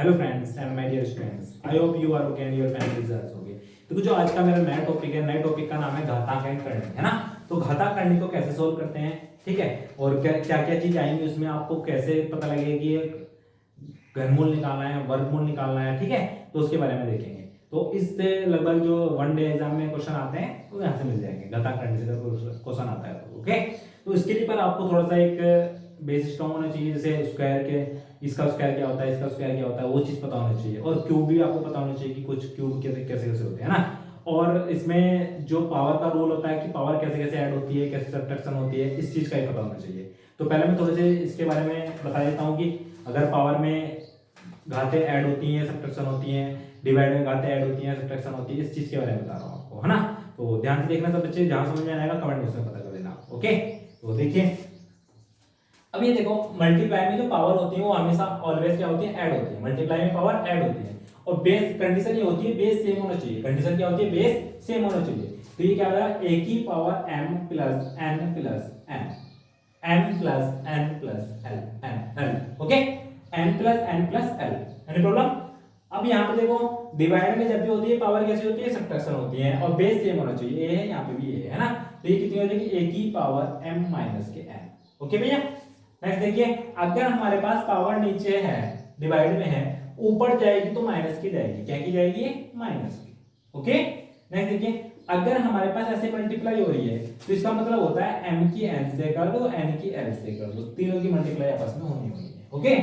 Hello friends and my dear students, I hope you are okay and your family is also okay. तो जो आज का मेरा नया टॉपिक है, नए टॉपिक का नाम है घातांक करनी, है ना। तो घातांक को कैसे सोल्व करते हैं, ठीक है, और क्या क्या क्या चीज आएंगी उसमें, आपको कैसे पता लगेगा कि ये घनमूल निकालना है, वर्गमूल निकालना है, ठीक है, तो उसके बारे में देखेंगे। तो इससे लगभग जो वन डे एग्जाम में क्वेश्चन आते हैं वो यहाँ से मिल जाएंगे, घातांक से क्वेश्चन आता है तो ओके। तो इसके लिए पर आपको थोड़ा सा एक बेस स्ट्रॉन्ग होना चाहिए, जैसे स्क्वायर के, इसका स्क्वायर क्या होता है, इसका स्क्वायर क्या होता है, वो चीज पता होनी चाहिए। और क्यूब भी आपको पता होना चाहिए कि कुछ क्यूब कैसे कैसे होते हैं ना। और इसमें जो पावर का रोल होता है कि पावर कैसे कैसे ऐड होती है, कैसे सब्ट्रैक्शन होती है, इस चीज का ही पता होना चाहिए। तो पहले मैं थोड़े से इसके बारे में बता देता हूँ कि अगर पावर में घातें ऐड होती हैं, सब्ट्रैक्शन होती हैं, डिवाइड में घातें ऐड होती हैं, सब्ट्रैक्शन होती है, इस चीज के बारे में बता रहा हूँ आपको, है ना। तो ध्यान से देखना सब बच्चे, जहां समझ में आएगा कमेंट बॉक्स में पता कर देना, ओके। तो देखिए, अब ये देखो, मल्टीप्लाई में जो पावर होती है वो हमेशा ऑलवेज क्या होती है, ऐड होती है। मल्टीप्लाई में पावर ऐड होती है और बेस कंडीशन ये होती है बेस सेम होना चाहिए। कंडीशन क्या होती है, बेस सेम होना चाहिए। तो ये क्या होगा, a की power m plus n plus n, m plus n plus l, n okay, m plus n plus l, any problem. अब यहाँ पे देखो, डिवाइड में जब भी होती है पावर कैसी होती है, सब्ट्रैक्शन होती है और बेस सेम होना चाहिए। a है, यहाँ पे भी a है ना। तो ये कितनी हो जाएगी, a की पावर m माइनस के n, ओके भैया। नेक्स्ट देखिए, अगर हमारे पास पावर नीचे है, डिवाइड में है, ऊपर जाएगी तो माइनस की जाएगी, क्या की जाएगी, माइनस की, ओके। नेक्स्ट देखिए, अगर हमारे पास ऐसे मल्टीप्लाई हो रही है तो इसका मतलब होता है m की n से कर दो, n की l से कर दो, तीनों की मल्टीप्लाई आपस में होनी है, ओके।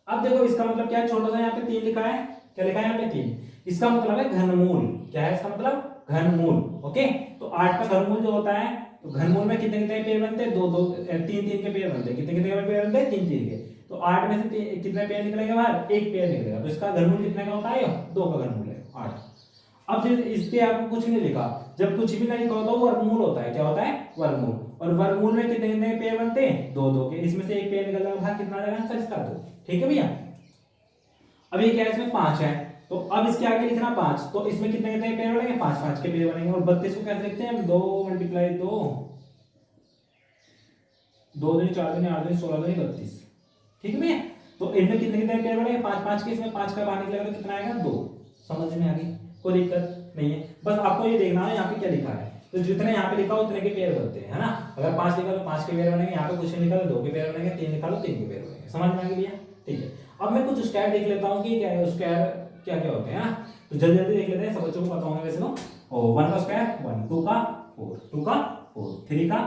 अब देखो इसका मतलब क्या है, छोटा सा यहाँ पे 3 लिखा है, क्या लिखा है यहाँ पे 3, इसका मतलब है घनमूल। क्या है इसका मतलब, घनमूल, ओके। तो 8 का घनमूल जो होता है, तो घनमूल में कितने कितने पेयर बनते हैं, दो दो तीन तीन के पेयर बनते हैं। कितने कितने के पेयर बनते हैं, तीन तीन के। तो 8 में से कितने पेयर निकलेंगे बाहर, एक पेयर निकलेगा। तो इसका घनमूल कितने का होता है, 2 का घनमूल है 8। अब इसके आपको कुछ नहीं लिखा, जब कुछ भी नहीं लिखा होता वो वर्गमूल होता है। क्या होता है, वर्गमूल। और वर्गमूल में कितने कितने पेयर बनते हैं, दो दो के। इसमें से एक पेयर निकल जाएगा बाहर, कितना आ जाएगा आंसर इसका, 2, ठीक है भैया। अब ये क्या है, इसमें 5 है, तो अब इसके आगे लिखना 5, तो इसमें कितने कितने पेयर बनेंगे, 5 5 के पेयर बनेंगे। और 32 को कैसे लिखते हैं हम, 2 मल्टीप्लाई 2, 2 दूनी 4 दूनी 8 दूनी 16 दूनी 32, ठीक है भैया। तो इनमें कितने कितने पेयर बनेंगे, 5 5 के। इसमें 5 का बाहर निकलेगा तो कितना आएगा, 2। समझ में आ गई, कोई दिक्कत नहीं है। बस आपको ये देखना है यहाँ पे क्या लिखा है। तो जितने यहाँ पे लिखा हो उतने के पेयर बनते हैं, है ना। अगर 5 लिखा तो 5 के पेयर बनेंगे, यहाँ पे कुछ नहीं लिखा तो 2 के पेयर बनेंगे, 3 लिखा तो 3 के पेयर बनेंगे। समझ में आ गई भैया, ठीक है। अब मैं कुछ स्क्वायर देख लेता हूँ कि क्या है, स्क्वायर क्या क्या होते हैं ना। तो जल्दी जल्दी देख लेते हैं, सब बच्चों को पता होगा वैसे तो। और 1 का स्क्वायर 1, 2 का 4, 2 का 4, 3 का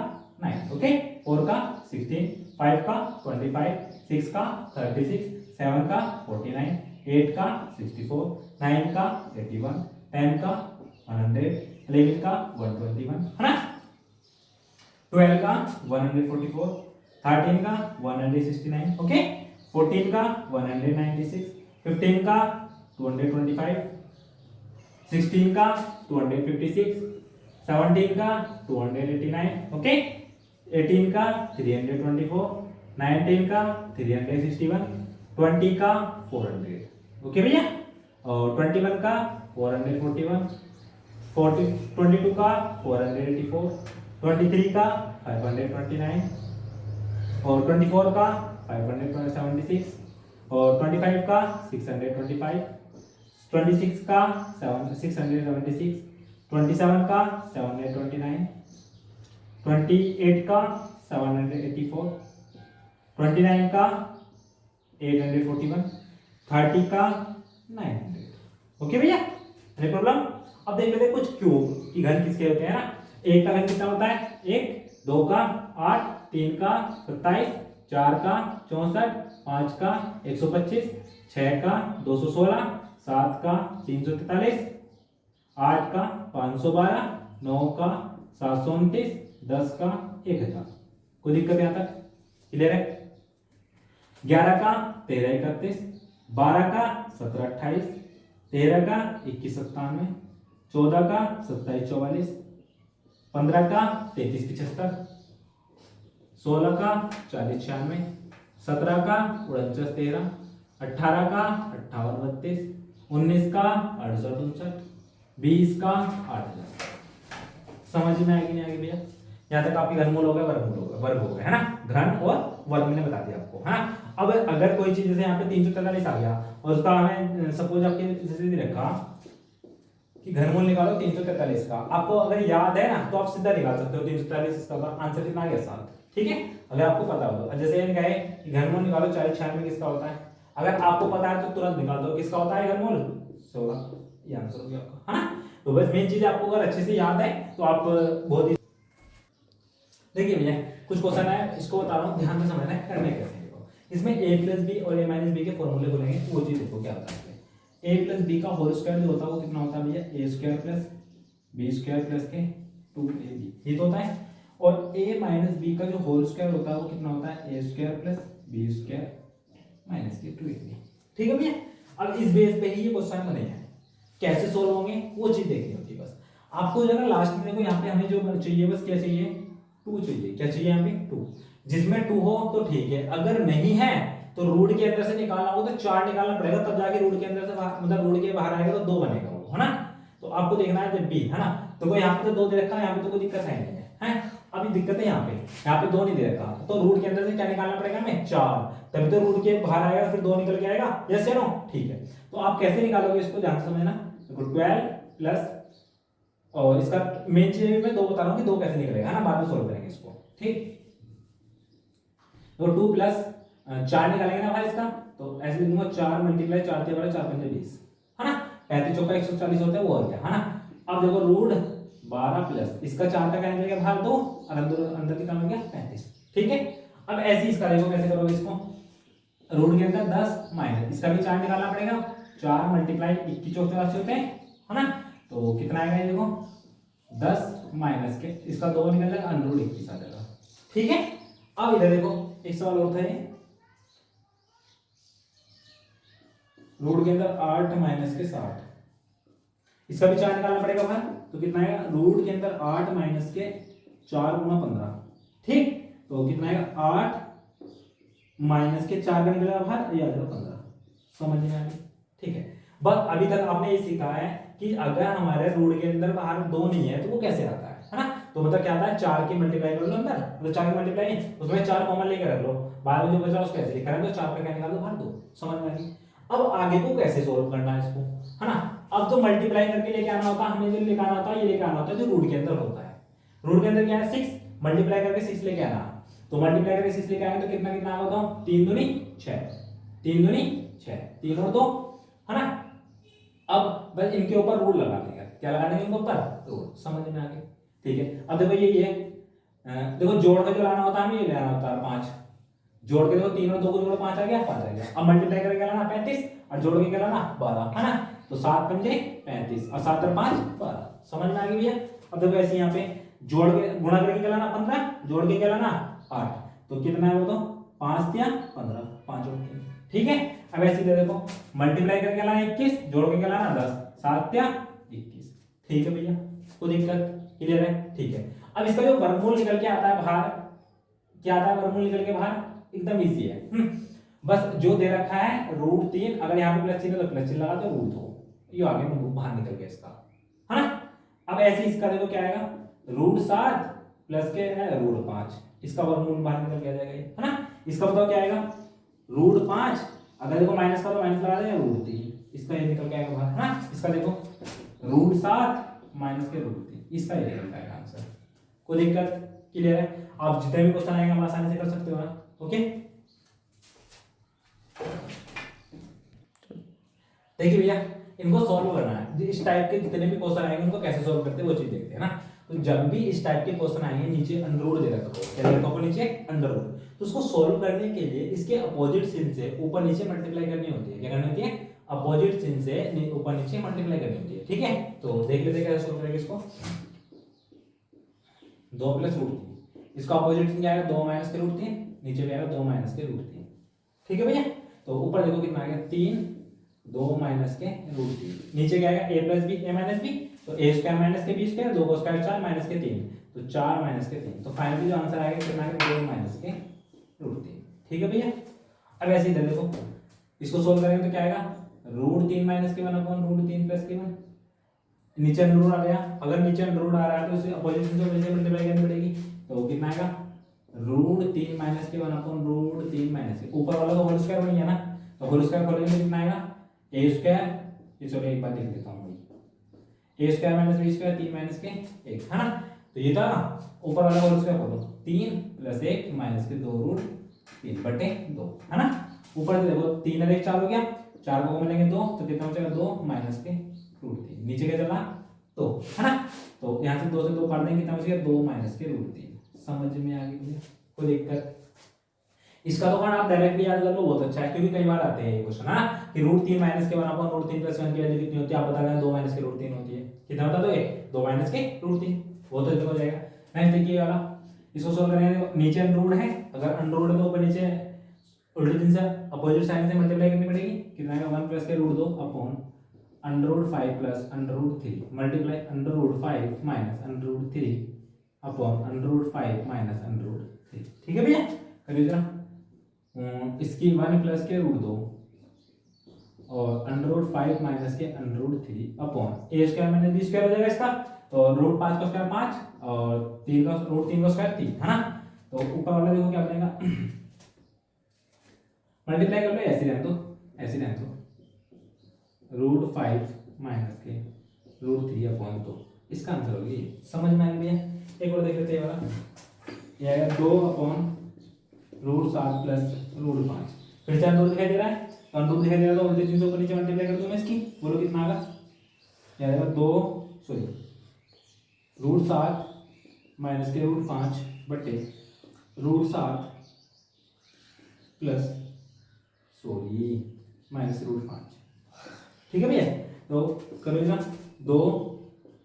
9, ओके, 4 का 16, 5 का 25, 6 का 36, 7 का 49, 8 का 64, 9 का 81, 10 का 100, 11 का 121, है ना। 12 का 144, 13 का 169, ओके, 14 का 196, 15 का 225, 16 का 256, 17 का 289, ओके, 18 का 324, 19 का 361, 20 का 400, ओके भैया। और 21 का 441, 22 का 484, 23 का 529, और 24 का 576, और 25 का 625, 26 का 676, 27 का 729, 28 का 784, 29 का 841, 30 का 900, ओके भैया, नहीं प्रॉब्लम। अब देख लेते हैं कुछ क्यूब की घन किसके होते हैं ना। एक का घन कितना होता है, 1, 2 का 8, 3 का 27, 4 का 64, 5 का 125, 6 का 216, 7 का 343, 8 का 512, 9 का 729, 10 का 1000। कोई दिक्कत यहाँ तक, क्लियर है। 11 का 1331, 12 का 1728, 13 का 2197, 14 का 2744, 15 का 3375, 16 का 4096, 17 का 4913, 18 का 5832, 19 का 6859, 20 का 8000। समझ में आएगी नहीं आएगी भैया, यहाँ तक आपकी घनमूल हो गया, वर्गमूल हो गया, वर्ग हो गया, है ना। घन और वर्ग मैंने बता दिया आपको, है ना। अब अगर कोई चीज जैसे यहाँ पे 343 आ गया और उसका हमें सपोज आपके जैसे दे रखा कि घनमूल निकालो 343 का, आपको अगर याद है ना तो आप सीधा निकाल सकते हो 343, इसका आंसर कितना आ गया 7। ठीक है, अगर आपको पता हो तो। जैसे ये कहे कि घनमूल निकालो 40 96 किसका होता है, अगर आपको पता है तो तुरंत निकाल दो किसका होता है घनमूल 16, ये आंसर हो गया आपका, है ना। तो बस मेन चीज आपको अगर अच्छे से याद है तो आप बहुत ही, देखिए भैया कुछ क्वेश्चन है इसको बता रहा हूँ, ध्यान से समझना है करने कैसे। देखो इसमें a प्लस बी और a माइनस बी के फॉर्मूले बोलेंगे, वो चीज देखो क्या होता है। a प्लस बी का होल स्क्वायर जो होता है वो कितना होता है भैया, a square plus B square plus के 2ab, ये तो होता है। और a माइनस बी का जो होल स्क्वायर होता है वो कितना होता है, a square plus B square minus के 2ab। ठीक है भैया, अब इस बेस पे ही ये क्वेश्चन बने हैं, कैसे सोल्व होंगे वो चीज देखनी होती है। बस आपको जो है लास्ट में देखो यहाँ पे हमें जो चाहिए बस क्या चाहिए, 2 चाहिए। क्या चाहिए यहाँ पे 2, जिसमें 2 हो तो ठीक है, अगर नहीं है तो रूट के अंदर से निकालना हो तो 4 निकालना पड़ेगा, तब जाके रूट के अंदर से मतलब रूट के बाहर आएगा तो 2 बनेगा वो, है ना। तो आपको देखना है जब भी, है ना। तो कोई यहाँ पे तो 2 दे रखा है, यहाँ पे तो कोई दिक्कत है नहीं है। अभी दिक्कत है यहाँ पे 2 नहीं दे रखा, तो रूट के अंदर से क्या निकालना पड़ेगा हमें 4, तभी तो रूट के बाहर आएगा, फिर 2 निकल के आएगा, यस या नो। ठीक है, तो आप कैसे निकालोगे इसको ध्यान से समझना। देखो 12 प्लस, और इसका मेन चीज मैं 2 बता रहा हूँ कि 2 कैसे निकलेगा, है ना, बाद में सोल्व करेंगे इसको। ठीक, तो 2 प्लस 4 निकालेंगे ना भाई इसका, तो ऐसे लिख दूंगा 4 मल्टीप्लाई 4 के बारे 4 पंजे 20, है ना। 35 चौका 140 होता है वो हो गया, है ना। अब देखो रूट 12 प्लस इसका 4 का क्या निकलेगा बाहर 2, और अंदर कितना हो गया 35। ठीक है, अब ऐसे इसका देखो कैसे करोगे इसको, रूट के अंदर 10 माइनस इसका भी 4 निकालना पड़ेगा, 4 मल्टीप्लाई 21 चौक 84 होते हैं, है ना। तो कितना आएगा ये देखो 10 माइनस के इसका 2 निकल जाएगा, अंदर 21 आ जाएगा। ठीक है, अब इधर देखो एक सवाल और था ये, रूट के अंदर 8 माइनस के 60, इसका भी 4 निकालना पड़ेगा बाहर, तो कितना आएगा रूट के अंदर 8 माइनस के 4 गुना 15। ठीक, तो कितना आएगा 8 माइनस के 4 का निकलेगा बाहर, ये आ जाएगा 15। समझ में आ गई। ठीक है, बस अभी तक आपने ये सीखा है कि अगर हमारे रूट के अंदर बाहर 2 नहीं है तो वो कैसे आता है ना। तो मतलब क्या आता है 4 की मल्टीप्लाई कर लो अंदर, मतलब 4 की मल्टीप्लाई उसमें 4 कॉमन लेकर रख लो, बाद में जो बचा उसको ऐसे लिखा है, तो 4 का क्या निकाल दो बाहर 2। समझ में आ गई। अब आगे को कैसे सोल्व करना है इसको, है ना। अब तो मल्टीप्लाई करके लेके आना होता है, हमें जो लेके आना होता है ये लेके आना होता है जो रूट के अंदर होता है। रूट के अंदर क्या है 6, मल्टीप्लाई करके 6 लेके आना, तो मल्टीप्लाई करके 6 लेके आएंगे तो कितना कितना होगा, 3 दूनी 6, 3 दूनी 6, 3 और 2, है ना। अब बस इनके ऊपर रूल लगा देंगे, क्या लगा देंगे इनके ऊपर रूल। समझ में आ गई। ठीक है, अब देखो यही है, देखो जोड़ के जो लाना होता है हमें ये लेना होता है 5, जोड़ के देखो 3 और 2 को जोड़ो 5 आ गया, 5 आ गया। अब मल्टीप्लाई करके क्या लाना 35, और जोड़ के क्या लाना 12, है ना। तो 7 पंजे 35 और 7 और 5 12। समझ में आ गई भैया। अब देखो ऐसे यहाँ पे जोड़ के गुणा करके क्या लाना 15, जोड़ के क्या लाना 8, तो कितना है वो तो 5 या 15, 5 और 3। ठीक है, अब ऐसे इधर देखो मल्टीप्लाई करके क्या लाना 21, जोड़ के क्या लाना 10, 7 या 21। ठीक है भैया, कोई दिक्कत, क्लियर है। ठीक है, अब इसका जो वर्गमूल निकल के आता है बाहर, क्या आता है वर्गमूल निकल के बाहर, एकदम इजी है। बस जो दे रखा है रूट 3, अगर यहाँ पे प्लस चिन्ह तो प्लस चिन्ह लगा दो, रूट 2 ये आगे बाहर निकल गया इसका, है ना। अब ऐसे इसका देखो क्या आएगा, रूट 7 प्लस के है रूट 5, इसका वर्गमूल बाहर निकल के आ जाएगा, है ना। इसका बताओ क्या आएगा, रूट 5, अगर देखो माइनस का तो माइनस लगा देंगे, रूट 3, इसका ये निकल के आएगा बाहर, है ना। इसका देखो रूट 7 माइनस के रूट 3, इसका ये निकल आएगा आंसर। कोई दिक्कत, क्लियर है। आप जितने भी क्वेश्चन आएंगे हम आसानी से कर सकते हो ना। ओके, देखिए भैया इनको सॉल्व करना है, इस टाइप के जितने भी क्वेश्चन आएंगे उनको कैसे सॉल्व करते हैं वो चीज देखते हैं ना। तो जब भी इस टाइप के क्वेश्चन आएंगे नीचे अंडर रूट दे रखा हो, क्या दे रखा हो नीचे अंडर रूट, तो उसको सॉल्व करने के लिए इसके अपोजिट चिन्ह से ऊपर नीचे मल्टीप्लाई करनी होती है। क्या करनी होती है, अपोजिट चिन्ह से ऊपर नीचे मल्टीप्लाई करनी होती है। ठीक है, तो देख लेते हैं कैसे सॉल्व करेंगे इसको। 2 प्लस रूट 3, इसका अपोजिट चिन्ह क्या आएगा 2 माइनस के रूट 3, नीचे भी आएगा 2 माइनस के रूट 3। ठीक है भैया, तो ऊपर देखो कितना आ गया 3, 2 माइनस के रूट 3, नीचे क्या आएगा a plus B A minus B, तो ए स्क्वायर माइनस के बी स्क्वायर, 2 का स्क्वायर 4 माइनस के 3, तो 4 माइनस के 3, तो फाइनली जो आंसर आएगा कितना आएगा 2 माइनस के रूट 3। ठीक है भैया, अब ऐसे इधर देखो इसको सोल्व करेंगे तो क्या आएगा रूट 3 माइनस के 1 अपॉन रूट 3 प्लस के 1, नीचे अंडर रूट आ गया, अगर नीचे अंडर रूट आ रहा है तो इसे अपोजिट से मल्टीप्लाई करनी पड़ेगी, तो कितना आएगा √3 माइनस के 1/√3 माइनस के, ऊपर वाला तो होल स्क्वायर बन गया ना, तो होल स्क्वायर खोलेंगे तो कितना आएगा ए स्क्वायर, ये चलो एक बार लिख देता हूँ a square minus B square 3 minus के 1 है ना, तो ये था ना, ऊपर वाला होल स्क्वायर खोलो 3 + 1 माइनस के 2√3/2 है ना, ऊपर से देखो 3 और 1 4 हो गया, 4 को मिलेंगे 2 तो कितना बचेगा 2 माइनस के √3, नीचे क्या चला 2 है ना, तो यहाँ से 2 से 2 काट देंगे कितना बचेगा 2 माइनस के √3। समझ में आ गई कोई दिक्कत? इसका तो आप डायरेक्ट भी याद कर लो बहुत अच्छा है, क्योंकि कई बार आते हैं ये क्वेश्चन है ना कि √3 माइनस के 1/√3 + 1 की वैल्यू कितनी होती है, आप बता देना 2 माइनस के √3 होती है, कितना बता दोगे 2 माइनस के √3, वो तो इतना हो जाएगा। नेक्स्ट देखिए वाला, इसको सोल्व करेंगे, नीचे अंडररूट है, अगर अंडररूट है तो ऊपर नीचे उल्टे दिन से अपोजिट साइन से मल्टीप्लाई करनी पड़ेगी, कितना है 1 + के √2 upon √5 + √3 multiply √5 minus √3 upon √5 minus √3, ठीक है भैया, करिए जरा। इसकी 1 + के √2 और √5 माइनस के √3 अपॉन ए स्क्वायर माइनस बी स्क्वायर हो जाएगा इसका, तो √5 का स्क्वायर 5 और 3 का √3 का स्क्वायर 3 है ना, तो ऊपर वाला देखो क्या बनेगा मल्टीप्लाई कर लो, ऐसे रहने दो, ऐसे रहने दो, √5 माइनस के √3 अपॉन 2, इसका आंसर होगी, समझ में आ गया भैया। एक और देख लेते हैं वाला, ये आएगा 2 अपॉन √7 + √5, फिर से अंडर दिखाई दे रहा है, तो अंडर दिखाई दे रहा है तो उल्टे चीजों को नीचे मल्टीप्लाई कर दूं मैं इसकी, बोलो कितना आएगा, ये आएगा 2 सॉरी √7 माइनस के √5 बटे √7 प्लस सॉरी माइनस √5, ठीक है भैया, तो करेगा 2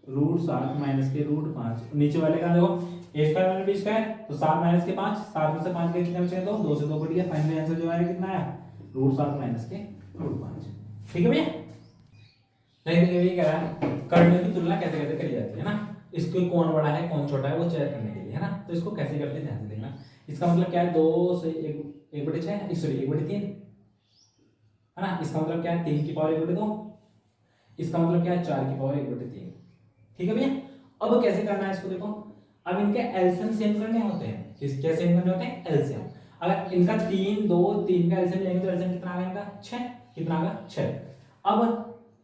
√7 माइनस के √5, नीचे वाले का देखो ए स्क्वायर माइनस बी स्क्वायर, तो 7 माइनस के 5, 7 में से 5 के कितने बचे, 2 से 2 कट गया, फाइनली आंसर जो आया कितना आया √7 माइनस के √5, ठीक है भैया। नहीं देखिए ये कह रहा है कर्णों की तुलना कैसे कैसे करी जाती है ना, इसको कौन बड़ा है कौन छोटा है वो चेक करने के लिए है ना, तो इसको कैसे करते हैं ध्यान से देखना, इसका मतलब क्या है 2 से 1/6 सॉरी 1/3 है ना, इसका मतलब क्या है 3 की पावर 1/2, इसका मतलब क्या है 4 की पावर 1/3, ठीक है भैया। अब कैसे करना है इसको देखो, अब इनके एलसीएम सेम करने होते हैं, किसके सेम करने होते हैं एलसीएम, अगर इनका 3 2 3 का एलसीएम लेंगे तो एलसीएम कितना आएगा इनका 6, कितना आएगा 6, अब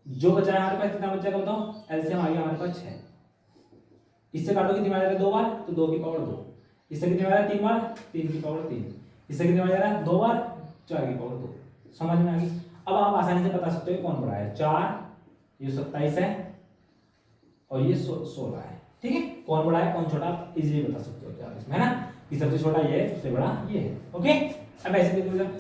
जो बचा है हमारे पास कितना बचेगा बताओ, एलसीएम आ गया हमारे पास 6, इससे काटो कितनी बार जाएगा 2 बार, तो 2 की पावर 2, इससे कितनी बार 3 बार 3 की पावर 3, इससे कितनी बार जा रहा है 2 बार 4 की पावर 2, समझ में आ गई। अब आप आसानी से बता सकते हो कौन बड़ा है, 4 ये 27 है और ये 16 है, ठीक है, कौन बड़ा है कौन छोटा आप इजीली बता सकते हो आप इसमें है ना, कि सबसे छोटा ये है सबसे बड़ा ये है, ओके। अब ऐसे देखो इधर,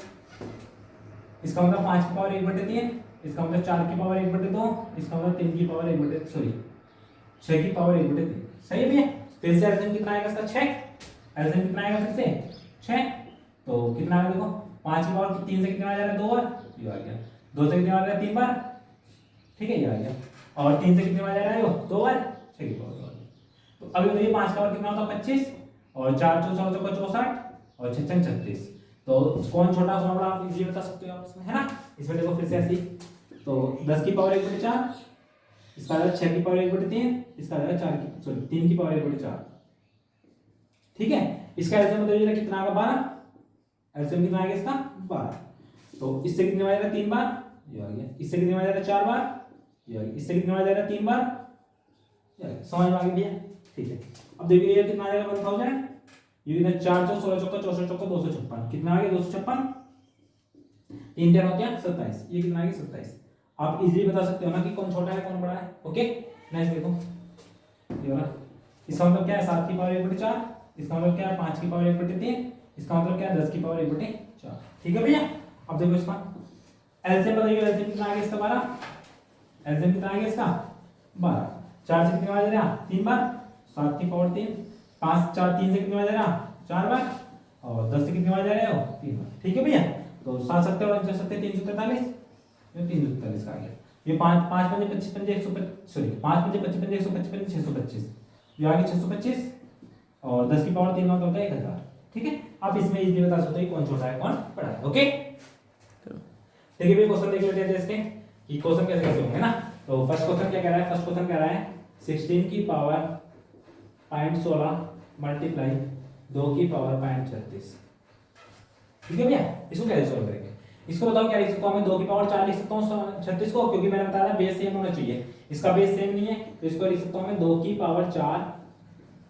इसका मतलब 5 की पावर 1/3, इसका मतलब 4 की पावर 1/2, इसका मतलब 3 की पावर 1 सॉरी 6 की पावर 1/3, सही है भैया। फिर से एलसीएम कितना आएगा इसका 6, एलसीएम कितना आएगा फिर से 6, तो कितना आएगा देखो 5 की पावर 3 से कितना आ जा रहा है 2 बार, ये आ गया, 2 से कितना आ रहा है 3 बार, ठीक है ये आ गया, और 3 से कितने बार जा रहा है वो 2 बार 6 की पावर 2 बार, तो अभी बताइए 5 का पावर कितना होता है 25 और 4 4 4 64 और 6 6 36, तो कौन छोटा कौन बड़ा आप इजीली बता सकते हो आप इसमें है ना। इसमें देखो फिर से ऐसी, तो 10 की पावर 1/4, इसका आ जाएगा 6 की पावर 1/3, इसका आ जाएगा 4 की सॉरी 3 की पावर 1/4, ठीक है। इसका एलसीएम बताइए कितना आएगा 12, एलसीएम कितना आएगा इसका 12, तो इससे कितने बार जाएगा 3 बार, ये आ गया, इससे कितने बार जाएगा 4 बार, ये आ गया, इससे कितने बार जाएगा 3 बार, ये आ गया, समझ में आ गया भैया, ठीक है। अब देखिए ये कितना आ जाएगा 1000, ये कितना 4 4 16 चौका 64 चौका 256, कितना आ गया 256, 3 10 हो गया 27, ये कितना आ गया 27, आप इजीली बता सकते हो ना कि कौन छोटा है कौन बड़ा है, ओके। नेक्स्ट देखो ये वाला, इसका मतलब क्या है 7 की पावर 1/4, इसका मतलब क्या है 5 की पावर 1/3, इसका मतलब क्या है 10 की पावर 1/4, ठीक है भैया। अब देखो इसका एलसीएम बताइए, एलसीएम कितना आ गया इसका 12, एलसीएम कितना आ गया इसका 12, 4 से कितने बार जा रहा 3 बार, 7 की पावर 3, 5 4 3 से कितने बार जा रहा 4 बार, और 10 से कितने बार जा रहे हो 3 बार, ठीक है भैया। तो 7 7 और 5 7 343, ये 343 का आ गया, ये 5 5 5 25 5 125 सॉरी 5 5 25 5 125 625, ये आ गया 625, और 10 की पावर 3 होता है 1000, ठीक है। आप इसमें इजीली बता सकते हो कौन छोटा है कौन बड़ा है, ओके। देखिए भाई क्वेश्चन देख लेते हैं इसके कि क्वेश्चन कैसे कैसे होंगे ना। तो फर्स्ट क्वेश्चन क्या कह रहा है, फर्स्ट क्वेश्चन कह रहा है 16 की पावर 0.16 मल्टीप्लाई 2 की पावर 36। ठीक है भैया, इसको कैसे सॉल्व करेंगे? इसको बताओ क्या लिख सकता हूँ मैं? 2 की पावर 4 लिख सकता हूँ 36 को, क्योंकि मैंने बताया था बेस सेम होना चाहिए। इसका बेस सेम नहीं है तो इसको लिख सकता हूँ मैं 2 की पावर 4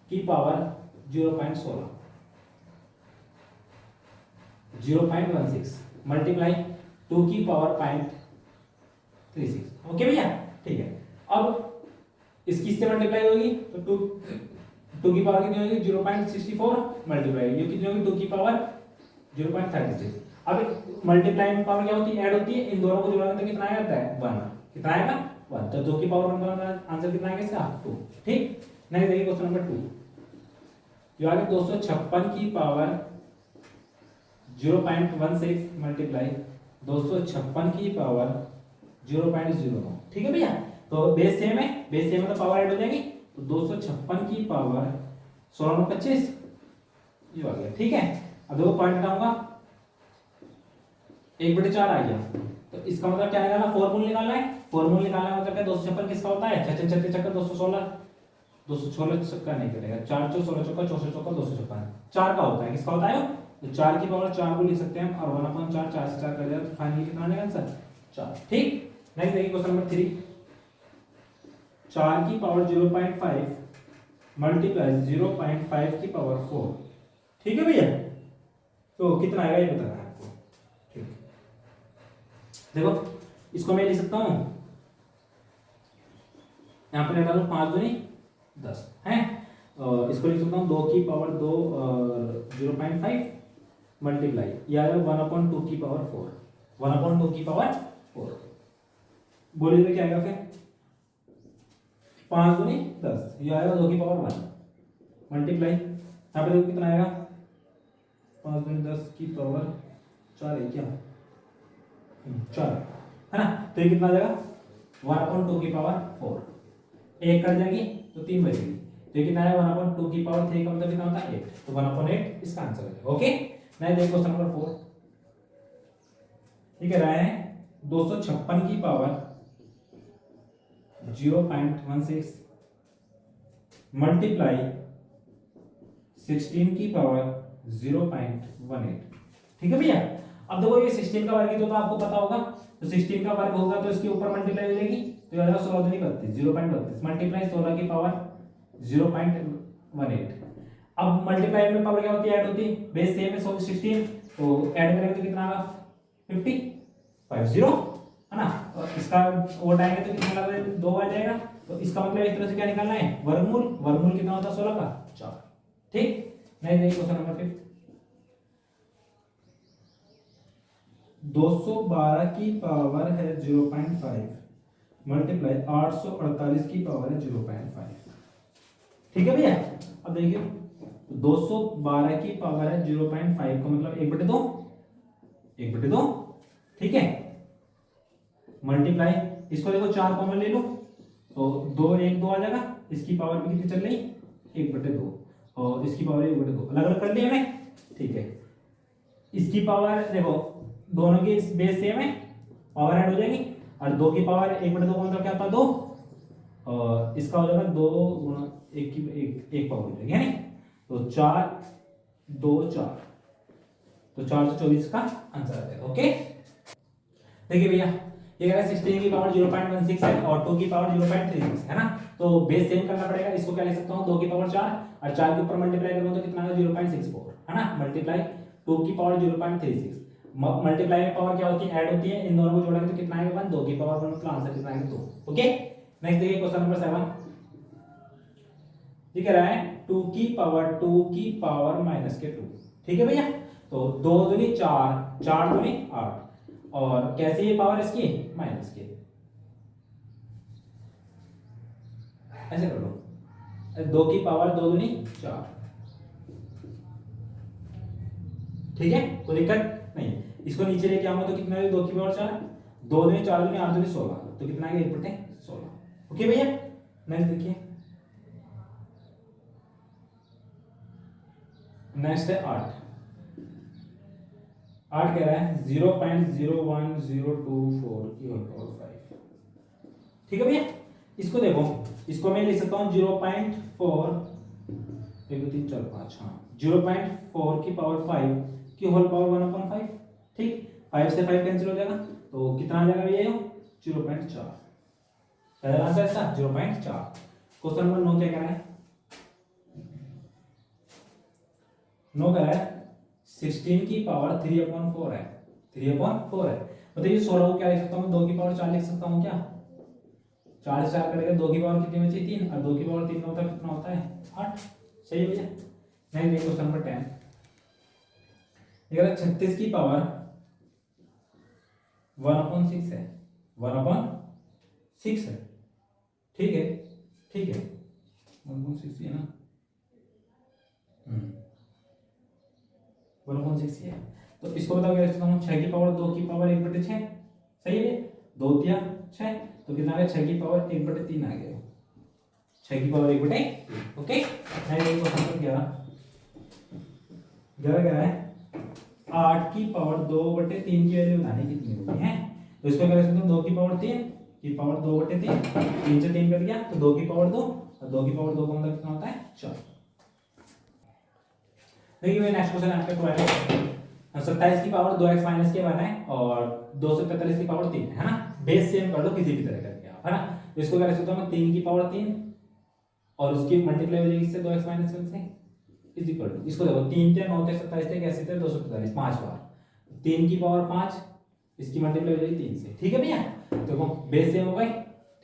की पावर 0.16 0.16 मल्टीप्लाई 2 की पावर 0.36। ओके भैया, ठीक है। अब इसकी इससे मल्टीप्लाई होगी तो 2 की पावर कितनी होगी? 0.64 मल्टीप्लाई ये कितनी होगी? 2 की पावर 0.36। अब मल्टीप्लाई में पावर क्या होती है? ऐड होती है। इन दोनों को जोड़ने तो कितना आता है? 1। कितना आएगा? 1। तो 2 की पावर 1 का आंसर कितना आएगा इसका? 2। ठीक। नेक्स्ट देखिए क्वेश्चन नंबर 2। जो आगे 256 की पावर 0.16 मल्टीप्लाई 256 की पावर 0.09। ठीक है भैया, तो बेस सेम है, बेस सेम है तो पावर ऐड हो जाएगी। तो 256 की पावर 16 में 25 ये आ गया। ठीक है, अब देखो पॉइंट हटाऊंगा, 1/4 आ गया। तो इसका मतलब क्या निकालना? फॉर्मूला निकालना है। फॉर्मूला निकालना मतलब क्या? 256 किसका होता है? 6 36 चक्कर 216, 216 चक्का नहीं करेगा, 4 चौ 16 चक्का 64 चक्का 256 4 का होता है। किसका होता है? तो 4 की पावर 4 को लिख सकते हैं और 1/4 4 से 4 कर दिया तो फाइनली कितना आएगा आंसर? 4। ठीक। नेक्स्ट देखिए क्वेश्चन नंबर 3। 4 की पावर 0.5 मल्टीप्लाई 0.5 की पावर 4। ठीक है भैया, तो कितना आएगा ये बताना है आपको। ठीक, देखो इसको मैं लिख सकता हूं, यहां पर डालू 5 दूनी 10 है। इसको लिख सकता हूं 2 की पावर 2 0.5 मल्टीप्लाई या 1/2 की पावर 4 1/2 की पावर 4 बोलिए तो क्या आएगा? फिर 5 दूनी 10 ये आएगा 2 की पावर 1 मल्टीप्लाई यहाँ पे देखो कितना आएगा? 5 दूनी 10 की पावर 4 है क्या? 4 है ना। तो ये कितना आ जाएगा? 1/2 की पावर 4 एक कर जाएगी तो 3 बचेगी। तो ये कितना है? 1/2 की पावर 3 का मतलब कितना होता है? 8। तो 1/8 इसका आंसर है। ओके, नहीं देखो क्वेश्चन नंबर 4। ये कह रहा है 256 की पावर 0.16 मल्टीप्लाई 16 की पावर 0.18। ठीक है भैया, अब देखो ये 16 का वर्ग तो आपको पता होगा, तो 16 का वर्ग होगा तो इसके ऊपर मल्टीप्लाई हो जाएगी तो यार 16 दूनी 32 0.32 मल्टीप्लाई 16 की पावर 0.18। अब मल्टीप्लाई में पावर क्या होती है? ऐड होती है। बेस सेम है 16 तो ऐड करेंगे तो कितना आएगा? 50 है ना। और इसका ओट आएंगे तो कितना लगा? 2 आ जाएगा। तो इसका मतलब इस तरह से क्या निकालना है? वर्गमूल। वर्गमूल कितना होता है? 16 का 4। ठीक। नहीं देखिए क्वेश्चन नंबर 5। 212 की पावर है 0.5 मल्टीप्लाई 848 की पावर है 0.5। ठीक है भैया, अब देखिए 212 की पावर है 0.5 का मतलब 1/2 1/2। ठीक है, मल्टीप्लाई इसको देखो 4 कॉमन ले लो तो 2 1 2 आ जाएगा। इसकी पावर भी कितनी चल रही? 1/2 और इसकी पावर 1/2 अलग अलग कर लिया मैंने। ठीक है, इसकी पावर देखो दोनों की बेस सेम है, पावर ऐड हो जाएगी। और 2 की पावर 1/2 का मतलब क्या होता है? 2 और इसका हो जाएगा 2 गुणा 1 की 1 पावर हो जाएगी है ना। तो 4 2 4 तो 4 से 24 का आंसर आ जाएगा। ओके, देखिए भैया ये कह रहा है 16 की पावर 0.16 है और 2 की पावर 0.36 है ना। तो बेस सेम करना पड़ेगा। इसको क्या लिख सकता हूँ? 2 की पावर 4 और 4 के ऊपर मल्टीप्लाई करूँ तो कितना आएगा? 0.64 है ना। मल्टीप्लाई 2 की पावर 0.36 मल्टीप्लाई में पावर क्या होती है? ऐड होती है। इन दोनों को जोड़ेंगे तो कितना आएगा? 1। 2 की पावर 1 मतलब आंसर कितना आएगा? 2। ओके, नेक्स्ट देखिए क्वेश्चन नंबर 7। ये कह रहा है 2 की पावर माइनस के 2। ठीक है भैया, तो 2 दूनी 4 4 दूनी 8 और कैसे ये पावर इसकी? माइनस के। ऐसे कर लो 2 की पावर 2 दूनी 4। ठीक है, कोई दिक्कत नहीं। इसको नीचे लेके आऊंगा तो कितना है? 2 की पावर 4 2 दूनी 4 दूनी 8 दूनी 16 तो कितना आएगा? 1/16। ओके भैया, नेक्स्ट देखिए, नेक्स्ट है 8 कह रहा है 0.01024 की होल पावर 5। ठीक है भैया, इसको देखो, इसको मैं लिख सकता हूं 0.4 1 2 3 4 5, हाँ 0.4 की पावर 5 की होल पावर 1/5, ठीक। 5 से 5 कैंसिल हो जाएगा तो कितना आ जाएगा भैया 0.4। पहला आंसर इसका 0.4। क्वेश्चन नंबर 9 क्या कह रहा है? 9 कह रहा है 16 की पावर 3/4 है, 3/4 है। बताइए 16 को क्या लिख सकता हूँ? 2 की पावर 4 लिख सकता हूँ क्या? 4 से 4 करेगा 2 की पावर कितनी बची? 3, और 2 की पावर 3 होता है कितना होता है? 8। सही है भैया। नहीं देखिए क्वेश्चन नंबर 10, ये 36 की पावर 1/6 है, 1/6 है, ठीक है, ठीक है 1/6 है ना, 1/6 है। तो इसको बताओ क्या लिख सकता हूँ? 6 की पावर 2 की पावर 1/6, सही है। 2 दिया 6, तो कितना आ गया? 6 की पावर 1/3 आ गया, 6 की पावर 1/3। ओके, नहीं क्वेश्चन नंबर 11 क्या है? 8 की पावर 2/3 की वैल्यू बतानी कितनी होती है? तो इसको क्या लिख सकते हैं? 2 की पावर 3 की पावर 2/3, 3 से 3 कट गया तो 2 की पावर 2, और 2 की पावर 2 का मतलब कितना होता है? 4। देखिए नेक्स्ट क्वेश्चन आपके को 27 की पावर 2x माइनस के 1 है और 243 की पावर 3 है ना। बेस सेम कर लो किसी भी तरह करके आप, है ना। तो इसको क्या लिख सकता हूं मैं? 3 की पावर 3 और उसकी मल्टीप्लाई हो जाएगी इससे 2x माइनस 1 से, इज इक्वल टू, इसको देखो 3 थे 9 थे 27 थे कैसे थे 243 5 बार, 3 की पावर 5 इसकी मल्टीप्लाई हो जाएगी 3 से, ठीक है भैया। देखो बेस सेम हो गई,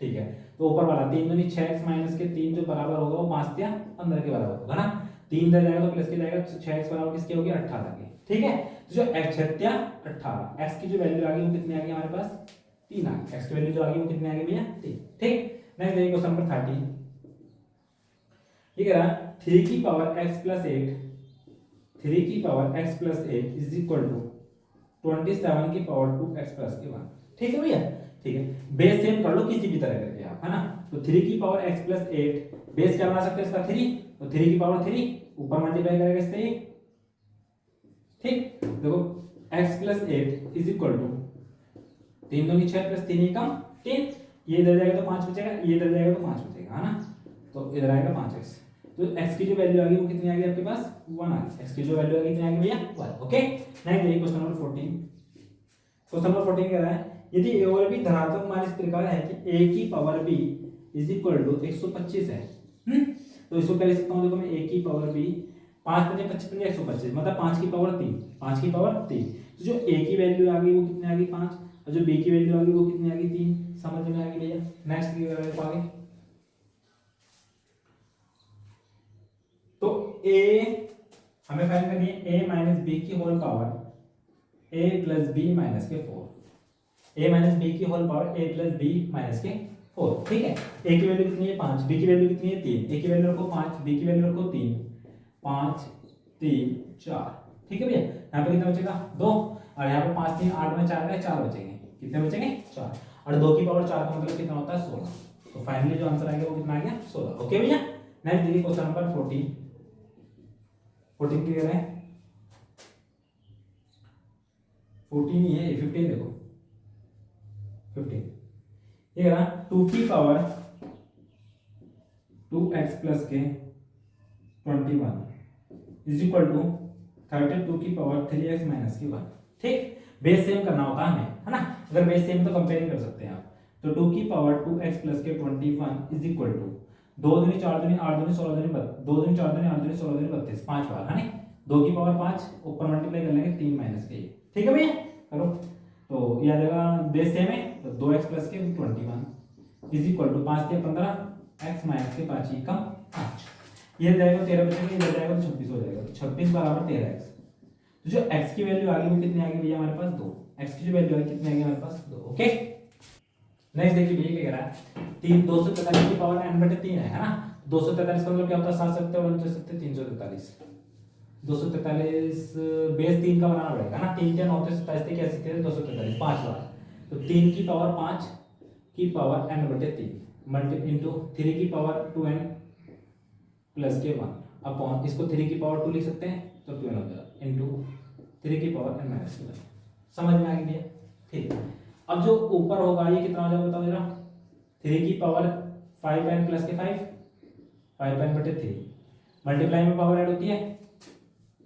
ठीक है। तो ऊपर वाला 3 दूनी 6x माइनस के 3 जो बराबर होगा वो 5 दिया 15 के बराबर होगा ना। 3 इधर जाएगा तो प्लस के जाएगा, 6x बराबर किसकी होगी? 18 की, ठीक है। तो जो x है 18, x की जो वैल्यू आ गई वो कितनी आ गई हमारे पास? 3 आ गई। x की वैल्यू जो आ गई वो कितनी आ गई भैया? 3, ठीक। नेक्स्ट देखिए क्वेश्चन नंबर 30, ये कह रहा है 3 की पावर x प्लस 8, 3 की power x plus 8 is equal to 27 की पावर 2x प्लस के 1, ठीक है भैया, ठीक है। बेस सेम कर लो किसी भी तरह करके आप, है ना। तो 3 की पावर x प्लस 8, बेस क्या बना सकते हैं इसका? 3, तो 3 की पावर 3 ऊपर मल्टीप्लाई करेगा इससे, ठीक। देखो x plus 8 is equal to 3 दूनी 6 प्लस 3 एकम 3, ये इधर जाएगा तो 5 बचेगा, ये इधर जाएगा तो 5 बचेगा, है ना। तो इधर आएगा 5x, तो x की जो वैल्यू आ गई वो कितनी आ गई आपके पास? 1 आ गई। x की जो वैल्यू आ गई कितनी आ गई भैया? 1। ओके, नेक्स्ट देखिए क्वेश्चन नंबर 14। क्वेश्चन नंबर 14 कह रहा है यदि a और b धनात्मक मान इस प्रकार है कि a की power b is equal to 125 है, तो इसको क्या लिख सकता हूं? देखो मैं a की पावर b 5 पंजे 25 पंजे 125 मतलब 5 की पावर 3, 5 की पावर 3। तो जो a की वैल्यू आ गई वो कितनी आ गई? 5, और जो b की वैल्यू आ गई वो कितनी आ गई? 3। समझ में आ गई भैया। नेक्स्ट की वैल्यू आगे, तो a हमें फाइंड करनी है a माइनस b की whole power a plus b minus के 4, a माइनस b की whole power a plus b minus के 4, ठीक है। a की वैल्यू कितनी है? 5, b की वैल्यू कितनी है? 3, a की वैल्यू रखो 5, b की वैल्यू रखो 3, 5 3 4, ठीक है भैया। यहाँ पे कितना बचेगा? 2, और यहाँ पे 5 3 8 में 4 गए 4 बचेंगे, कितने बचेंगे? 4, और 2 की पावर 4 का मतलब कितना होता है? 16। तो फाइनली जो आंसर आ गया वो कितना आ गया? 16। ओके भैया। नेक्स्ट देखिए क्वेश्चन नंबर 14, 14 क्लियर है? 14 ही है, 15 देखो 15, ये रहा 2 की पावर 2x प्लस के 21 इज इक्वल टू 32 की पावर 3x माइनस की 1, ठीक। बेस सेम करना होता है हमें, है ना। अगर बेस सेम तो कंपेयरिंग कर सकते हैं आप। तो 2 की पावर 2x प्लस के 21 इज इक्वल टू 2 दूनी 4 दूनी 8 दूनी 16 दूनी 2 दूनी 4 दूनी 8 दूनी 16 दूनी 32, 5 बार, है ना। 2 की पावर 5 ऊपर मल्टीप्लाई कर लेंगे 3 माइनस के, ठीक है भैया। करो तो ये आ जाएगा बेस सेम है तो 2x प्लस के 21 इज इक्वल टू 5 के 15 x माइनस के 5 कम 5, ये जाएगा 13 बचेगा, ये जाएगा तो 26 हो जाएगा, तो 26 बराबर 13x। तो जो x की वैल्यू आ गई वो कितनी आ गई भैया हमारे पास? 2। x की जो वैल्यू आ गई कितनी आ गई हमारे पास? 2। ओके, नेक्स्ट देखिए भैया क्या कह रहा है 243 की पावर n/3 है ना। 243 का मतलब क्या होता है? 7 सकते और 29 सकते 343, 243 बेस 3 का बनाना पड़ेगा ना। 3 के 9 थे 27 थे कैसे थे? 243 5 बार, तो 3 की पावर 5 की पावर n/3 मल्टी इंटू 3 की पावर 2n प्लस के 1 अपॉन इसको 3 की पावर 2 लिख सकते हैं तो 2n हो जाएगा इंटू 3 की पावर n माइनस 1। समझ में आ गई भैया, ठीक। अब जो ऊपर होगा ये कितना हो जाएगा बताओ जरा? 3 की पावर 5n प्लस के 5 5n/3 मल्टीप्लाई में पावर ऐड होती है,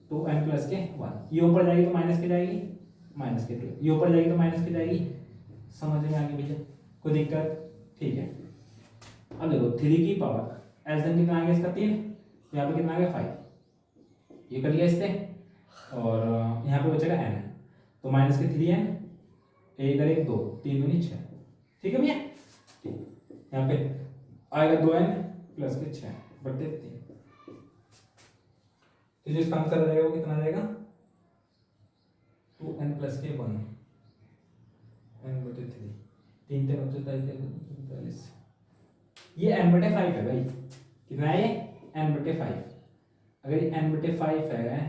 तो n प्लस के 1, ये ऊपर जाएगी तो माइनस के जाएगी, माइनस के 2, ये ऊपर जाएगी तो माइनस की जाएगी। समझ में आ गई भैया, कोई दिक्कत? ठीक है। अब देखो 3 की पावर एलसीएम कितना आ गया इसका 3, यहाँ पे कितना आ गया 5, ये कट गया इससे, और यहाँ पे बचेगा n, तो माइनस के 3n, एक और एक 2, 3 दूनी 6। ठीक है भैया, यहाँ पे आएगा 2n प्लस के 6 बटे 3, तो जो इसका आंसर आ जाएगा वो कितना आ जाएगा 2n प्लस के 1 n बटे 3, 3 3 45, ये n बटे 5 है भाई। कितना है ये? n बटे 5। अगर ये n बटे 5 है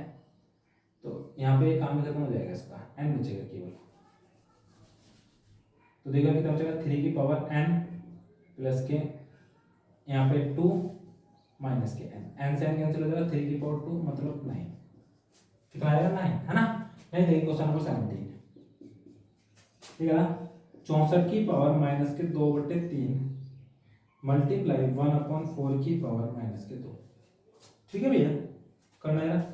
तो यहाँ पे काम खत्म हो जाएगा, इसका n बचेगा केवल। तो देखो कितना बचेगा 3 की पावर n प्लस के यहाँ पे 2 माइनस के n से n कैंसिल हो जाएगा, 3 की पावर 2 मतलब 9, कितना आएगा 9, है ना। नहीं देखिए क्वेश्चन नंबर 17, ठीक है ना। 64 की पावर माइनस के 2 बटे 3 मल्टीप्लाई 1/4 की पावर माइनस के 2। ठीक है भैया, करना है ना।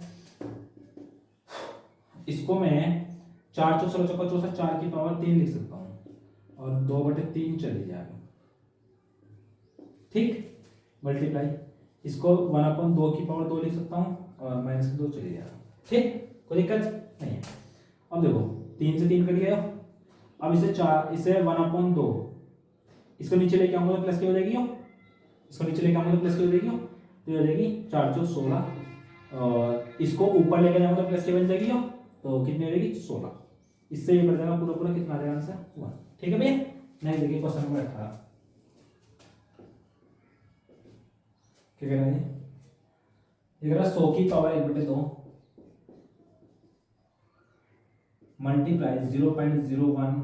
इसको मैं 4 चौक 16 चौका 64, 4 की पावर 3 लिख सकता हूँ, और 2 बटे 3 चली जाएगा। ठीक, मल्टीप्लाई इसको 1/2 की पावर 2 लिख सकता हूँ, और माइनस के 2 चली जाएगा। ठीक, कोई दिक्कत नहीं है। अब देखो 3 से 3 कट गया, अब इसे 4, इसे 1/2, इसको नीचे लेके आऊंगा तो प्लस की हो जाएगी, इसको नीचे लेके आऊंगा तो प्लस की हो जाएगी, तो ये हो जाएगी 4 चौक 16, और इसको ऊपर लेके जाऊंगा तो प्लस की बन जाएगी, तो कितनी हो जाएगी 16। इससे ये बढ़ जाएगा पूरा पूरा, कितना आ जाएगा आंसर 1। ठीक है भैया, नहीं देखिए क्वेश्चन नंबर 18 क्या कह रहा है, ये कह रहा 100 की पावर 1/2 मल्टीप्लाई 0.01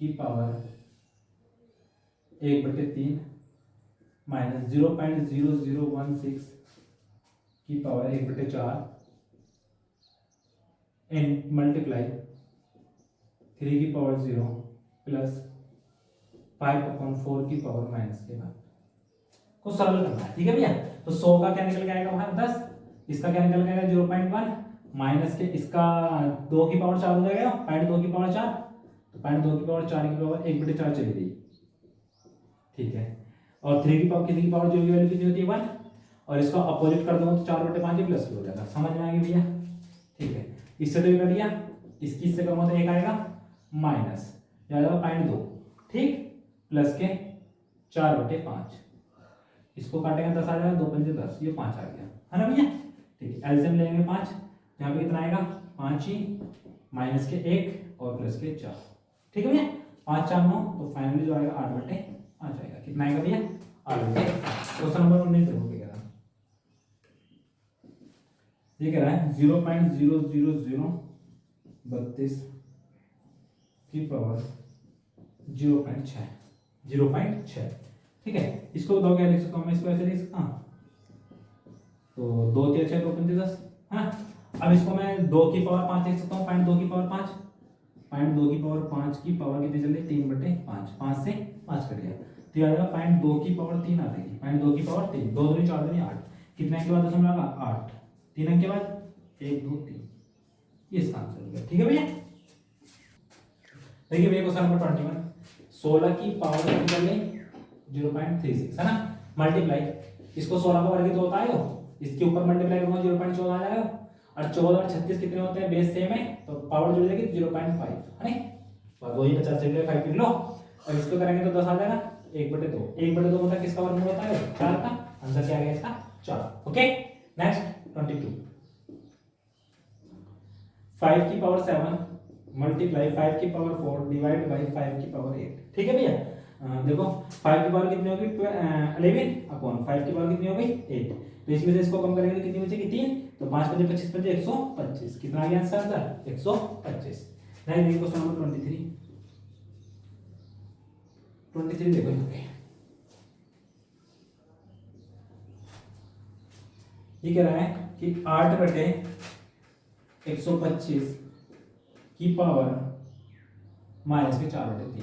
की पावर 1/3 माइनस 0.0016 की पावर 1/4 एंड मल्टीप्लाई 3 की पावर 0 प्लस 5/4 की पावर माइनस के बाद को सरल करना है। ठीक है भैया, तो 100 का क्या निकल के आएगा बाहर 10, इसका क्या निकल के आएगा 0.1 माइनस के इसका 2 की पावर 4 हो जाएगा, 0.2 की पावर 4, तो 0.2 की पावर 4 की पावर 1/4 चली गई। ठीक है, और 3 की पावर किसी की पावर 0 की वैल्यू कितनी होती है 1, और इसका अपोजिट कर दूंगा तो 4/5 प्लस हो जाएगा। समझ में आएगी भैया। ठीक है, इससे तो ये कर दिया, इसकी इससे कम होता है 1 आएगा, माइनस आ जाएगा 0.2, ठीक, प्लस के 4/5, इसको काटेंगे 10 आ जाएगा, 2 पंजे 10, ये 5 आ गया, है ना भैया। ठीक है, एलसीएम लेंगे 5, यहाँ पे कितना आएगा 5 ही, माइनस के 1 और प्लस के 4। ठीक है भैया, 5 4 9, तो फाइनली जो आएगा 8/5 आएगा। कितना आएगा भैया 8/5। क्वेश्चन नंबर 19 देखो क्या कह रहा है, ये कह रहा है 0.00032 की पावर 0.6। ठीक है, इसको बताओ क्या लिख सकता हूँ मैं, इसको ऐसे लिख सकता हूँ, तो 2 3 6 2 5 10, हाँ। अब इसको मैं 2 की पावर 5 लिख सकता हूँ, 0.2 की पावर 5, 0.2 की पावर 5 की पावर कितनी चल रही 3/5, 5 से 5 कट गया, तो आ जाएगा 0.2 की पावर 3 आ जाएगी, 0.2 की पावर 3, 2 दूनी 4 दूनी 8, कितने के बाद दशमलव लगा 8, 3 अंक के बाद 1 2 3, ये इसका आंसर हो गया। ठीक है भैया, देखिए भैया क्वेश्चन नंबर 21, 16 की पावर कितनी चल रही 0.36, है ना। मल्टीप्लाई इसको 16 का वर्ग तो होता है, इसके ऊपर मल्टीप्लाई करूंगा 0.14 आ जाएगा, और 14 और 36 कितने होते हैं, बेस सेम है, तो पावर जुड़ जाएगी 0.5, है ना। बस वही 50 से 5 लिख लो, और इसको करेंगे तो 10 आ जाएगा, 1/2, 1/2 मतलब किसका वर्गमूल होता है 4 का, आंसर क्या आ गया इसका 4। ओके, नेक्स्ट 22, 5 की पावर 7 मल्टीप्लाई 5 की पावर 4 डिवाइड बाई 5 की पावर 8। ठीक है भैया, देखो 5 की पावर कितनी होगी 11/5 की पावर कितनी होगी 8, तो इसमें से इसको कम करेंगे तो कितनी बचेगी 3, तो 5 5 25 5 125, कितना आ गया आंसर 125। नहीं देखो क्वेश्चन नंबर 23 देखो यहाँ पे, ये कह रहा है कि 8/125 की पावर माइनस के 4/3।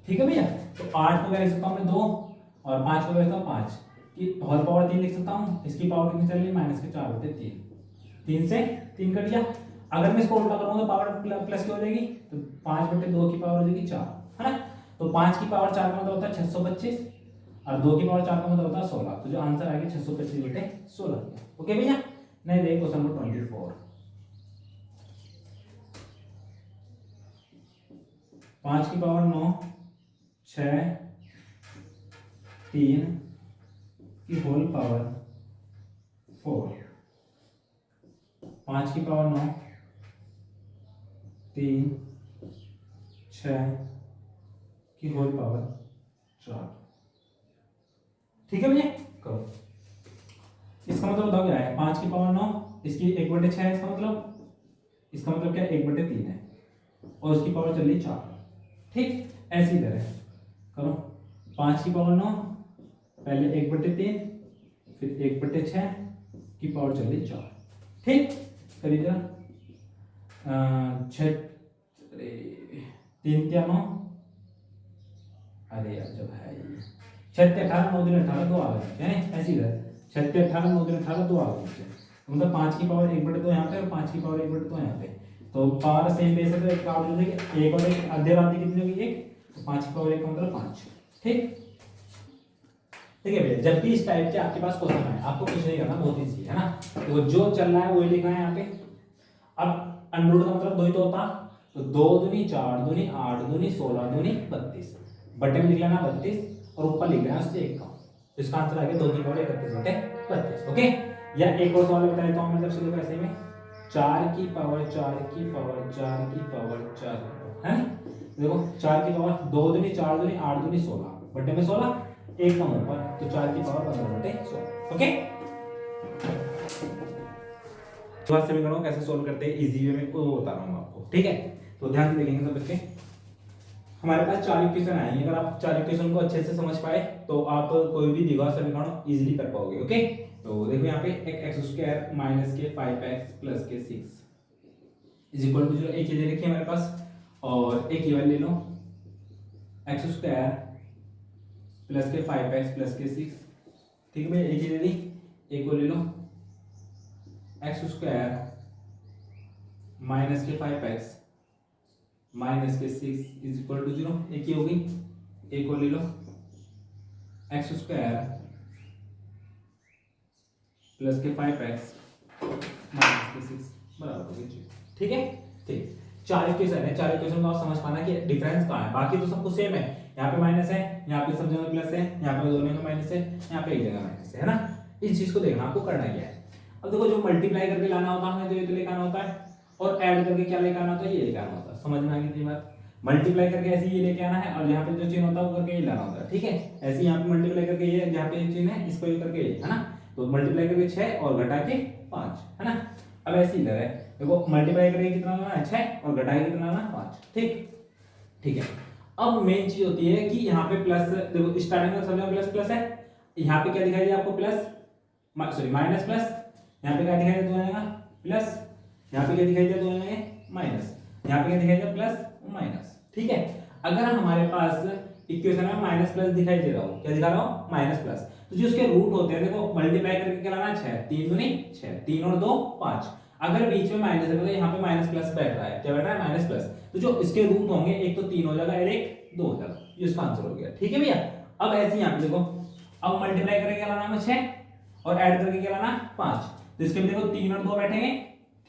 ठीक है भैया, तो 8 को क्या लिख सकता हूँ मैं 2, और 5 को क्या लिखता हूँ 5, कि होल पावर 3 लिख सकता हूँ, इसकी पावर कितनी चल रही है -4/3, 3 से 3 कट गया। अगर मैं इसको उल्टा करूँगा तो पावर प्लस की हो जाएगी, तो 5/2 की पावर हो जाएगी 4, है ना। तो 5 की पावर 4 का मतलब होता है 625 और 2 की पावर 4 का मतलब होता है 16। तो जो आंसर आएगा 625/16। ओके भैया। नहीं देखिए क्वेश्चन नंबर 24, 5 की पावर 9, 6, 3 की होल पावर 4, 5 की पावर 9, 3, 6 की होल पावर 4। ठीक है भैया, करो। इसका मतलब बताओ क्या है, 5 की पावर 9, इसकी 1/6 है, इसका मतलब क्या है 1/3 है, और उसकी पावर चल रही 4। ठीक, ऐसी तरह करो, 5 की पावर 9, पहले 1/3, फिर 1/6 की पावर चल रही 4। ठीक, करिए जरा। 6 3 क्या 9, अरे यार जब है 6 18 9 दिन 18 2 आ गए हैं, ऐसी तरह 6 18 9 दिन 18 2 आ गए, मतलब 5 की पावर 1/2 यहाँ पे और 5 की पावर 1/2 यहाँ पे, तो पावर सेम बेस है तो एक काउंट हो जाएगी, एक और एक आधे आधी कितनी होगी 1, तो 5 की पावर 1 का मतलब 5। ठीक, ठीक है भैया। जब भी इस टाइप के आपके पास क्वेश्चन आए, आपको कुछ नहीं करना, बहुत ईजी है ना, तो जो चल रहा है वही लिखना है यहाँ पे। अब अंडर का मतलब 2 ही तो होता, तो 2 दूनी 4 दूनी 8 दूनी 16 दूनी 32, बटे में लिख लेना 32 और ऊपर लिख लेना उससे 1 का, तो इसका आंसर आ गया 2 की पावर 31/32। ओके, या एक और सवाल बता देता हूँ मैं, जब से ऐसे में 4 की पावर 4 की पावर 4 की पावर 4 है ना, देखो 4 की पावर 2 दूनी 4 दूनी 8 दूनी 16, बटे में 16, 1 कम ऊपर, तो 4 की पावर 15/16। ओके, तो आज समीकरणों कैसे सोल्व करते हैं इजी वे में वो बता रहा हूँ आपको। ठीक है, तो ध्यान से देखेंगे सब बच्चे। हमारे पास 4 इक्वेशन आएंगे, अगर आप 4 इक्वेशन को अच्छे से समझ पाए तो आप कोई भी दिगा समीकरण इजीली कर पाओगे। ओके, तो देखो यहाँ पे एक x² माइनस के 5x प्लस के 6 इज इक्वल टू 0, एक ये दे रखी है हमारे पास, और एक ये वाली ले लो x² प्लस के 5x प्लस के 6। ठीक है भैया, एक ये दे दी, एक और ले लो x² माइनस के 5x माइनस के 6 इज इक्वल टू 0, एक ही होगी, एक और ले लो x² प्लस के 5x माइनस के 6 बराबर होगी 0। ठीक है, ठीक, 4 इक्वेशन है, 4 इक्वेशन को आप समझ पाना कि डिफरेंस कहाँ है, बाकी तो सब कुछ सेम है, यहाँ पे माइनस है, यहाँ पे सब जगह प्लस है, यहाँ पे दोनों में माइनस है, यहाँ पे एक जगह माइनस है ना। इस चीज को देखना, आपको करना क्या है। अब देखो, जो मल्टीप्लाई करके लाना होता है तो ये तो लेकर आना होता है, और ऐड करके क्या लेकर आना होता है, ये लेकर आना होता है। समझ में आ गई थी बात, मल्टीप्लाई करके ऐसे ये लेके आना है, और यहाँ पे जो चिन्ह होता है वो करके ये लाना होता है। ठीक है, ऐसे यहाँ पे मल्टीप्लाई करके ये यहाँ पे चिन्ह है, इसको ये करके ये, है ना, तो मल्टीप्लाई करके 6 और घटा के 5, है ना। अब ऐसे इधर है, देखो मल्टीप्लाई करके कितना लाना है 6 और घटा के कितना लाना है 5। ठीक, ठीक है। अब मेन चीज होती है कि यहाँ पे प्लस, देखो स्टार्टिंग में सब जगह प्लस प्लस है, यहाँ पे क्या दिखाई दिया आपको प्लस, सॉरी माइनस प्लस, यहाँ पे क्या दिखाई दिया दोनों जगह प्लस, यहाँ पे क्या दिखाई दिया दोनों जगह माइनस, यहाँ पे क्या दिखाई दिया प्लस माइनस। ठीक है, अगर हमारे पास इक्वेशन में माइनस प्लस दिखाई दे रहा हो, क्या दिखा रहा हूँ माइनस प्लस, तो जो उसके रूट होते हैं देखो मल्टीप्लाई करके क्या लाना 6, 3 दूनी 6, 3 और 2 5, अगर बीच में माइनस है तो यहाँ पे माइनस प्लस बैठ रहा है, क्या बैठ रहा है माइनस प्लस, तो जो इसके रूट होंगे एक तो 3 हो जाएगा और एक 2 हो जाएगा, ये इसका आंसर हो गया। ठीक है भैया, अब ऐसे यहाँ पे देखो, अब मल्टीप्लाई करके क्या लाना है 6 और ऐड करके क्या लाना 5, तो इसके में देखो 3 और 2 बैठेंगे।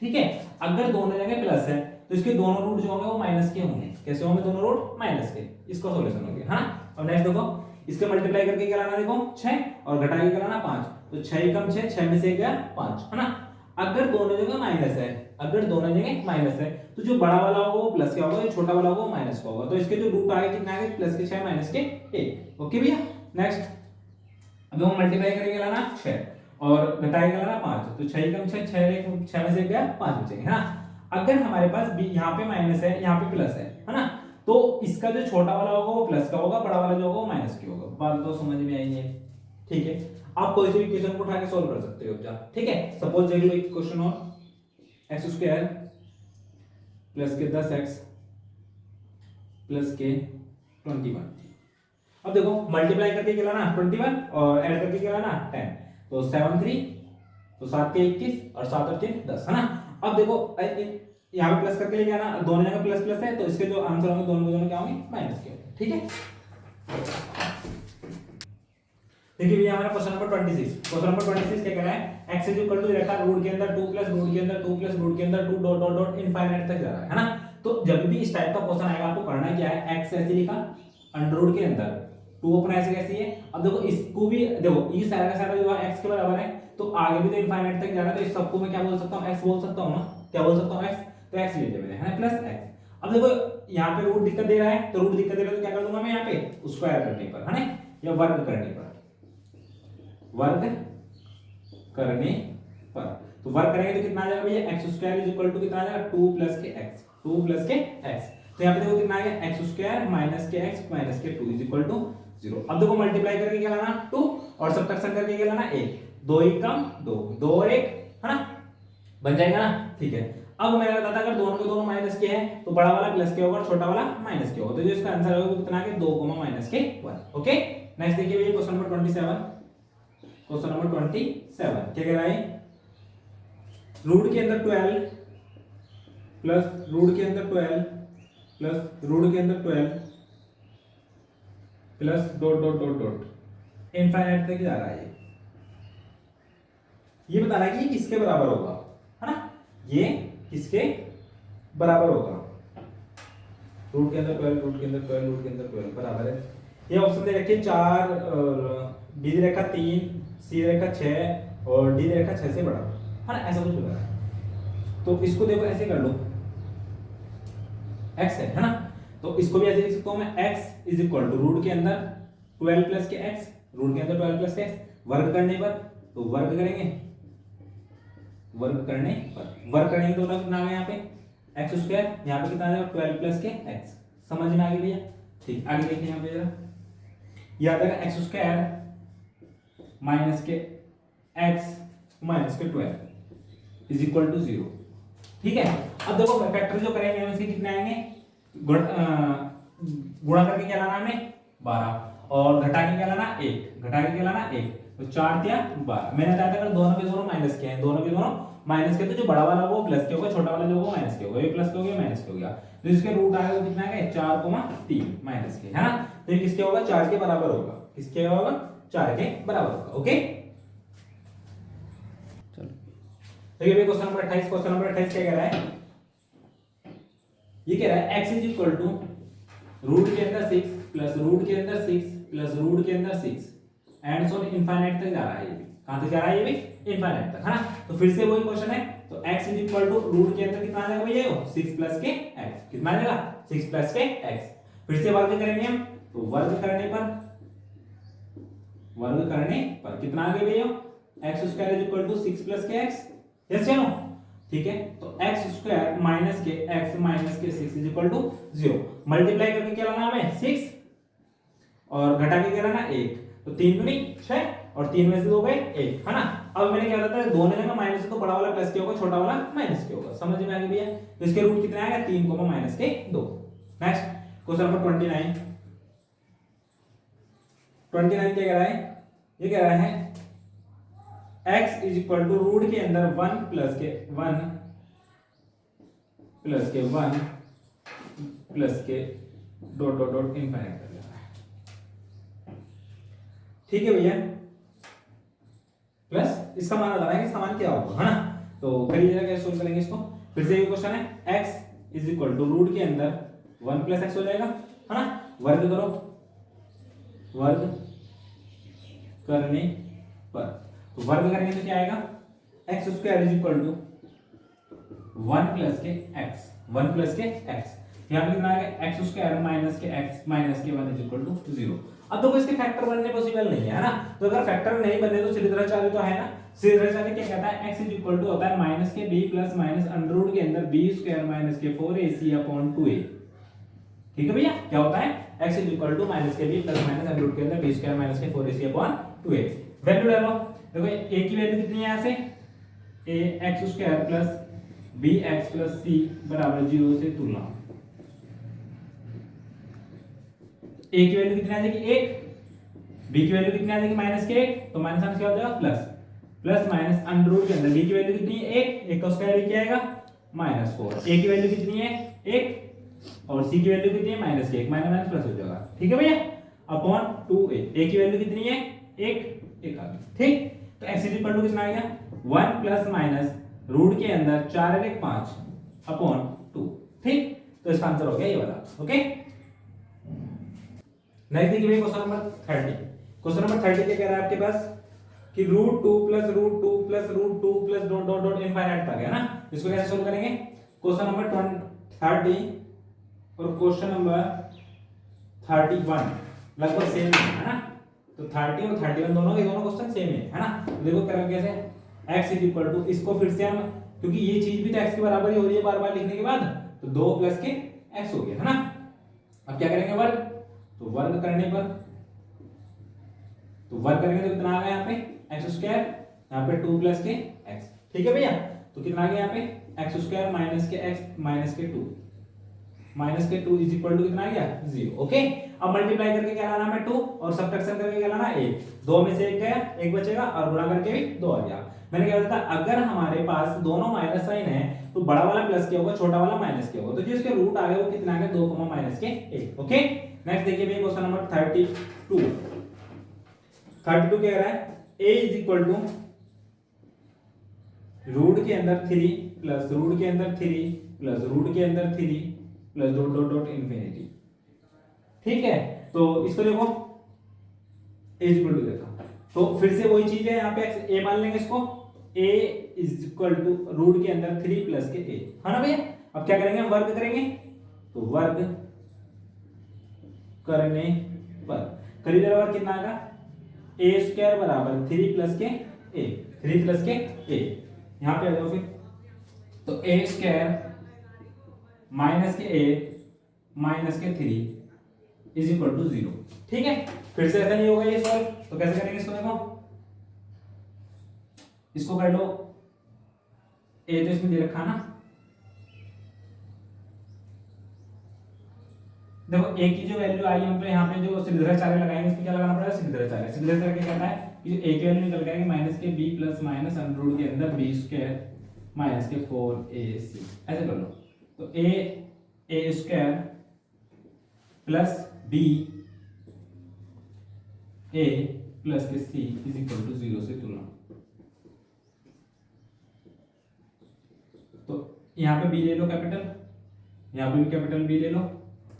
ठीक है, अगर दोनों जगह प्लस है तो इसके दोनों रूट जो होंगे वो माइनस के होंगे, कैसे होंगे दोनों रूट माइनस के, इसका सॉल्यूशन हो गया। हाँ, अब नेक्स्ट देखो, इसके मल्टीप्लाई करके क्या लाना, देखो 6 और घटा के क्या लाना 5, तो 6 कम 6, 6 में से गया 5, है ना। अगर दोनों जगह माइनस है, अगर दोनों जगह माइनस है तो जो बड़ा वाला होगा वो प्लस का होगा, जो छोटा वाला होगा वो माइनस का होगा, तो इसके जो रूट आगे कितना आएगा प्लस के 6 माइनस के 1। ओके भैया, नेक्स्ट अब हम मल्टीप्लाई करके लाना 6 और घटाएंगे लाना 5, तो 6 कम 6, 6 में से गया 5 बचेंगे, है ना। अगर हमारे पास यहाँ पे माइनस है, यहाँ पे प्लस है ना, तो इसका जो छोटा वाला होगा वो प्लस का होगा, बड़ा वाला जो होगा वो माइनस की होगा। बात तो समझ में आई है। ठीक है, आप कोई सी भी इक्वेशन को उठा के सॉल्व कर सकते हो। ठीक है, सपोज देख लो एक क्वेश्चन और, x² प्लस के 10x प्लस के 21, अब देखो मल्टीप्लाई करके क्या लाना 21 और ऐड करके क्या लाना 10, तो 7 3 तो 7 के 21 और 7 और 3 10 है ना। अब देखो यहाँ पे प्लस करके लेके आना, दोनों जगह प्लस प्लस है तो इसके जो आंसर होंगे दोनों के दोनों क्या होंगे माइनस के होंगे, ठीक है। देखिए भैया हमारा क्वेश्चन नंबर 26 क्या कह रहा है, x इज इक्वल टू रखा रूट के अंदर 2 प्लस रूट के अंदर 2 प्लस रूट के अंदर 2 डॉट डॉट डॉट इनफाइनाइट तक जा रहा है ना। तो जब भी इस टाइप का क्वेश्चन आएगा आपको करना क्या है, x ऐसे लिखा अंडर रूट के अंदर 2 अपना ऐसे कैसी है। अब देखो इसको भी देखो ये सारा का सारा जो है x के बराबर है तो आगे भी तो इनफाइनाइट तक जा रहा है, तो इस सबको मैं क्या बोल सकता हूं x बोल सकता हूं ना, क्या बोल सकता हूं x, तो x ले लिया मैंने है ना प्लस x। अब देखो यहाँ पे रूट दिक्कत दे रहा है तो रूट दिक्कत दे रहा है तो क्या कर दूंगा मैं यहाँ पे स्क्वायर करने पर है ना, या वर्ग करने पर, वर्ग करने पर तो वर्ग करेंगे तो कितना आ जाएगा भैया x square is equal to कितना आ जाएगा 2 प्लस के x, 2 प्लस के x। तो यहाँ पे देखो कितना आ गया x स्क्वायर माइनस के x माइनस के 2 इज इक्वल टू 0। अब देखो मल्टीप्लाई करके क्या लाना 2 और सब्ट्रैक्शन करके क्या लाना 1, 2 1 कम 2, 2 और 1 है ना, बन जाएगा ना, ठीक है। अब मैंने बताया था अगर दोनों के दोनों माइनस के हैं तो बड़ा वाला प्लस के होगा और छोटा वाला माइनस के होगा, तो जो इसका आंसर होगा कितना आ गया 2 माइनस के 1। ओके नेक्स्ट देखिए भैया क्वेश्चन नंबर 27, क्वेश्चन नंबर 27 क्या कह रहा है, रूट के अंदर 12 प्लस रूट के अंदर 12 प्लस रूट के अंदर 12 plus dot dot dot dot infinite तक जा रहा है। ये बताना कि ये किसके बराबर होगा है ना, ये किसके बराबर होगा, रूट के अंदर 12 रूट के अंदर 12 रूट के अंदर 12 बराबर है। ये ऑप्शन दे रखे 4 और बी दे रखा 3 सी दे रखा 6 और डी दे रखा 6 से बड़ा है ना, ऐसा कुछ बता रहा है। तो इसको देखो ऐसे कर लो, x है ना, तो इसको भी ऐसे लिख सकता हूं मैं x is equal to root के अंदर 12 प्लस के x, रूट के अंदर 12 प्लस के x वर्ग करने पर, तो वर्ग करेंगे वर्ग करने पर, वर्ग करेंगे तो कितना आ गया यहाँ पे x स्क्वायर, यहाँ पे कितना आ जाएगा 12 प्लस के x, समझ में आ गया भैया, ठीक। आगे देखिए यहाँ पे जरा याद रखा x स्क्वायर माइनस के x माइनस के 12 इज इक्वल टू 0, ठीक है। अब देखो फैक्टर जो करेंगे हम इसके कितने आएंगे, गुणा करके क्या लाना हमें 12 और घटा के क्या लाना 1, घटा के क्या लाना 1, तो 4 या 12। मैंने बताया था अगर दोनों के दोनों माइनस के हैं, दोनों के दोनों माइनस के तो जो बड़ा वाला वो प्लस के होगा, छोटा वाला जो होगा माइनस के होगा, ये प्लस के हो गया माइनस के हो गया, तो इसके रूट आएगा तो कितना आएगा 4,3 माइनस के है ना, तो ये किसके होगा 4 के बराबर होगा, किसके होगा 4 के बराबर होगा। ओके देखिए क्वेश्चन नंबर 28, क्वेश्चन नंबर 28 क्या कह रहा है, ये कह रहा है x is equal to root के अंदर 6 प्लस रूट के अंदर 6 प्लस रूट के अंदर 6 एंड सो इनफाइनाइट तक जा रहा है, ये भी कहां तक जा रहा है, ये भी इनफाइनाइट तक है ना। तो फिर से वही क्वेश्चन है, तो x is equal to root के अंदर कितना आ जाएगा भैया 6 प्लस के x, कितना आ जाएगा 6 प्लस के x। फिर से वर्ग करेंगे हम, तो वर्ग करने पर कितना आ गया भैया x square is equal to 6 plus के x, यस या नो, ठीक है। तो x स्क्वायर माइनस के x माइनस के 6 इज इक्वल टू 0, मल्टीप्लाई करके क्या लाना हमें 6 और घटा के क्या लाना 1, तो 3 दूनी 6 और 3 में से 2 गए 1 है ना। अब मैंने क्या बताया दोनों जगह माइनस तो बड़ा वाला प्लस के होगा, छोटा वाला माइनस के होगा, समझ में आ गया भैया। तो इसके रूट कितने आएगा 3 माइनस के 2। नेक्स्ट क्वेश्चन नंबर 29 क्या कह रहा है, ये कह रहा है x is equal to root के अंदर 1 प्लस के 1 प्लस के डॉट डॉट डॉट इनफाइनाइट कर रहा है, ठीक है भैया। प्लस इसका मान बताना है कि समान क्या होगा है ना, तो करिए जरा कैसे सोल्व करेंगे इसको। फिर से ये क्वेश्चन है x is equal to root के अंदर 1 प्लस x हो जाएगा है ना, वर्ग करो, वर्ग करने पर, तो वर्ग करेंगे तो क्या आएगा x square is equal to 1 plus के x, 1 प्लस के x, यहाँ पे कितना आएगा x स्क्वायर माइनस के x माइनस के 1 इज इक्वल टू 0। अब देखो इसके फैक्टर बनने पॉसिबल नहीं है ना, तो अगर फैक्टर नहीं बने तो सीधी तरह चाले तो है ना, सीधी तरह चाले क्या कहता है x इज इक्वल टू होता है माइनस के b plus minus under root के अंदर b स्क्वायर माइनस के 4ac अपॉन 2a, ठीक है भैया। क्या होता है x is equal to minus के b plus minus under root के अंदर b स्क्वायर माइनस के 4ac अपॉन 2a। वैल्यू डालो, देखो a की वैल्यू कितनी है यहां से a x square plus bx plus c बराबर 0 से तुलना, ए की वैल्यू कितनी आ जाएगी 1, बी की वैल्यू कितनी आ जाएगी -1, तो माइनस माइनस क्या हो जाएगा plus, plus minus under root के अंदर बी की वैल्यू कितनी है 1, 1 का स्क्वायर क्या आएगा -4, ए की वैल्यू कितनी है 1 और सी की वैल्यू कितनी है -1, माइनस माइनस प्लस हो जाएगा, ठीक है भैया, अपॉन 2a, ए की वैल्यू कितनी है 1 आ गई, ठीक। तो x इक्वल टू कितना आ गया 1 प्लस माइनस रूट के अंदर 4 और 1 5 अपॉन 2, ठीक। तो इसका आंसर हो गया ये वाला, ओके। नेक्स्ट देखिए क्वेश्चन नंबर 30। क्वेश्चन नंबर 30 क्या कह रहा है आपके पास कि √2 plus √2 plus √2 plus dot dot dot infinite तक है ना। इसको कैसे सोल्व करेंगे? क्वेश्चन नंबर 30 और क्वेश्चन नंबर 31 लगभग सेम है ना। तो 30 और 31 दोनों के दोनों क्वेश्चन सेम है ना। तो देखो करें कैसे, x इज इक्वल टू, इसको फिर से हम, क्योंकि ये चीज भी तो x के बराबर ही हो रही है बार बार लिखने के बाद, तो 2 प्लस के x हो गया है ना। अब क्या करेंगे वर्ग, तो वर्ग करने पर, तो वर्ग करेंगे तो कितना आ गया यहाँ पे एक्स स्क्वायर, यहाँ पे 2 प्लस के x, ठीक है भैया। तो कितना आ गया यहाँ पे एक्स स्क्वायर माइनस के x माइनस के 2, माइनस के 2 इज इक्वल टू कितना आ गया 0, ओके। अब मल्टीप्लाई करके क्या लाना है 2 और सब्ट्रैक्शन करके क्या लाना 1, 2 में से 1 गया, 1 बचेगा और गुणा करके भी 2 आ गया। मैंने क्या बताया था, अगर हमारे पास दोनों माइनस साइन है तो बड़ा वाला प्लस क्या होगा, छोटा वाला माइनस क्या होगा, तो जो इसके रूट आ गए वो कितना आ गया 2 माइनस के 1, ओके। नेक्स्ट देखिए भैया क्वेश्चन नंबर 32 कह रहा है a is equal to root के अंदर 3 प्लस रूट के अंदर 3 प्लस रूट के अंदर 3 plus dot dot dot infinity, ठीक है। तो इसको देखो a इज इक्वल टू देखा, तो फिर से वही चीज है, यहाँ पे a मान लेंगे इसको, a is equal to root के अंदर 3 प्लस के a, है ना भैया। अब क्या करेंगे, वर्ग करेंगे, तो वर्ग करने पर करीब बराबर कितना आएगा a स्क्वायर बराबर 3 प्लस के a, 3 प्लस के a, यहां पे आ जाओ फिर, तो a स्क्वायर माइनस के a माइनस के 3 इज इक्वल टू 0, ठीक है। फिर से ऐसा नहीं होगा ये सॉल्व, तो कैसे करेंगे इसको, देखो इसको कर लो, a तो इसमें दे रखा ना, देखो a की जो वैल्यू आई है, मतलब यहाँ पे जो सिद्धाचार्य लगाएंगे इसमें क्या लगाना पड़ेगा सिद्धाचार्य। सिद्धाचार्य क्या कहता है कि जो a की वैल्यू निकल जाएगी माइनस के b plus minus under root के अंदर b स्क्वायर माइनस के 4ac, ऐसे कर लो। तो a square plus b a plus के c इज इक्वल टू 0 से तुलना, तो यहाँ पे b ले लो कैपिटल, यहाँ पे भी कैपिटल b ले लो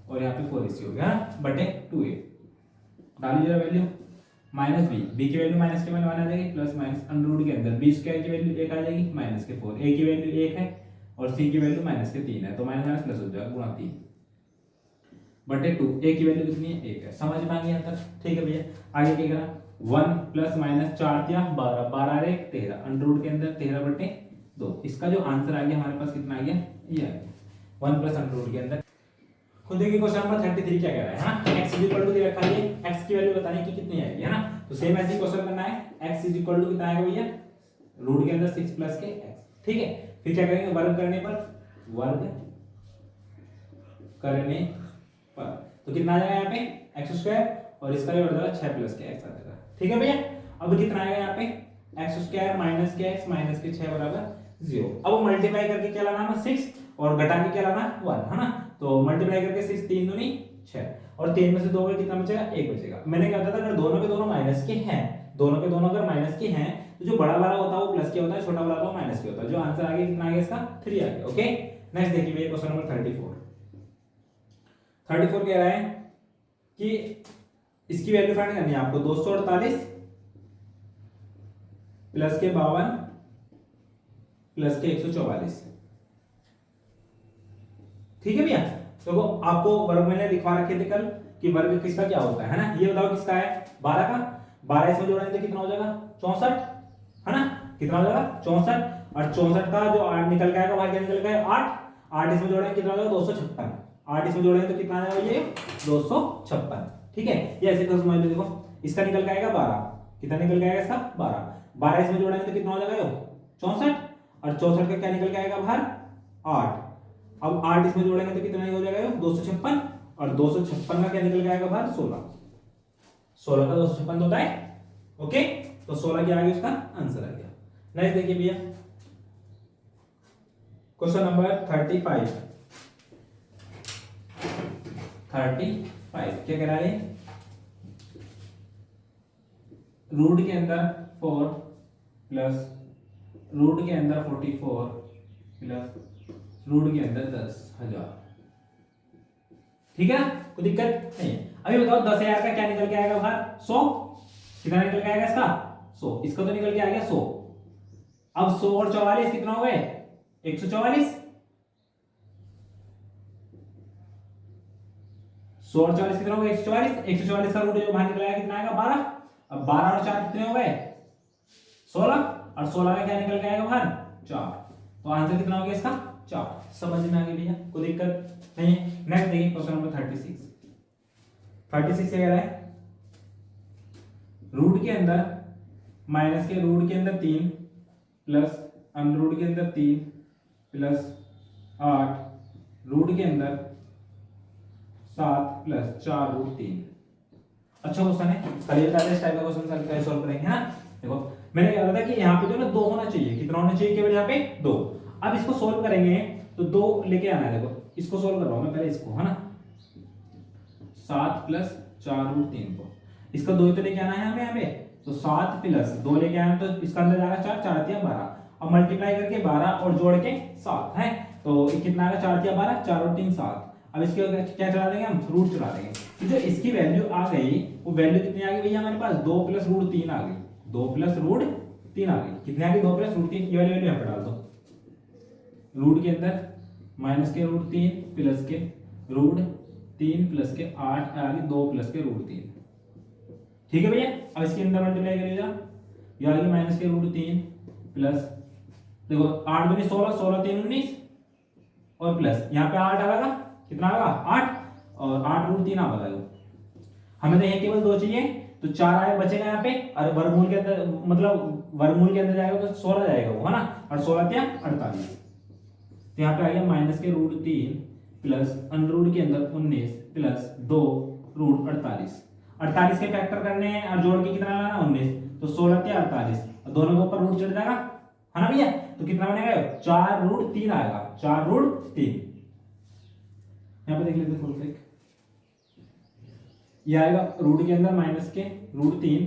और यहाँ पे 4ac हो गया बटे 2a, डालिए जरा वैल्यू माइनस b की वैल्यू माइनस के में आ जाएगी प्लस माइनस अंडर रूट के अंदर b स्क्वायर की वैल्यू 1 आ जाएगी माइनस के 4, a की वैल्यू 1 है और c की वैल्यू माइनस के 3 है, तो माइनस माइनस प्लस हो जाएगा गुणा 3 बटे 2, a की वैल्यू कितनी है 1 है, समझ में आ गया आंसर, ठीक है भैया। आगे क्या करा 1 प्लस माइनस 4 या 12, 12 और 1 13, अंडर रूट के अंदर 13 बटे 2, इसका जो आंसर आ गया हमारे पास कितना आ गया ये आ गया 1 प्लस अंडर रूट के अंदर। खुद देखिए क्वेश्चन नंबर 33 क्या कह रहा है ना, x इज इक्वल टू दे रखा है, x की वैल्यू बताने की कितनी आएगी है ना। तो सेम ऐसे ही क्वेश्चन करना है, x इज इक्वल टू कितना आएगा भैया रूट के अंदर 6 प्लस के x, ठीक है। फिर क्या करेंगे वर्ग करने पर, वर्ग करने पर तो कितना आ जाएगा यहाँ पे x स्क्वायर और इसका भी बढ़ जाएगा 6 प्लस के x आ जाएगा, ठीक है भैया। अब कितना आएगा यहाँ पे x स्क्वायर माइनस के x माइनस के 6 बराबर 0। अब मल्टीप्लाई करके क्या लाना है 6 और घटा के क्या लाना 1, है ना। तो मल्टीप्लाई करके 6 3 दूनी 6 और 3 में से 2 में कितना बचेगा 1 बचेगा। मैंने क्या बताया था अगर दोनों के दोनों माइनस के हैं, दोनों के दोनों अगर माइनस के हैं तो जो बड़ा वाला होता है वो प्लस के होता है, छोटा वाला वो माइनस के होता है। जो आंसर आ गया कितना आ गया इसका 3 आ गया, ओके। नेक्स्ट देखिए भैया क्वेश्चन नंबर 34 कह रहा है कि इसकी वैल्यू फाइंड करनी है आपको 248 प्लस के 52 प्लस के 144, ठीक है भैया। तो आपको वर्ग मैंने लिखवा रखे थे कल कि वर्ग किसका क्या होता है ना। ये बताओ किसका है 12 का, 12 इसमें जोड़ेंगे तो कितना हो जाएगा 64, है ना। कितना हो जाएगा 64 और 64 का जो 8 निकल के आएगा बाहर क्या निकल के 8, 8 इसमें जोड़ेंगे कितना हो जाएगा 256, 8 इसमें जोड़ेंगे तो कितना आ जाएगा ये 256, ठीक है। ये ऐसे तो समझ लो, देखो इसका निकल के आएगा 12, कितना निकल के आएगा इसका 12, 12 इसमें जोड़ेंगे तो कितना हो जाएगा 64 और 64 का क्या निकल के आएगा बाहर 8, अब 8 इसमें जोड़ेंगे तो कितना हो जाएगा 256 और 256 का क्या निकल के आएगा बाहर 16, 16 का 256 होता है। ओके, तो 16 क्या आ गया उसका आंसर आ गया। नेक्स्ट देखिए भैया क्वेश्चन नंबर 35 क्या कह रहा है, रूट के अंदर 4 प्लस रूट के अंदर 44 प्लस रूट के अंदर 10,000। ठीक है ना, कोई दिक्कत नहीं है। अभी बताओ 10,000 का क्या निकल के आएगा बाहर 100, कितना निकल के आएगा इसका 100, इसका तो निकल के आ गया 100। अब 100 और 44 कितना हो गए 144, 100 और 44 कितना हो गया 144, 144 का रूट जो बाहर निकल आएगा कितना आएगा 12। अब 12 और 4 कितने हो गए 16, और 16 का क्या निकल के आएगा बाहर 4, तो आंसर कितना हो गया इसका 4। समझ में आ गई भैया, कोई दिक्कत नहीं है। नेक्स्ट देखिए क्वेश्चन नंबर 36 क्या कह रहा है, रूट के अंदर माइनस के रूट के अंदर 3 प्लस अंडर रूट के अंदर 3 प्लस 8 रूट के अंदर 7 प्लस 4 रूट 3। अच्छा क्वेश्चन है, करिए इस टाइप का क्वेश्चन कैसे सॉल्व करेंगे। हाँ देखो मैंने कहा था कि यहाँ पे जो ना 2 होना चाहिए, कितना होना चाहिए केवल यहाँ पे 2। अब इसको सोल्व करेंगे तो 2 लेके आना है। देखो इसको सोल्व कर रहा हूं मैं पहले इसको, है ना 7 प्लस 4 रूट 3 को, इसका 2 तो लेके आना है हमें यहाँ पे, तो 7 प्लस 2 लेके आए तो इसका अंदर जाएगा 4, 4 तिया 12, अब मल्टीप्लाई करके 12 और जोड़ के 7 है, तो कितना आएगा 4 तिया 12, 4 और 3 7। अब इसके क्या चला देंगे हम रूट चला देंगे, तो जो इसकी वैल्यू आ गई वो वैल्यू कितनी आ गई भैया हमारे पास 2 प्लस रूट 3 आ गई, 2 प्लस रूट 3 आ गई, कितनी आ गई 2 प्लस रूट 3, ये वाली वैल्यू यहाँ पे डाल दो, रूट के अंदर माइनस के रूट 3 प्लस के रूट 3 प्लस के 8 आ गई 2 प्लस के रूट 3। ठीक है भैया, अब इसके अंदर मल्टीप्लाई करिएगा, ये आ गई माइनस के रूट 3 प्लस, देखो 8 दूनी 16, 16 3 19 और प्लस यहाँ पे 8 आएगा, कितना आएगा 8 और 8 रूट 3 आप बताओ, हमें तो यहाँ केवल 2 चाहिए, तो 4 आए बचेगा यहाँ पे, और वर्गमूल के अंदर मतलब वर्गमूल के अंदर जाएगा तो 16 जाएगा वो, है ना, और 16 क्या 48, तो यहाँ पे आ गया माइनस के रूट 3 प्लस अंडर रूट के अंदर 19 प्लस 2 रूट 48, 48 के फैक्टर करने हैं और जोड़ के कितना लाना 19, तो 16 क्या 48, और दोनों के ऊपर रूट चढ़ जाएगा, है ना भैया, तो कितना बनेगा 4 रूट 3 आएगा, 4 रूट 3। यहाँ पे देख लेते फुल फ्लिक, ये आएगा रूट के अंदर माइनस के रूट 3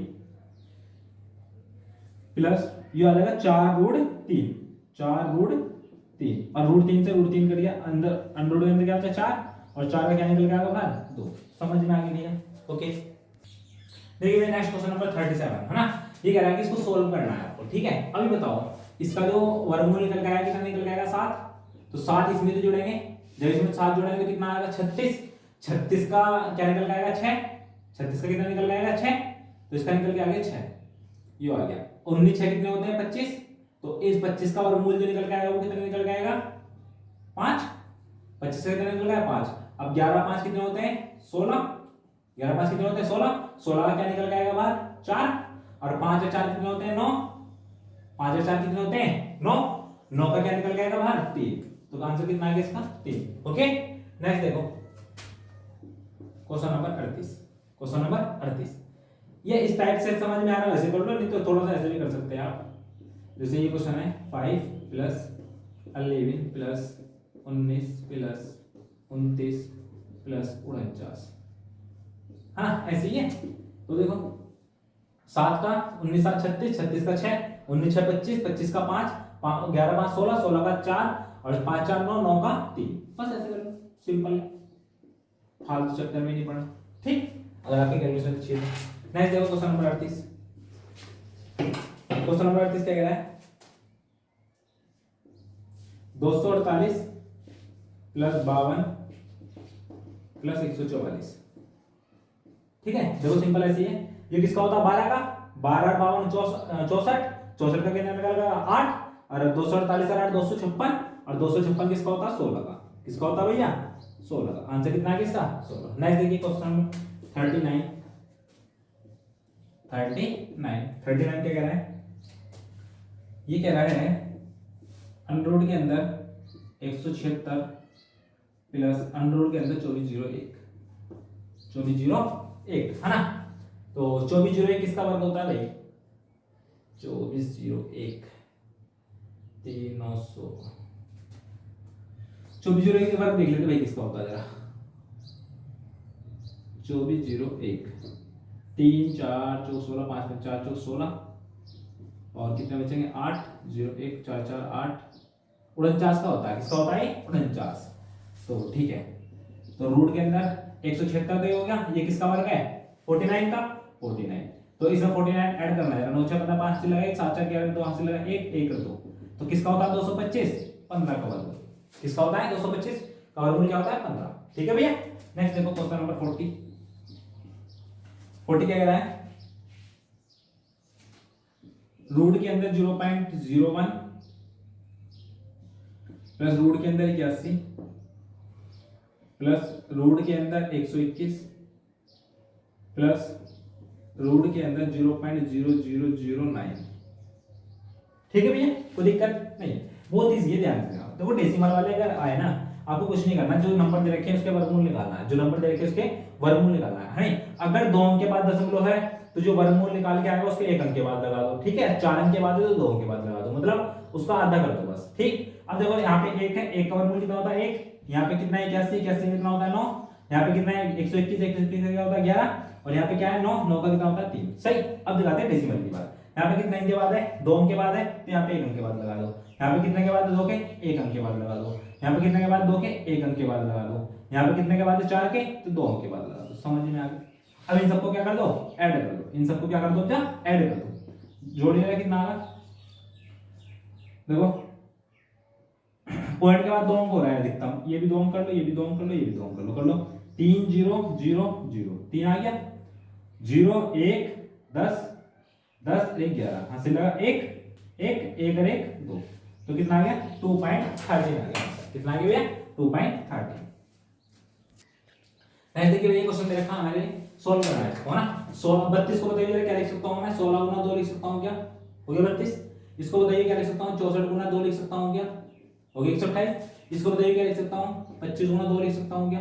प्लस ये आ जाएगा 4 रूट 3, 4 रूट 3, और रूट 3 से रूट 3 कर दिया, अंदर अंडर रूट के अंदर क्या होता है 4, और 4 का क्या निकल के आएगा बाहर 2। समझ में आ गई भैया, ओके। देखिए नेक्स्ट क्वेश्चन नंबर 37 है ना, ये कह रहा है कि इसको सोल्व करना है आपको। ठीक है, अभी बताओ इसका जो वर्गमूल निकल के आएगा कितना निकल के आएगा 7, तो 7 इसमें तो जुड़ेंगे, जब इसमें 7 जोड़ेंगे तो कितना आएगा 36, 36 का क्या निकल के आएगा 6, 36 का कितना निकल के आएगा 6, तो इसका निकल के आ गया 6, ये आ गया 19 6 कितने होते हैं 25, तो इस 25 का वर्गमूल जो निकल के आएगा वो कितना निकल के आएगा 5, 25 से कितना निकल गया 5, अब 11 5 कितने होते हैं 16, 11 5 कितने होते हैं 16, 16 का क्या निकल के आएगा बाहर 4, और 5 और 4 कितने होते हैं 9, 5 और 4 कितने होते हैं 9, 9 का क्या निकल के आएगा बाहर 3, तो आंसर कितना आ गया इसका 3। ओके, नेक्स्ट देखो क्वेश्चन नंबर 38, क्वेश्चन नंबर 38, ये इस टाइप से समझ में आ रहा है वैसे कर लो, नहीं तो थोड़ा सा ऐसे भी कर सकते हैं आप। जैसे ये क्वेश्चन है 5 प्लस 11 प्लस 19 प्लस 29 प्लस 49, हाँ ऐसे ही है। तो देखो 7 का 19 7 36, 36 का 6, 19 6 25, 25 का 5, 11 5 16, 16 का 4, और 5 4 9, 9 का 3, बस ऐसे कर लो, सिंपल है, फालतू चक्कर में नहीं पड़ना। ठीक, अगर आपकी कैलकुलेशन अच्छी है। नेक्स्ट देखो क्वेश्चन नंबर 38, क्वेश्चन नंबर 38 क्या कह रहा है 248 प्लस 52 प्लस 144। ठीक है, देखो सिंपल ऐसी है, ये किसका होता है 12 का, 12 52 64, 64 का कितना निकलेगा 8, और 248 और 8 256, और 256 किसका होता है 16 का, किसका होता है भैया 16 का, आंसर कितना है किसका 16। नेक्स्ट देखिए क्वेश्चन नंबर 39, 39 क्या कह रहा है, ये कह रहा है अंडर रूट के अंदर 176 प्लस अंडर रूट के अंदर 2401, 2401 है ना। तो 2401 किसका वर्ग होता है भाई? 2401 3900। 2401 के वर्ग देख लेते भाई किसका होता है जरा। 2401 3 4 चौक 16 5 में 4 चौक 16 और कितने बचेंगे 8 0 1 4 4 8 49 का होता है। किसका होता है 49। तो ठीक है, तो रूट के अंदर 176 तो ये हो गया, ये किसका वर्ग है 49 का 49। तो इसमें 49 ऐड करना है, 9 6 15 5 से लगा 7 4 11 2 हाथ से लगा 1 1 2, तो किसका होता है 225 15 का वर्ग। किसका होता है 225 का वर्गमूल क्या होता है 15। ठीक है भैया। नेक्स्ट देखो क्वेश्चन नंबर 40 क्या कह रहा है, रूट के अंदर 0.01 प्लस रूट के अंदर 81 प्लस रूट के अंदर 121 प्लस रूट के अंदर 0.0009। ठीक है भैया, कोई दिक्कत नहीं है। बहुत ईजी है, ध्यान से देखो डेसिमल वाले अगर आए ना आपको कुछ नहीं करना, जो नंबर दे रखे हैं उसके वर्गमूल निकालना है, जो नंबर दे रखे हैं उसके वर्गमूल निकालना है। अगर 2 अंक के बाद दशमलव है तो जो वर्गमूल निकाल के आएगा उसके 1 अंक के बाद लगा दो। ठीक है, 4 अंक के बाद है तो 2 अंक के बाद लगा दो, मतलब उसका आधा कर दो बस। ठीक, अब देखो यहाँ पे 1 है, 1 का वर्गमूल कितना होता है 1, यहाँ पे कितना है 81, 81 कितना होता है 9, यहाँ पे कितना है 121, 121 क्या होता है 11, और यहाँ पे क्या है 9, 9 का कितना होता है 3। सही, अब दिखाते हैं डेसिमल की बात। यहाँ पे कितने अंक के बाद है 2 अंक के बाद है तो यहाँ पे 1 अंक के बाद लगा दो, यहाँ पे कितने के बाद 2 के 1 अंक के बाद लगा दो, यहाँ पे कितने के बाद 2 के 1 अंक के बाद लगा दो, यहाँ पे कितने के बाद 4 के तो 2 अंक के बाद लगा दो। समझ में आ गया। अब इन सबको क्या कर दो ऐड कर दो, इन सबको क्या कर दो क्या ऐड कर दो, जोड़िएगा कितना आ रहा देखो, पॉइंट के बाद 2 अंक हो रहा है अधिकतम, ये भी 2 अंक कर लो, ये भी 2 अंक कर लो, ये भी 2 अंक कर लो 3 0 0 0 3 आ गया 0 1 10 10 1 11 हासिल लगा 1 1 1 और 1 2, तो कितना आ गया 2.13 आ गया। कितना आ गया भैया 2.13। नेक्स्ट देखिए भैया क्वेश्चन दे रखा है हमारे सॉल्व करना है इसको, है ना। 16 32 को बताइए क्या लिख सकता हूं मैं, 16 गुना 2 लिख सकता हूं क्या, हो गया 32। इसको बताइए क्या लिख सकता हूं 64 गुना 2 लिख सकता हूं क्या, हो गया 128। इसको बताइए क्या लिख सकता हूं 25 गुना 2 लिख सकता हूं क्या।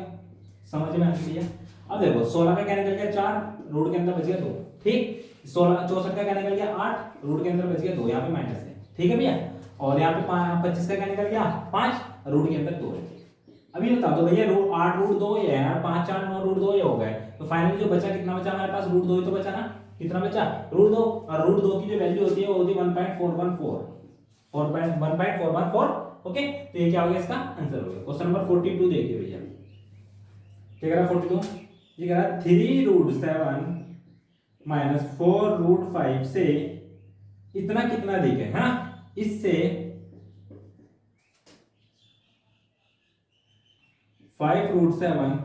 समझ में आ गया। अब देखो 16 का क्या निकल गया 4, रूट के अंदर बच गया 2। ठीक, 16 64 का क्या निकल गया 8, रूट के अंदर बच गया 2, यहाँ पे माइनस है। ठीक है भैया, और यहाँ पे 25 का क्या निकल गया 5, रूट के अंदर 2 है। अभी बता दो भैया 8 रूट 2 ये है, 5 4 9 रूट 2 ये हो गए, तो फाइनली जो बचा कितना बचा हमारे पास रूट 2 ही तो बचा ना। कितना बचा रूट 2, और रूट 2 की जो वैल्यू होती है वो होती है 1.414। ओके, तो ये क्या हो गया इसका आंसर हो गया। क्वेश्चन नंबर 42 देखिए भैया क्या कह रहा है 42, ये कह रहा है 3 रूट 7 माइनस 4 रूट 5 से इतना कितना दिखे है ना, इससे 5 रूट 7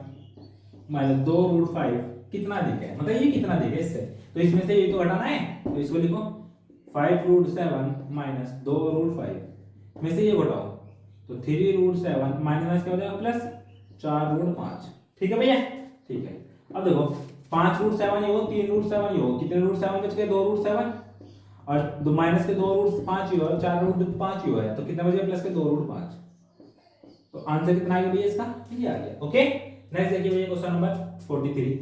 माइनस 2 रूट 5 कितना दिखे, मतलब ये कितना दिखे इससे, तो इसमें से ये तो हटाना है, तो इसको लिखो 5 रूट 7 माइनस 2 रूट 5 में से ये घटाओ, तो 3 रूट 7 माइनस क्या हो जाएगा प्लस 4 रूट 5। ठीक है भैया, ठीक है। अब देखो 5 रूट 7 ये हो, 3 रूट 7 ये हो, कितने रूट 7 बच गए 2 रूट 7, और दो माइनस के 2 रूट 5 ही हो, 4 रूट 5 ही हो है, तो कितना बच गया प्लस के 2 रूट 5। तो आंसर कितना आ गया भैया इसका, ये आ गया। ओके, नेक्स्ट देखिए भैया क्वेश्चन नंबर 43,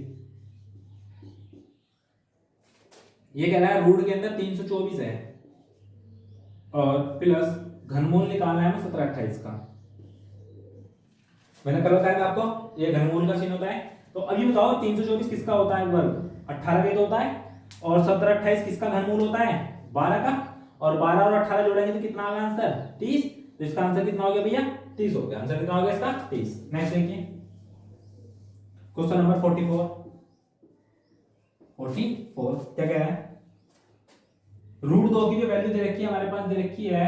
ये कह रहा है रूट के अंदर 324 है और प्लस घनमूल निकालना है 17 28 का। मैंने कल बताया था आपको ये घनमूल का चिन्ह होता है। तो अभी बताओ 324 किसका होता है वर्ग, 18 का तो होता है, और 17 28 किसका घनमूल होता है 12 का, और 12 और 18 जोड़ेंगे तो कितना आ गया आंसर 30। तो इसका आंसर कितना हो गया भैया 30 हो गया। आंसर कितना हो गया इसका 30। नेक्स्ट देखिए क्वेश्चन नंबर 44 क्या कह रहा है, रूट 2 की जो वैल्यू दे रखी है हमारे पास, दे रखी है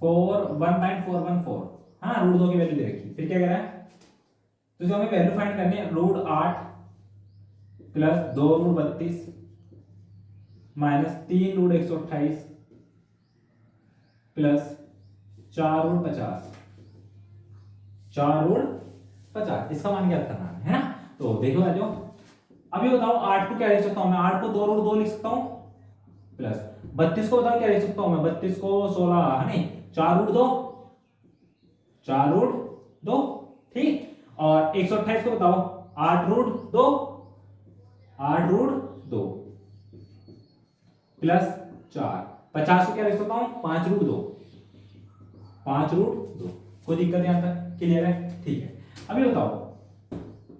1.414, हाँ रूट 2 की वैल्यू दे रखी है। फिर क्या कह रहा है, तो जो हमें वैल्यू फाइंड करनी है root 8 plus 2 root 32 minus 3 root 128 plus 4 root 50, 4 root 50, इसका मान क्या करना है ना। तो देखो आ जाओ, अभी बताओ 8 को क्या लिख सकता हूं मैं, 8 को 2 रूट 2 लिख सकता हूं, प्लस 32 को बताओ क्या लिख सकता हूं मैं, 32 को 16 है नहीं 4 रूट 2, 4 रूट 2, ठीक, और 128 को बताओ 8√2, 8√2 प्लस 4, 50 को क्या लिख सकता हूं 5√2, 5√2। कोई दिक्कत यहां तक क्लियर है? ठीक है। अभी बताओ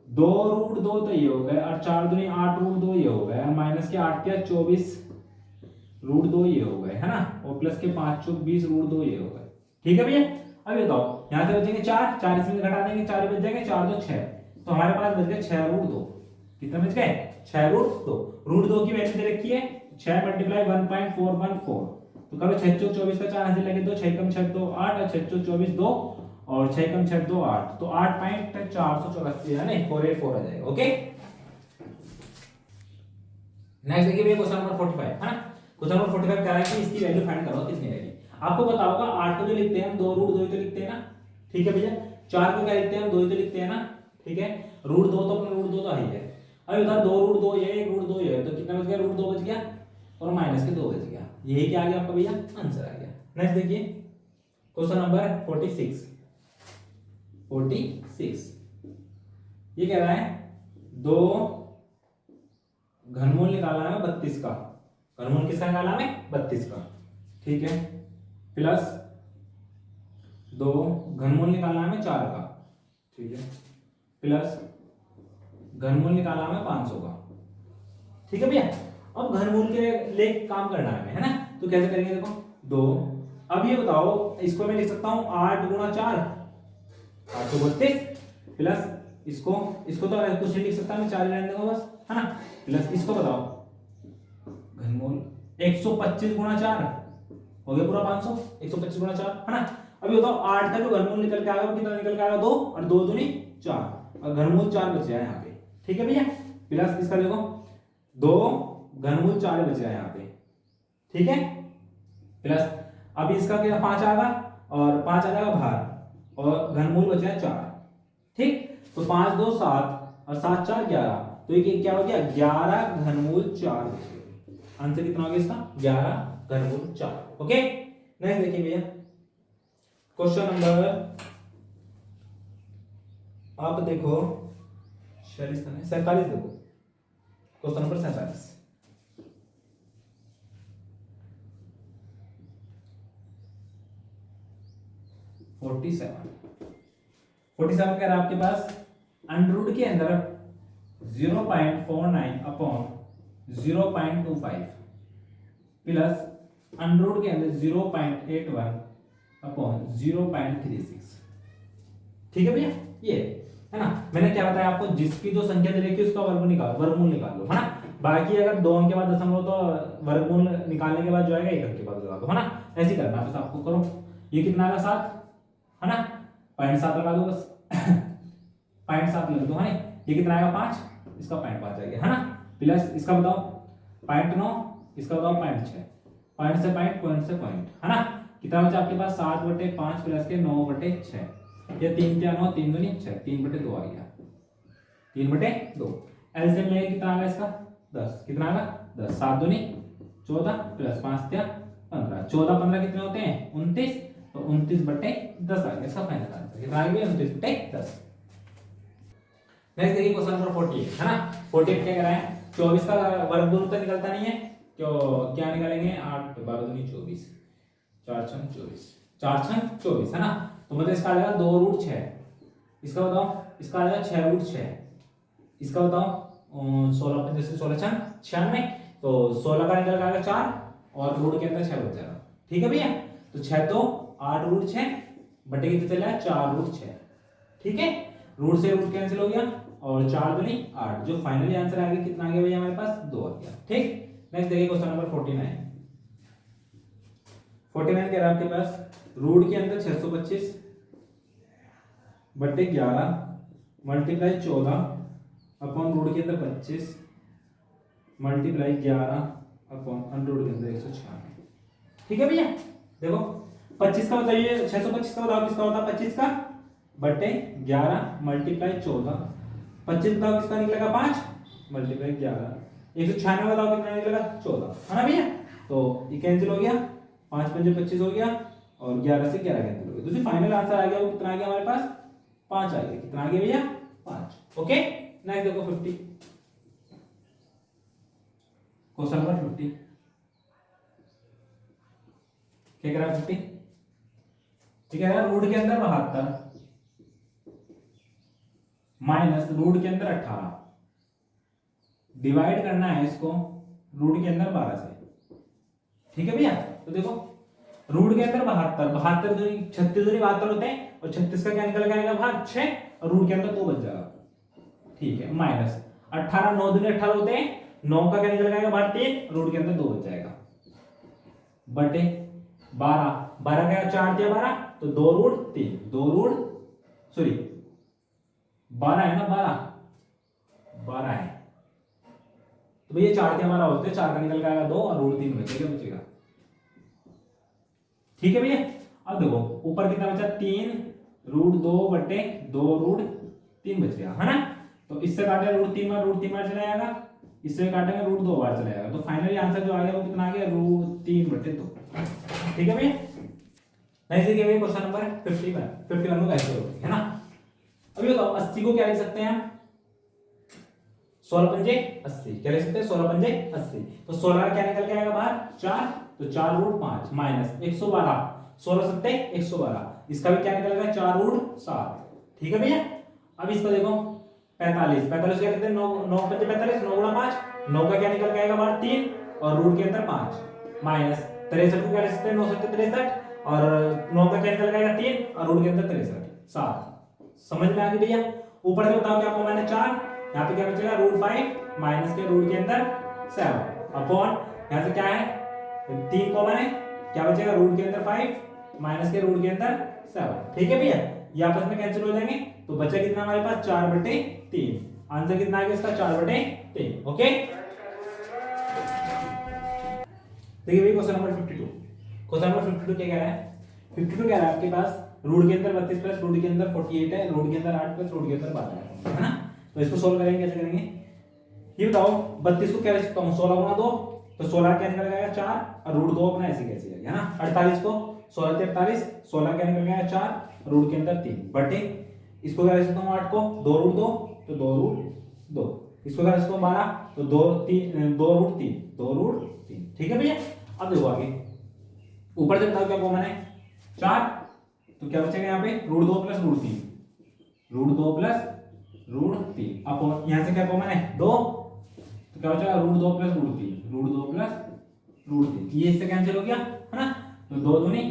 2√2 तो ये हो गया और 4 दूनी 8√2 ये हो गया, माइनस के 8 क्या 24√2 ये हो गए है ना, और प्लस के 5 चौक 20√2 ये हो गए। ठीक है भैया। अभी बताओ यहां से बचेंगे 4, 4 इसमें घटा देंगे, 4 बच जाएंगे, 4 2 6, तो हमारे पास बच गए 6√2। कितना बच गए 6√2। √2 की वैल्यू दे रखी है 6 मल्टीप्लाई 1.414, तो करो 6 चौक 24 का 4 हाथ लगे 2, 6 कम 6 2 8 और 6 चौक 24 2 और 6 कम 6 2 8, तो 8.484 है ना 484 आ जाएगा। ओके। नेक्स्ट देखिए भैया क्वेश्चन नंबर 45 है ना। क्वेश्चन नंबर 45 कह रहा है कि इसकी वैल्यू फाइंड करो कितनी रहेगी। आपको पता होगा 8 को जो लिखते हैं हम 2√2 ही तो लिखते हैं ना, ठीक है भैया। 4 को क्या लिखते हैं हम 2 ही तो लिखते हैं ना, ठीक है। √2 तो अपना √2 तो है ही है। अभी बता 2√2 ये 1√2 ये, तो कितना बच गया √2 बच गया और माइनस के 2 बच गया। यही क्या आ गया आपका भैया आंसर आ गया। नेक्स्ट देखिए क्वेश्चन नंबर 46 ये कह रहा है 2 घनमूल निकालना है 32 का, घनमूल किसका निकालना है 32 का, ठीक है, प्लस 2 घनमूल निकालना है 4 का, ठीक है, प्लस घनमूल निकालना है 500 का, ठीक है भैया। अब घनमूल के लिए काम करना है ना, तो कैसे करेंगे देखो 2। अब ये बताओ इसको मैं लिख सकता हूं 8 गुणा 4 832, प्लस इसको तो कुछ नहीं लिख सकता मैं, 4 रहने दूंगा बस है ना, प्लस इसको बताओ घनमूल 125 गुणा 4 हो गया पूरा 500, 125 गुणा 4 है ना। अभी बताओ 8 का जो घनमूल निकल के आएगा वो कितना निकल के आएगा 2 और 2 दूनी 4 और घनमूल 4 बच गया यहाँ पे, ठीक है भैया। प्लस इसका देखो 2 घनमूल 4 बच गया यहाँ पे, ठीक है, प्लस अब इसका क्या 5 आएगा और 5 आ जाएगा बाहर और घनमूल बच गया 4, ठीक। तो 5 2 7 और 7 4 11, तो ये क्या हो गया 11 घनमूल 4 बच गए। आंसर कितना हो गया इसका 11 घनमूल 4। ओके। नेक्स्ट देखिए भैया क्वेश्चन नंबर आप देखो 47 देखो, क्वेश्चन नंबर 47 47 कह रहा है आपके पास अंडर के अंदर 0.49 अपॉन 0.25 प्लस अंडर के अंदर 0.81 अपॉन 0.36, ठीक है भैया। ये है ना, मैंने क्या बताया आपको, जिसकी जो संख्या दे रखी है उसका वर्गमूल निकाल लो है ना। बाकी अगर 2 अंक के बाद दशमलव तो वर्गमूल निकालने के बाद जो आएगा 1 अंक के बाद लगा दो है ना, ऐसे ही करना बस आपको। करो ये कितना आएगा 7 है ना, 0.7 लगा दो बस 0.7 लगा दो है ना। ये कितना आएगा 5, इसका 0.5 आ गया है ना, प्लस इसका बताओ 0.9, इसका बताओ 0.6, पॉइंट से पॉइंट है ना। कितना बचा आपके पास 7/5 प्लस के 9/6, ये 3 क्या 9 3 दूनी 6, 3/2 आ गया, 3/2। एलसीएम में कितना आ गया इसका 10, कितना आ गया 10, 7 दूनी 14 प्लस 5 क्या 15, 14 15 कितने होते हैं 29, तो 29/10 आ गया इसका फाइनल आंसर, कितना आ गया 29/10। नेक्स्ट देखिए क्वेश्चन नंबर 48 है ना। 48 क्या कह रहा है 24 का वर्गमूल तो निकलता नहीं है, क्यों क्या निकालेंगे 8 12 दूनी 24, 4 6 24, 4 6 24 है ना। तो मतलब इसका आ जाएगा 2√6, इसका बताओ इसका आ जाएगा 6√6, इसका बताओ 16 5 16 6 96, तो 16 का निकल आएगा 4 और रूट के अंदर 6 बच जाएगा, ठीक है भैया। तो 6 तो 8√6 बटे कितने चला 4√6, ठीक है। रूट से रूट कैंसिल हो गया और 4 दूनी 8, जो फाइनली आंसर आ गया कितना आ गया भैया हमारे पास 2 आ गया, ठीक। नेक्स्ट देखिए क्वेश्चन नंबर 49 कह रहा है आपके पास रूट के अंदर 625 बटे 11 मल्टीप्लाई 14 अपॉन रूट के अंदर 25 मल्टीप्लाई 11 अपॉन अंडर रूट के अंदर 196, ठीक है भैया। देखो 25 का बताइए 625 का बताओ किसका होता है 25 का बटे 11 मल्टीप्लाई 14, 25 बताओ किसका निकलेगा 5 मल्टीप्लाई 11, 196 बताओ कितना निकलेगा 14 है ना भैया। तो ये कैंसिल हो गया, 5 5 25 हो गया और 11 से 11 कैंसिल हो गया, तो जो फाइनल आंसर आ गया वो कितना आ गया हमारे पास 5 आ गया, कितना आ गया भैया 5। ओके। नेक्स्ट देखो 50, क्वेश्चन नंबर 50 क्या कह रहा है 50, ठीक है रूट के अंदर 72 माइनस रूट के अंदर 18, डिवाइड करना है इसको रूट के अंदर 12 से, ठीक है भैया। तो देखो रूट के अंदर 72, 72 दूनी 36 दूनी 72 होते हैं और 36 का क्या निकल के आएगा बाहर 6 और रूट के अंदर 2 बच जाएगा, ठीक है। माइनस 18 9 दूनी 18 होते हैं, 9 का क्या निकल के आएगा बाहर 3, रूट के अंदर 2 बच जाएगा, बटे 12, 12 का 4 दिया 12 तो 2 रूट 3, 2 रूट सॉरी 12 है ना, 12 है तो भैया 4 दिया 12 होते हैं, 4 का निकल के आएगा 2 और रूट 3 बचेगा, ठीक है भैया। अब देखो ऊपर कितना बचा 3 रूट 2 बटे 2 रूट 3 बच गया है ना। तो इससे काटे रूट 3 बार चला जाएगा, इससे काटेंगे रूट 2 बार चला जाएगा, तो फाइनली आंसर जो आ गया वो कितना आ गया रूट 3 बटे 2, ठीक है भैया। नेक्स्ट देखिए भैया क्वेश्चन नंबर 51 को कैसे होगी है ना। अभी बताओ 80 को क्या लिख सकते हैं हम, 16 पंजे 80, क्या लिख सकते हैं 16 पंजे 80, तो 16 का क्या निकल के आएगा बाहर 4, तो 4 रूट 5 माइनस 112, 16 सत्ते 112, इसका भी क्या निकलेगा 4 रूट 7, ठीक है भैया। अब इसको देखो 45 क्या कहते हैं 9 9 पंजे 45, 9 गुणा 5, 9 का क्या निकल के आएगा बाहर 3 और रूट के अंदर 5 माइनस 63 को क्या लिख सकते हैं 9 सत्ते 63 और 9 का क्या निकल के आएगा 3 और रूट के अंदर 63 7, समझ में आ गई भैया। ऊपर से बताओ क्या कॉमन है 4, यहाँ पे क्या बचेगा रूट 5 माइनस के रूट के अंदर 7 अपॉन यहाँ से क्या है 3 कॉमन है, क्या बचेगा रूट के अंदर 5 माइनस के रूट के अंदर 7, ठीक है भैया। ये आपस में कैंसिल हो जाएंगे तो बचा कितना हमारे पास 4 बटे 3, आंसर कितना आ गया इसका 4 बटे 3, ओके। देखिए भैया क्वेश्चन नंबर 52, क्वेश्चन नंबर 52 क्या कह रहा है 52 कह रहा है आपके पास रूट के अंदर 32 प्लस रूट के अंदर 48 है, रूट के अंदर 8 प्लस रूट के अंदर 12 है ना। तो इसको सोल्व करेंगे, कैसे करेंगे ये बताओ। 32 को क्या लिख सकता हूं 16 गुणा 2, तो 16 क्या निकल जाएगा 4 और रूट 2 अपना ऐसे कैसे है ना। 48 को 16 से 48, 16 क्या निकल गया 4 रूट के अंदर 3 बटे इसको क्या लिख सकता हूं 8 को 2 रूट 2 तो 2 रूट 2, इसको क्या लिख सकता हूं 12 तो 2 रूट 3 2 रूट 3, ठीक है भैया। अब देखो आगे ऊपर से बताओ क्या कॉमन है 4, तो क्या बचेगा यहाँ पे root 2 plus root 3, root 2 plus root 3 upon यहाँ से क्या कॉमन है 2, तो क्या बचेगा root 2 plus root 3, root 2 plus root 3, ये इससे कैंसिल हो गया है ना। तो 2 दूनी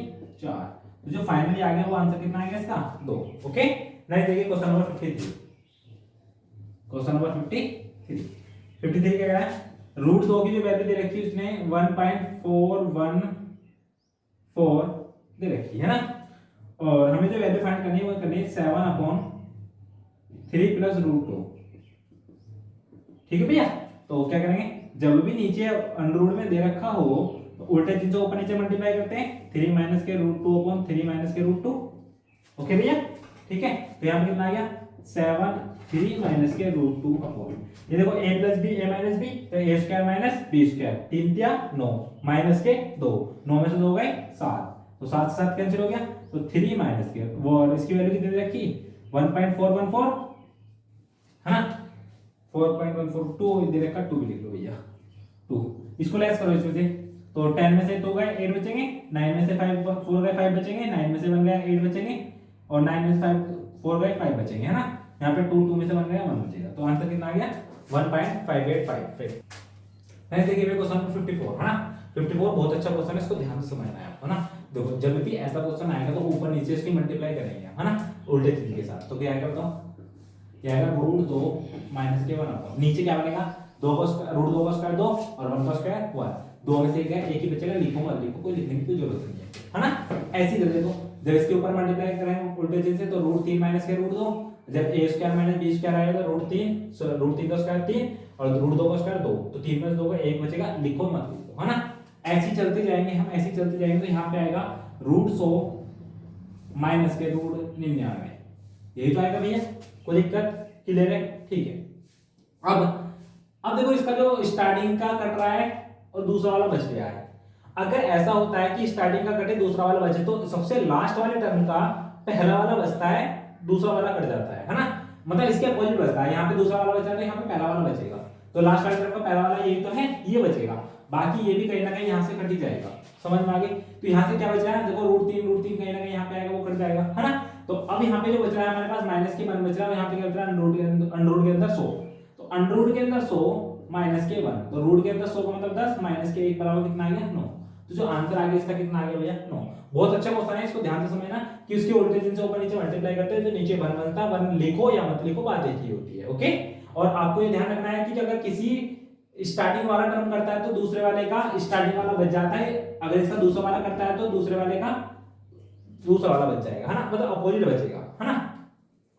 4, तो जो फाइनली आ गया वो आंसर कितना आ गया इसका 2, ओके। नेक्स्ट देखिए क्वेश्चन नंबर 53, क्वेश्चन नंबर 53 क्या है रूट 2 की जो वैल्यू दे रखी है उसने 1.414 दे रखी है ना, और हमें जो वैल्यू फाइंड करनी है वो करनी है 7/3 प्लस रूट 2, ठीक है भैया। तो क्या करेंगे जब भी नीचे अंडर रूट में दे रखा हो तो उल्टे चिन्ह से ऊपर नीचे मल्टीप्लाई करते हैं 3 माइनस के रूट 2 अपॉन 3 माइनस के रूट 2, ओके भैया ठीक है। तो यहाँ पर कितना आ गया 7 3 माइनस के रूट 2 अपॉन ये देखो a plus B a minus B तो a square minus b square 3 दिया 9 माइनस के 2 9 में से 2 गए 7 तो 7 से 7 कैंसिल हो गया तो 3 माइनस के वो और इसकी वैल्यू कितनी रखी 1.414 है ना 4.142 दे रखा 2 भी लिख लो भैया 2 इसको लेस करो इसमें से तो 10 में से 2 गए 8 बचेंगे 9 में से 5 4 गए 5 बचेंगे 9 में से 1 गया 8 बचेंगे और 9 में से 5 4 गए 5 बचेंगे है ना। यहाँ पे 2 2 में से 1 गया 1 बचेगा तो आंसर कितना आ गया 1.585। नेक्स्ट देखिए क्वेश्चन नंबर 54 है ना 54 बहुत अच्छा क्वेश्चन है, इसको ध्यान से समझना है आपको ना। देखो जब भी ऐसा क्वेश्चन आएगा तो ऊपर नीचे इसकी मल्टीप्लाई करेंगे है ना उल्टे चिन्ह के साथ। तो क्या आएगा बताओ क्या आएगा रूट 2 माइनस के 1 अपॉन नीचे क्या बनेगा 2 का स्क्वायर रूट 2 का स्क्वायर 2 और 1 का स्क्वायर 1 2 में से एक ही बचेगा लिखूंगा लिखो कोई लिखने की कोई जरूरत नहीं है ना। ऐसे ही कर देखो जब इसके ऊपर मल्टीप्लाई करेंगे उल्टे चिन्ह से तो रूट 3 माइनस के रूट 2 जब a square minus b square आएगा तो रूट 3 का स्क्वायर 3 और रूट 2 का स्क्वायर 2 तो 3 में से 2 का 1 बचेगा लिखो मत लिखो है ना। ऐसे ही चलते जाएंगे हम ऐसे ही चलते जाएंगे तो यहाँ पे आएगा रूट 100 माइनस के रूट 99 यही तो आएगा भैया कोई दिक्कत क्लियर है ठीक है। अब देखो इसका जो स्टार्टिंग का कट रहा है और दूसरा वाला बच गया है। अगर ऐसा होता है कि स्टार्टिंग का कटे दूसरा वाला बचे तो सबसे लास्ट वाले टर्म का पहला वाला बचता है दूसरा वाला कट जाता है ना। मतलब इसके अपोजिट बचता है, यहाँ पे दूसरा वाला बचा तो यहाँ पे पहला वाला बचेगा, तो लास्ट वाले टर्म का पहला वाला यही तो है, ये बचेगा, बाकी ये भी कहीं ना कहीं यहाँ से कट ही जाएगा। समझ में आ गई? तो यहाँ से क्या बच रहा है, देखो √3 कहीं ना कहीं यहाँ पे आएगा, वो कट जाएगा, है ना। तो अब यहाँ पे जो बच रहा है हमारे पास माइनस के 1 बच रहा है, यहाँ पे क्या बच रहा है अंडर के अंदर 100, तो अंडर के अंदर 100 माइनस के 1, तो रूट के अंदर 100 का मतलब 10 माइनस के 1 बराबर कितना आ गया 9। तो जो आंसर आ गया इसका कितना आ गया भैया 9। बहुत अच्छा क्वेश्चन है, इसको ध्यान से समझना कि उसके उल्टे जिनसे ऊपर नीचे मल्टीप्लाई करते हैं तो नीचे 1 बनता है, 1 लिखो या मत लिखो बात एक ही होती है। ओके, और आपको ये ध्यान रखना है कि अगर किसी स्टार्टिंग वाला टर्म करता है तो दूसरे वाले का स्टार्टिंग वाला बच जाता है, अगर इसका दूसरा वाला करता है तो दूसरे वाले का दूसरा वाला बच जाएगा, है ना, मतलब अपोजिट बचेगा, है ना।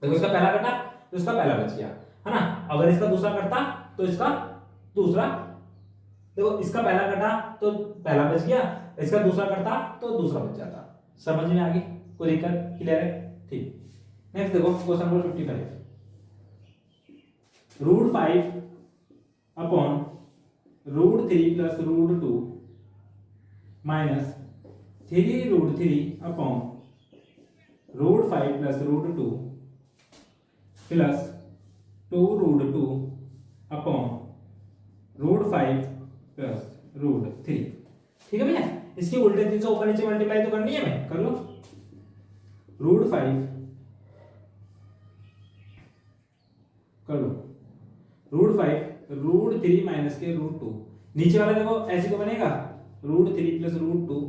देखो इसका पहला कटा तो इसका पहला बच गया, है ना। अगर इसका दूसरा करता तो इसका दूसरा, देखो इसका पहला कटा तो पहला बच गया, इसका दूसरा करता तो दूसरा बच जाता। समझ में आ गई? कोई दिक्कत? क्लियर है? ठीक। नेक्स्ट देखो question number 55, √5 upon √3 plus √2 minus 3√3 upon √5 plus √2 plus 2√2 upon √5 plus √3। ठीक है भैया, इसके उल्टे चीज से ऊपर नीचे मल्टीप्लाई तो करनी है, मैं कर लो। √5 कर लो, √5 √3 माइनस के √2, नीचे वाला देखो ऐसे तो बनेगा √3 प्लस √2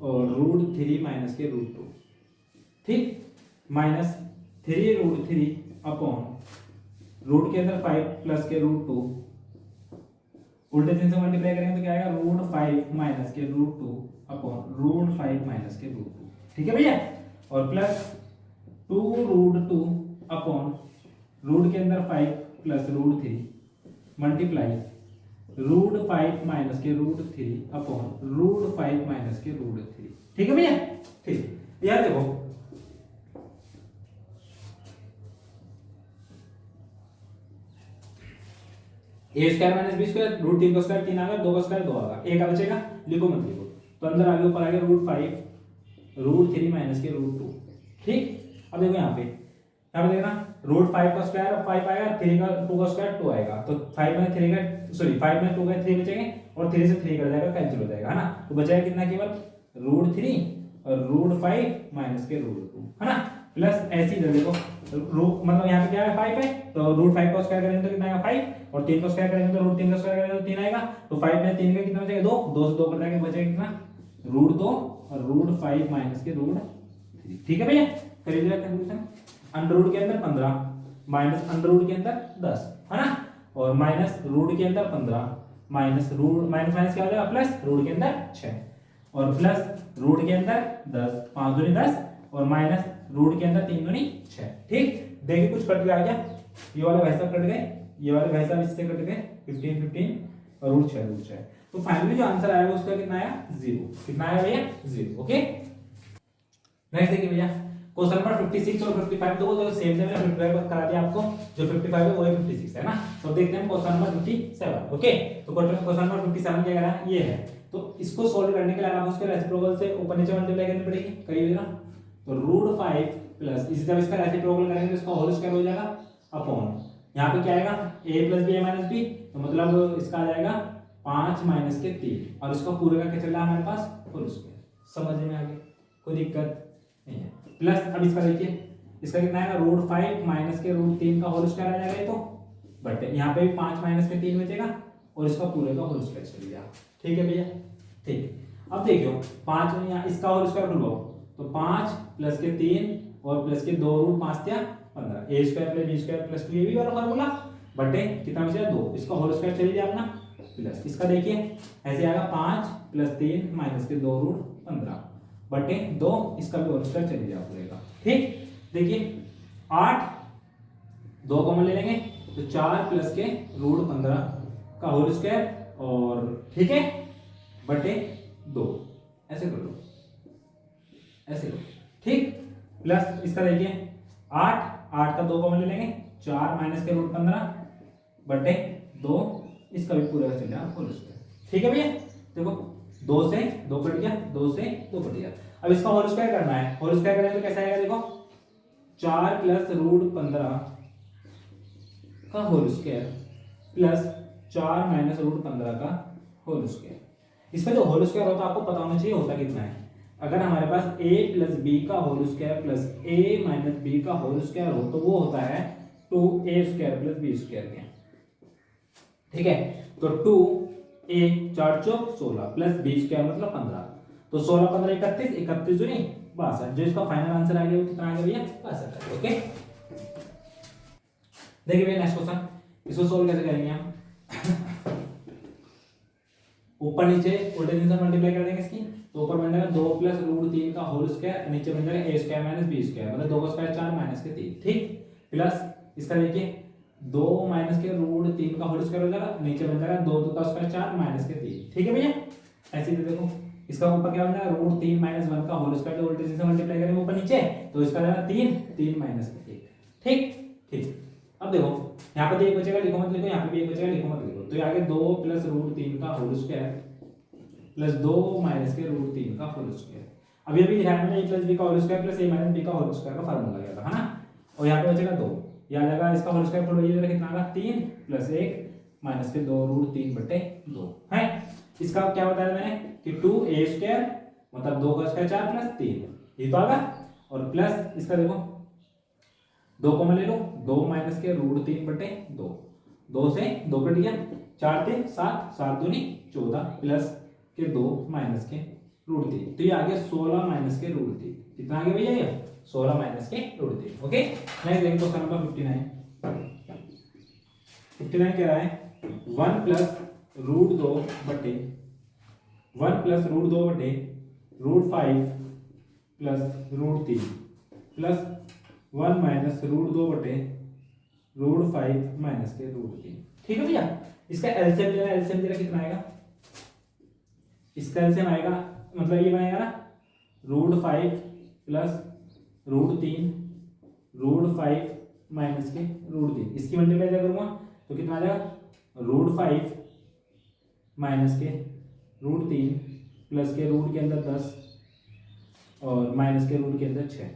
और √3 माइनस के √2, ठीक, माइनस 3√3 अपॉन रूट के अंदर 5 प्लस के √2, उल्टे चिन्ह से मल्टीप्लाई करेंगे तो क्या आएगा √5 माइनस के √2 अपॉन √5 माइनस के √2। ठीक है भैया, और प्लस 2√2 अपॉन रूट के अंदर 5 प्लस √3 मल्टीप्लाई √5 माइनस के √3 अपॉन √5 माइनस के √3। ठीक है भैया, ठीक। यार देखो ए स्क्वायर माइनस बी स्क्वायर, √3 का स्क्वायर 3 आ गया, 2 का स्क्वायर 2 आ गया, ए का बचेगा, लिखो मत लिखो, तो अंदर आगे ऊपर आ गया √5 √3 माइनस के √2। ठीक, अब देखो यहाँ पे देखना √5 का स्क्वायर 5 आएगा, 3 का 2 का स्क्वायर 2 आएगा, तो 5 में 3 का सॉरी 5 में 2 का 3 बचेंगे और 3 से 3 कट जाएगा, कैंसिल हो जाएगा, है ना। तो बचेगा कितना, केवल √3 और √5 माइनस के √2, है ना। प्लस ऐसे ही देखो मतलब यहाँ पे क्या है 5 है, तो √5 का स्क्वायर करेंगे तो कितना आएगा 5, और 3 का स्क्वायर करेंगे तो √3 का स्क्वायर करेंगे तो 3 आएगा, तो 5 में 3 का कितना बचेगा 2, 2 से 2 कट जाएगा, बचेगा कितना √2 और √5 माइनस के √3। ठीक है भैया, कर लीजिए कैलकुलेशन। अंडर रूट के अंदर 15 माइनस अंडर रूट के अंदर 10, है ना, और माइनस रूट के अंदर 15 माइनस रूट माइनस माइनस क्या हो जाएगा प्लस रूट के अंदर 6 और प्लस रूट के अंदर 10, 5 दूनी 10 और माइनस रूट के अंदर 3 दूनी 6। ठीक, देखिए कुछ कट गया क्या, ये वाले भाई साहब कट गए, ये वाले भाई साहब इससे कट गए 15 15 और √6 तो फाइनली जो आंसर आया उसका कितना आया 0। कितना आया भैया 0। ओके, नेक्स्ट देखिए भैया क्वेश्चन नंबर 56 और 55 दो सेम से मैंने 55 करा दिया आपको, जो 55 है वो 56 है ना। तो देखते हैं क्वेश्चन नंबर 57। ओके, तो क्वेश्चन नंबर 57 क्या कह रहा है, ये है, तो इसको सोल्व करने के लिए आपको उसके रेसिप्रोकल से ऊपर नीचे मल्टीप्लाई करनी पड़ेगी, करिए ना। तो √5 प्लस इसी जब इसका रेसिप्रोकल करेंगे तो इसका होल स्क्वायर हो जाएगा अपॉन यहाँ पे क्या आएगा a plus B minus B, तो मतलब इसका आ जाएगा 5 माइनस के 3 और इसका पूरे का क्या चल रहा है हमारे पास होल स्क्वायर। समझ में आ गया, कोई दिक्कत नहीं है। प्लस अब इसका देखिए इसका कितना आएगा √5 माइनस के √3 का होल स्क्वायर आ जाएगा ये, तो बट यहाँ पे भी 5 माइनस के 3 बचेगा और इसका पूरे का होल स्क्वायर चल गया। ठीक है भैया, ठीक। अब देखियो 5 में यहाँ इसका होल स्क्वायर खुलवाओ, तो 5 प्लस के 3 और प्लस के 2 रूट 5 या 15, a square plus B square plus 2 ये भी वाला फार्मूला बटे कितना बचा 2, इसका होल स्क्वायर चल गया अपना, प्लस इसका देखिए ऐसे आएगा 5 प्लस 3 माइनस के 2 रूट 15 बटे 2, इसका भी होल स्क्वायर चल गया पूरेगा। ठीक, देखिए 8 2 कॉमन ले लेंगे तो 4 प्लस के रूट 15 का होल स्क्वायर और ठीक है बटे 2, ऐसे कर लो, ऐसे लो। ठीक, प्लस इसका देखिए 8 का 2 कॉमन ले लेंगे 4 माइनस के रूट 15 बटे 2, इसका भी पूरा चल जाएगा होल स्क्वायर। ठीक है भैया, देखो 2 से 2 कट गया, 2 से 2 कट गया। अब इसका होल स्क्वायर करना है, होल स्क्वायर करेंगे तो कैसा आएगा देखो 4 प्लस रूट 15 का whole square plus 4 minus root 15 का होल स्क्वायर। इसमें जो होल स्क्वायर होता है आपको पता होना चाहिए होता कितना है। अगर हमारे पास a प्लस बी का whole square plus a minus B का होल स्क्वायर हो तो वो होता है 2a square plus B square के। ठीक है, तो 2a 4 चौक 16 प्लस बी स्क्वायर मतलब 15, तो 16 15 31, 31 दूनी 62। जो इसका फाइनल आंसर आ गया वो कितना आ गया भैया 62। ओके, देखिए भैया नेक्स्ट क्वेश्चन, इसको सोल्व कैसे करेंगे हम। ऊपर नीचे उल्टे दिन से मल्टीप्लाई कर देंगे इसकी, तो ऊपर बन जाएगा 2 प्लस रूट 3 का होल स्क्वायर, नीचे बन जाएगा a square minus b square मतलब 2 का स्क्वायर 4 माइनस के 3। ठीक, प्लस इसका देखिए 2 माइनस के रूट 3 का होल स्क्वायर हो जाएगा, नीचे बन जाएगा 2 का स्क्वायर 4 माइनस के 3। ठीक है भैया, ऐसे ही देखो इसका ऊपर क्या बन जाएगा रूट 3 माइनस 1 का होल स्क्वायर, तो उल्टे दिन से मल्टीप्लाई करेंगे ऊपर नीचे तो इसका जाएगा 3 माइनस के 1। ठीक ठीक, अब देखो यहाँ पे एक बचेगा लिखो मत लिखो, यहाँ पे भी एक बचेगा लिखो मत लिखो, तो ये आगे 2 प्लस रूट 3 का होल स्क्वायर प्लस 2 माइनस के रूट 3 का होल स्क्वायर। अभी अभी लिखा है मैंने a प्लस बी का whole square plus a minus B का होल स्क्वायर का फार्मूला गया था, है ना। और यहाँ पे बचेगा 2, ये आ जाएगा इसका होल स्क्वायर खोलो, ये कितना आएगा 3 प्लस 1 माइनस के 2 रूट 3 बटे 2 है। इसका क्या बताया मैंने कि 2a स्क्वायर मतलब 2 का स्क्वायर 4 प्लस 3 ये तो आएगा, और प्लस इसका देखो 2 को मैं ले लो 2 माइनस के रूट 3 बटे 2, 2 से 2 कट गया, 4 3 7 7 दूनी 14 प्लस के 2 माइनस के रूट 3, तो ये आ गया 16 माइनस के रूट 3। कितना आ गया भैया ये 16 माइनस के रूट 3। ओके, नेक्स्ट देखो क्वेश्चन नंबर 59 कह रहा है 1 प्लस रूट 2 बटे 1 प्लस रूट 2 बटे root 5 plus root 3 plus 1 minus root 2 बटे रूट 5 माइनस के रूट 3। ठीक है भैया, इसका एलसीएम लेना, एलसीएम देना कितना आएगा, इसका एलसीएम आएगा मतलब ये बनेगा ना root 5 plus root 3 root 5 minus के रूट 3, इसकी मल्टीप्लाई करूंगा तो कितना आ जाएगा रूट 5 माइनस के रूट 3 प्लस के रूट के अंदर 10 और माइनस के रूट के अंदर 6।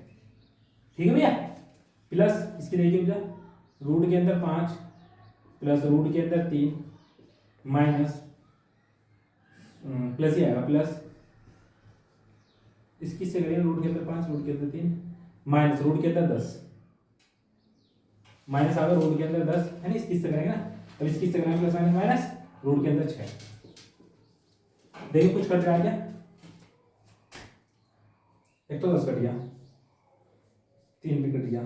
ठीक है भैया, प्लस इसकी देखिए भैया रूट के अंदर 5 प्लस रूट के अंदर 3 माइनस प्लस ही आएगा प्लस इसकी से करेंगे रूट के अंदर 5 रूट के अंदर 3 माइनस रूट के अंदर 10 माइनस आएगा रूट के अंदर 10 है ना, इसकी से करेंगे ना, अब इसकी से करेंगे प्लस माइनस रूट के अंदर 6। देखिए कुछ कट रहा है क्या, एक तो 10 कट गया, 3 भी कट गया,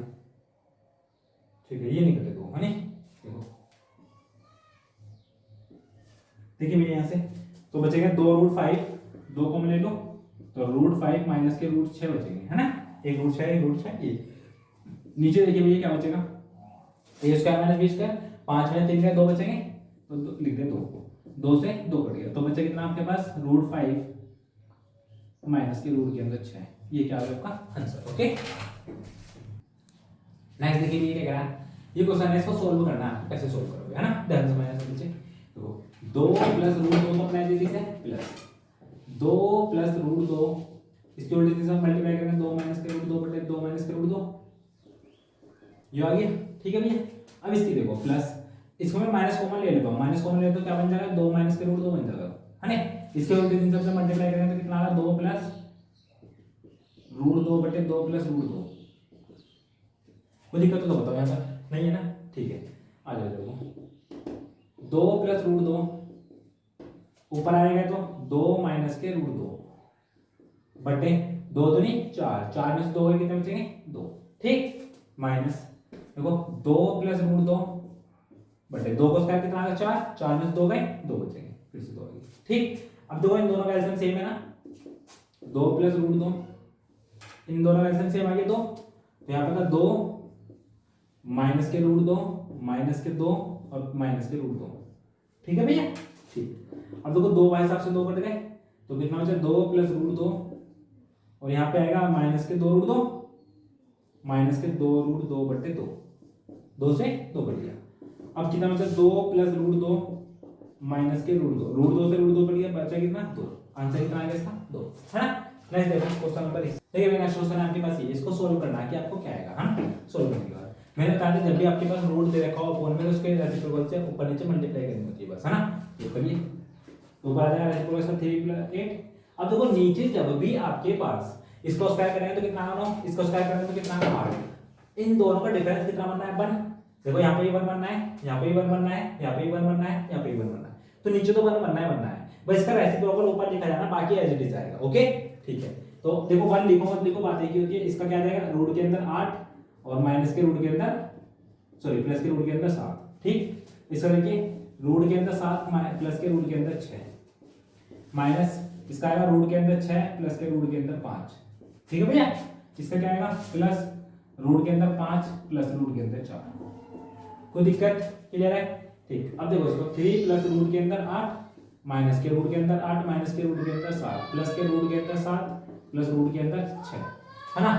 ठीक है ये नहीं कटे 2 है नहीं। देखो देखिए मेरे यहाँ से तो बचेगा 2 रूट 5, 2 को मैं ले लो तो रूट 5 माइनस के रूट 6 बचेंगे, है ना, एक रूट 6 एक रूट 6 ये। नीचे देखिए भैया क्या बचेगा a square minus B square, 5 में 3 का 2 बचेंगे तो लिख दे 2 से 2 कट गया तो बचे कितना आपके पास रूट 5 माइनस के रूट के अंदर 6। ये क्या होगा आपका आंसर। ओके, नेक्स्ट देखिए ये क्या कह रहा है, ये क्वेश्चन है इसको सोल्व करना है, कैसे सोल्व करोगे है ना, ध्यान से माइनस नीचे तो 2 प्लस रूट 2 को अपना जल्दी से प्लस 2 प्लस रूट 2 इसके उल्टे से मल्टीप्लाई करेंगे 2 माइनस के रूट 2 बटे 2 माइनस के रूट 2 ये आ गया। ठीक है भैया, अब इसकी देखो प्लस इसको मैं माइनस कॉमन ले लेता हूँ, माइनस कॉमन ले तो क्या बन जाएगा 2 माइनस के रूट 2 बन जाएगा है ना। इसके उल्टे दिन से मल्टीप्लाई करेंगे तो कितना आ रहा 2 प्लस रूट 2 बटे 2 प्लस रूट 2। कोई दिक्कत तो बताओ यहाँ पर नहीं है ना, ठीक है आ जाओ देखो 2 प्लस रूट 2 ऊपर आएगा तो 2 माइनस के रूट 2 बटे 2 दूनी 4, 4 में से 2 कितने बचेंगे 2। ठीक, माइनस देखो 2 प्लस रूट 2 बटे 2 को स्क्वायर कितना आएगा 4, 4 में से 2 गए 2 बचेंगे फिर से 2 आएंगे। ठीक, अब देखो इन दोनों का एलसीएम सेम है ना, 2 प्लस रूट 2 इन दोनों का एलसीएम सेम आ गया 2, तो यहाँ पे था 2 माइनस के रूट 2 माइनस के 2 और माइनस के रूट 2। ठीक है भैया, ठीक, अब देखो 2 बाई हिसाब से 2 कट गए तो कितना बचा 2 प्लस रूट 2 और यहाँ पे आएगा माइनस के 2 रूट 2 माइनस के 2 रूट 2 बटे 2, 2 से 2 कट गया। अब कितना बचा 2 प्लस रूट 2 माइनस के रूट 2, रूट 2 से रूट 2 कट गया बचा कितना 2, आंसर कितना आ गया इसका 2 है ना। नेक्स्ट देखो क्वेश्चन नंबर 6। देखिए नेक्स्ट क्वेश्चन है आपके पास ये, इसको सोल्व करना है कि आपको क्या आएगा है ना, सोल्व करने के बाद मैंने बताया था जब भी आपके पास रूट दे रखा हो अपॉन में, उसके रेसिप्रोकल से ऊपर नीचे मल्टीप्लाई करनी होती है बस, है ना। तो करिए, तो ऊपर आ जाएगा रेसिप्रोकल से 3 + 8। अब देखो नीचे जब भी आपके पास इसको स्क्वायर करेंगे तो कितना आना, इसको स्क्वायर करेंगे तो कितना आना 8। इन दोनों का डिफरेंस कितना बनना है 1। देखो यहाँ पे 1 बनना है, यहाँ पे 1 बनना है, यहाँ पे 1 बनना है, यहाँ पे 1 बनना है, तो नीचे तो 1 बनना है। बस इसका रेसिप्रोकल ऊपर लिखा जाना, बाकी एज इट इज आएगा। ओके ठीक है, तो देखो 1 लिखो मत लिखो बात एक ही होती है। इसका क्या जाएगा, रूट के अंदर 8 और माइनस के रूट के अंदर, सॉरी प्लस के रूट के अंदर 7। ठीक, इसका देखिए रूट के अंदर 7 प्लस के रूट के अंदर 6 माइनस इसका आएगा रूट के अंदर 6 प्लस के रूट के अंदर 5। ठीक है भैया, इसका क्या आएगा प्लस रूट के अंदर 5 प्लस रूट के अंदर 4। कोई दिक्कत, क्लियर है। ठीक, अब देखो इसको 3 प्लस रूट के अंदर 8 माइनस के रूट के अंदर 8 माइनस के रूट के अंदर 7 प्लस के रूट के अंदर 7 प्लस रूट के अंदर 6, है ना।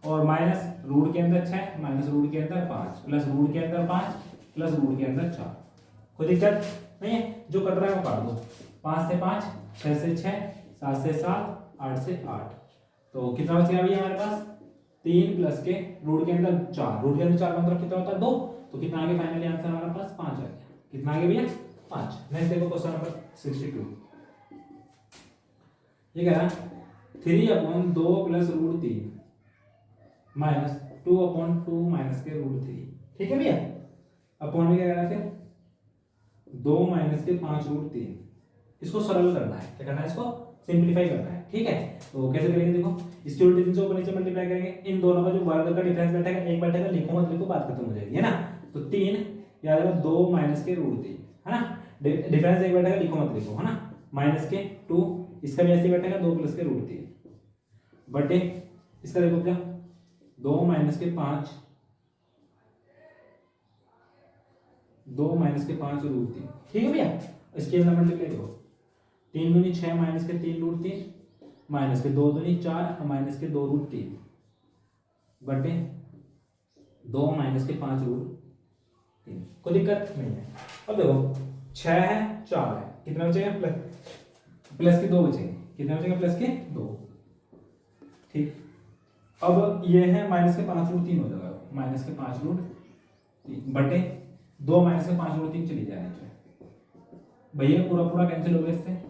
और माइनस रूट के अंदर 6 माइनस रूट के अंदर 5 प्लस रूट के अंदर 5 प्लस रूट के अंदर 4। कोई दिक्कत नहीं है, जो कट रहा है वो काट दो। 5 से 5, 6 से 6, 7 से 7, 8 से 8, तो कितना बच गया भैया हमारे पास 3 प्लस के रूट के अंदर 4, रूट के अंदर 4 मतलब कितना होता है 2, तो कितना आ गया फाइनली आंसर हमारे पास 5 आ गया। कितना आ गया भैया 5। नेक्स्ट देखो क्वेश्चन नंबर 62। ये कह रहा है 3/2 प्लस रूट 3 माइनस 2/2 माइनस के रूट 3। ठीक है भैया, अपॉन में क्या कह रहा है फिर 2 माइनस के 5 रूट 3। इसको सरल करना है, क्या करना है, इसको सिंपलीफाई करना है। ठीक है, तो कैसे करेंगे, देखो इसके उल्टे 3 से ऊपर नीचे मल्टीप्लाई करेंगे, इन दोनों का जो वर्ग का डिफरेंस बैठेगा एक बैठेगा, लिखो मत लिखो बात खत्म हो जाएगी, है ना। तो 3 याद रखो 2 माइनस के रूट 3, है ना। डिफरेंस एक बैठेगा, लिखो मत लिखो, है ना। माइनस के 2, इसका भी ऐसे बैठेगा 2 प्लस के रूट 3 बटे इसका देखो क्या 2 माइनस के 5 रूट 3। ठीक है भैया, इसके अंदर मल्टीप्लाई करो 3 दूनी 6 माइनस के 3 रूट 3 माइनस के 2 दूनी 4 माइनस के 2 रूट 3 बटे 2 माइनस के 5 रूट 3। कोई दिक्कत नहीं है। अब देखो 6 है 4 है, कितना बचेगा प्लस के 2 बचेंगे, कितना बचेगा प्लस के 2। ठीक, अब ये है माइनस के 5 रूट 3 हो जाएगा, माइनस के 5 रूट 3 बटे 2 माइनस के 5 रूट 3 चली जाए नीचे भैया, पूरा कैंसिल हो गया इससे।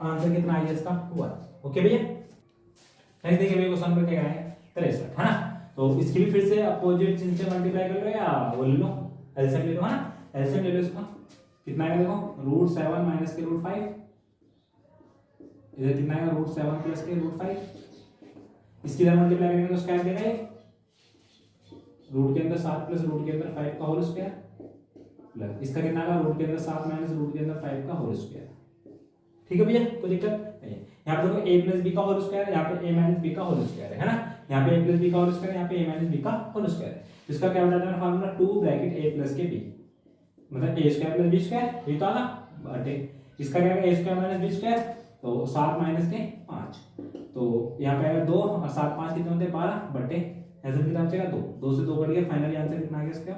आंसर कितना आएगा इसका 1। ओके भैया, नेक्स्ट देखिए भैया क्वेश्चन नंबर क्या है 63, है ना। तो इसकी भी फिर से अपोजिट चिन्ह से मल्टीप्लाई कर लो या वो ले लो, एलसीएम ले लो, है ना। एलसीएम ले लो इसका, कितना आएगा देखो रूट 7 माइनस के रूट 5, इधर कितना आएगा रूट 7 प्लस के रूट 5, इसकी इधर मल्टीप्लाई करेंगे तो क्या देगा रूट के अंदर 7 प्लस रूट के अंदर 5 का होल स्क्वायर प्लस इसका कितना आएगा रूट के अंदर 7 माइनस रूट के अंदर 5 का होल स्क्वायर। ठीक है भैया, कोई दिक्कत नहीं। यहाँ पे देखो a प्लस बी का होल स्क्वायर, यहाँ पे a माइनस बी का होल स्क्वायर है ना। यहाँ पे a प्लस बी का होल स्क्वायर, यहाँ पे a माइनस बी का होल स्क्वायर है। इसका क्या बताता है फॉर्मूला 2 ब्रैकेट a प्लस के b मतलब a square plus b square, ये तो आना बटे इसका क्या है a square minus b square, तो 7 माइनस के 5, तो यहाँ पे आएगा 2 और 7 5 कितने होते हैं 12 बटे ऐसे कितना बचेगा 2, 2 से 2 कट गया, फाइनली आंसर कितना आ गया इसका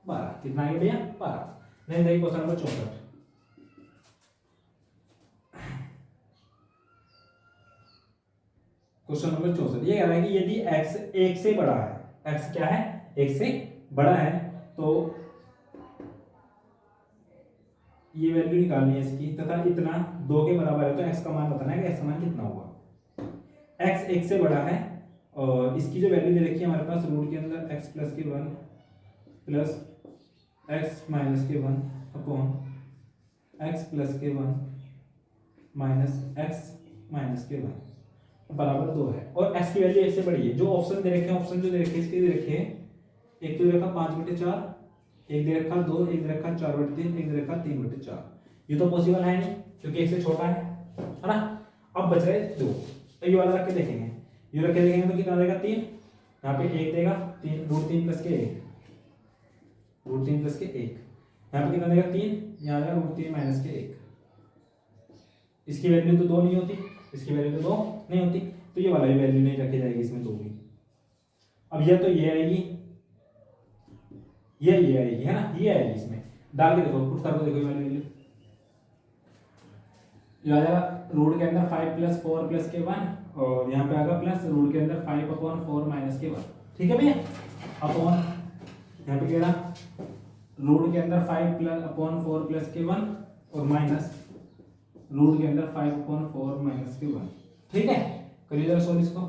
12। कितना आ गया भैया 12। नहीं देखिए क्वेश्चन नंबर 64। क्वेश्चन नंबर 64 ये कह रहा है कि यदि x 1 से बड़ा है, x क्या है 1 से बड़ा है, तो ये वैल्यू निकालनी है इसकी, तथा इतना 2 के बराबर है, तो x का मान बताना है कि x का मान कितना होगा। x 1 से बड़ा है और इसकी जो वैल्यू दे रखी है हमारे पास रूट के अंदर x प्लस के 1 प्लस x माइनस के 1 अपॉन x प्लस के 1 माइनस x माइनस के 1 बराबर 2 है, और x की वैल्यू इससे बड़ी है। जो ऑप्शन दे रखे हैं, ऑप्शन जो दे रखे हैं इसके दे रखे हैं, एक तो दे रखा 5/4, एक दे रखा 2, एक दे रखा 4/3, एक दे रखा 3/4। ये तो पॉसिबल है नहीं क्योंकि 1 से छोटा है ना। अब बच रहे 2, तो ये वाला रख के देखेंगे, ये रख के देखेंगे तो कितना देगा 3, यहाँ पे 1 देगा 3 रूट 3 प्लस के 1, रूट 3 प्लस के 1, यहाँ पे कितना देगा 3, यहाँ आएगा रूट 3 माइनस के 1। इसकी वैल्यू तो 2 नहीं होती, इसकी वैल्यू तो 2 नहीं होती, तो ये वाला भी वैल्यू नहीं रखी जाएगी इसमें 2 की। अब ये तो ये आएगी, ये आएगी, है ना, ये आएगी इसमें, डाल के देखो पुट कर दो, देखो ये वाली वैल्यू ये आ जाएगा रूट के अंदर 5 प्लस 4 प्लस के 1 और यहाँ पे आएगा प्लस रूट के अंदर 5/4 माइनस के 1। ठीक है भैया, अपॉन यहाँ पे क्या रहा, रूट के अंदर 5/4 प्लस के 1 और माइनस रूट के अंदर 5/4 माइनस के 1। ठीक है, करिए जरा सॉल्व इसको।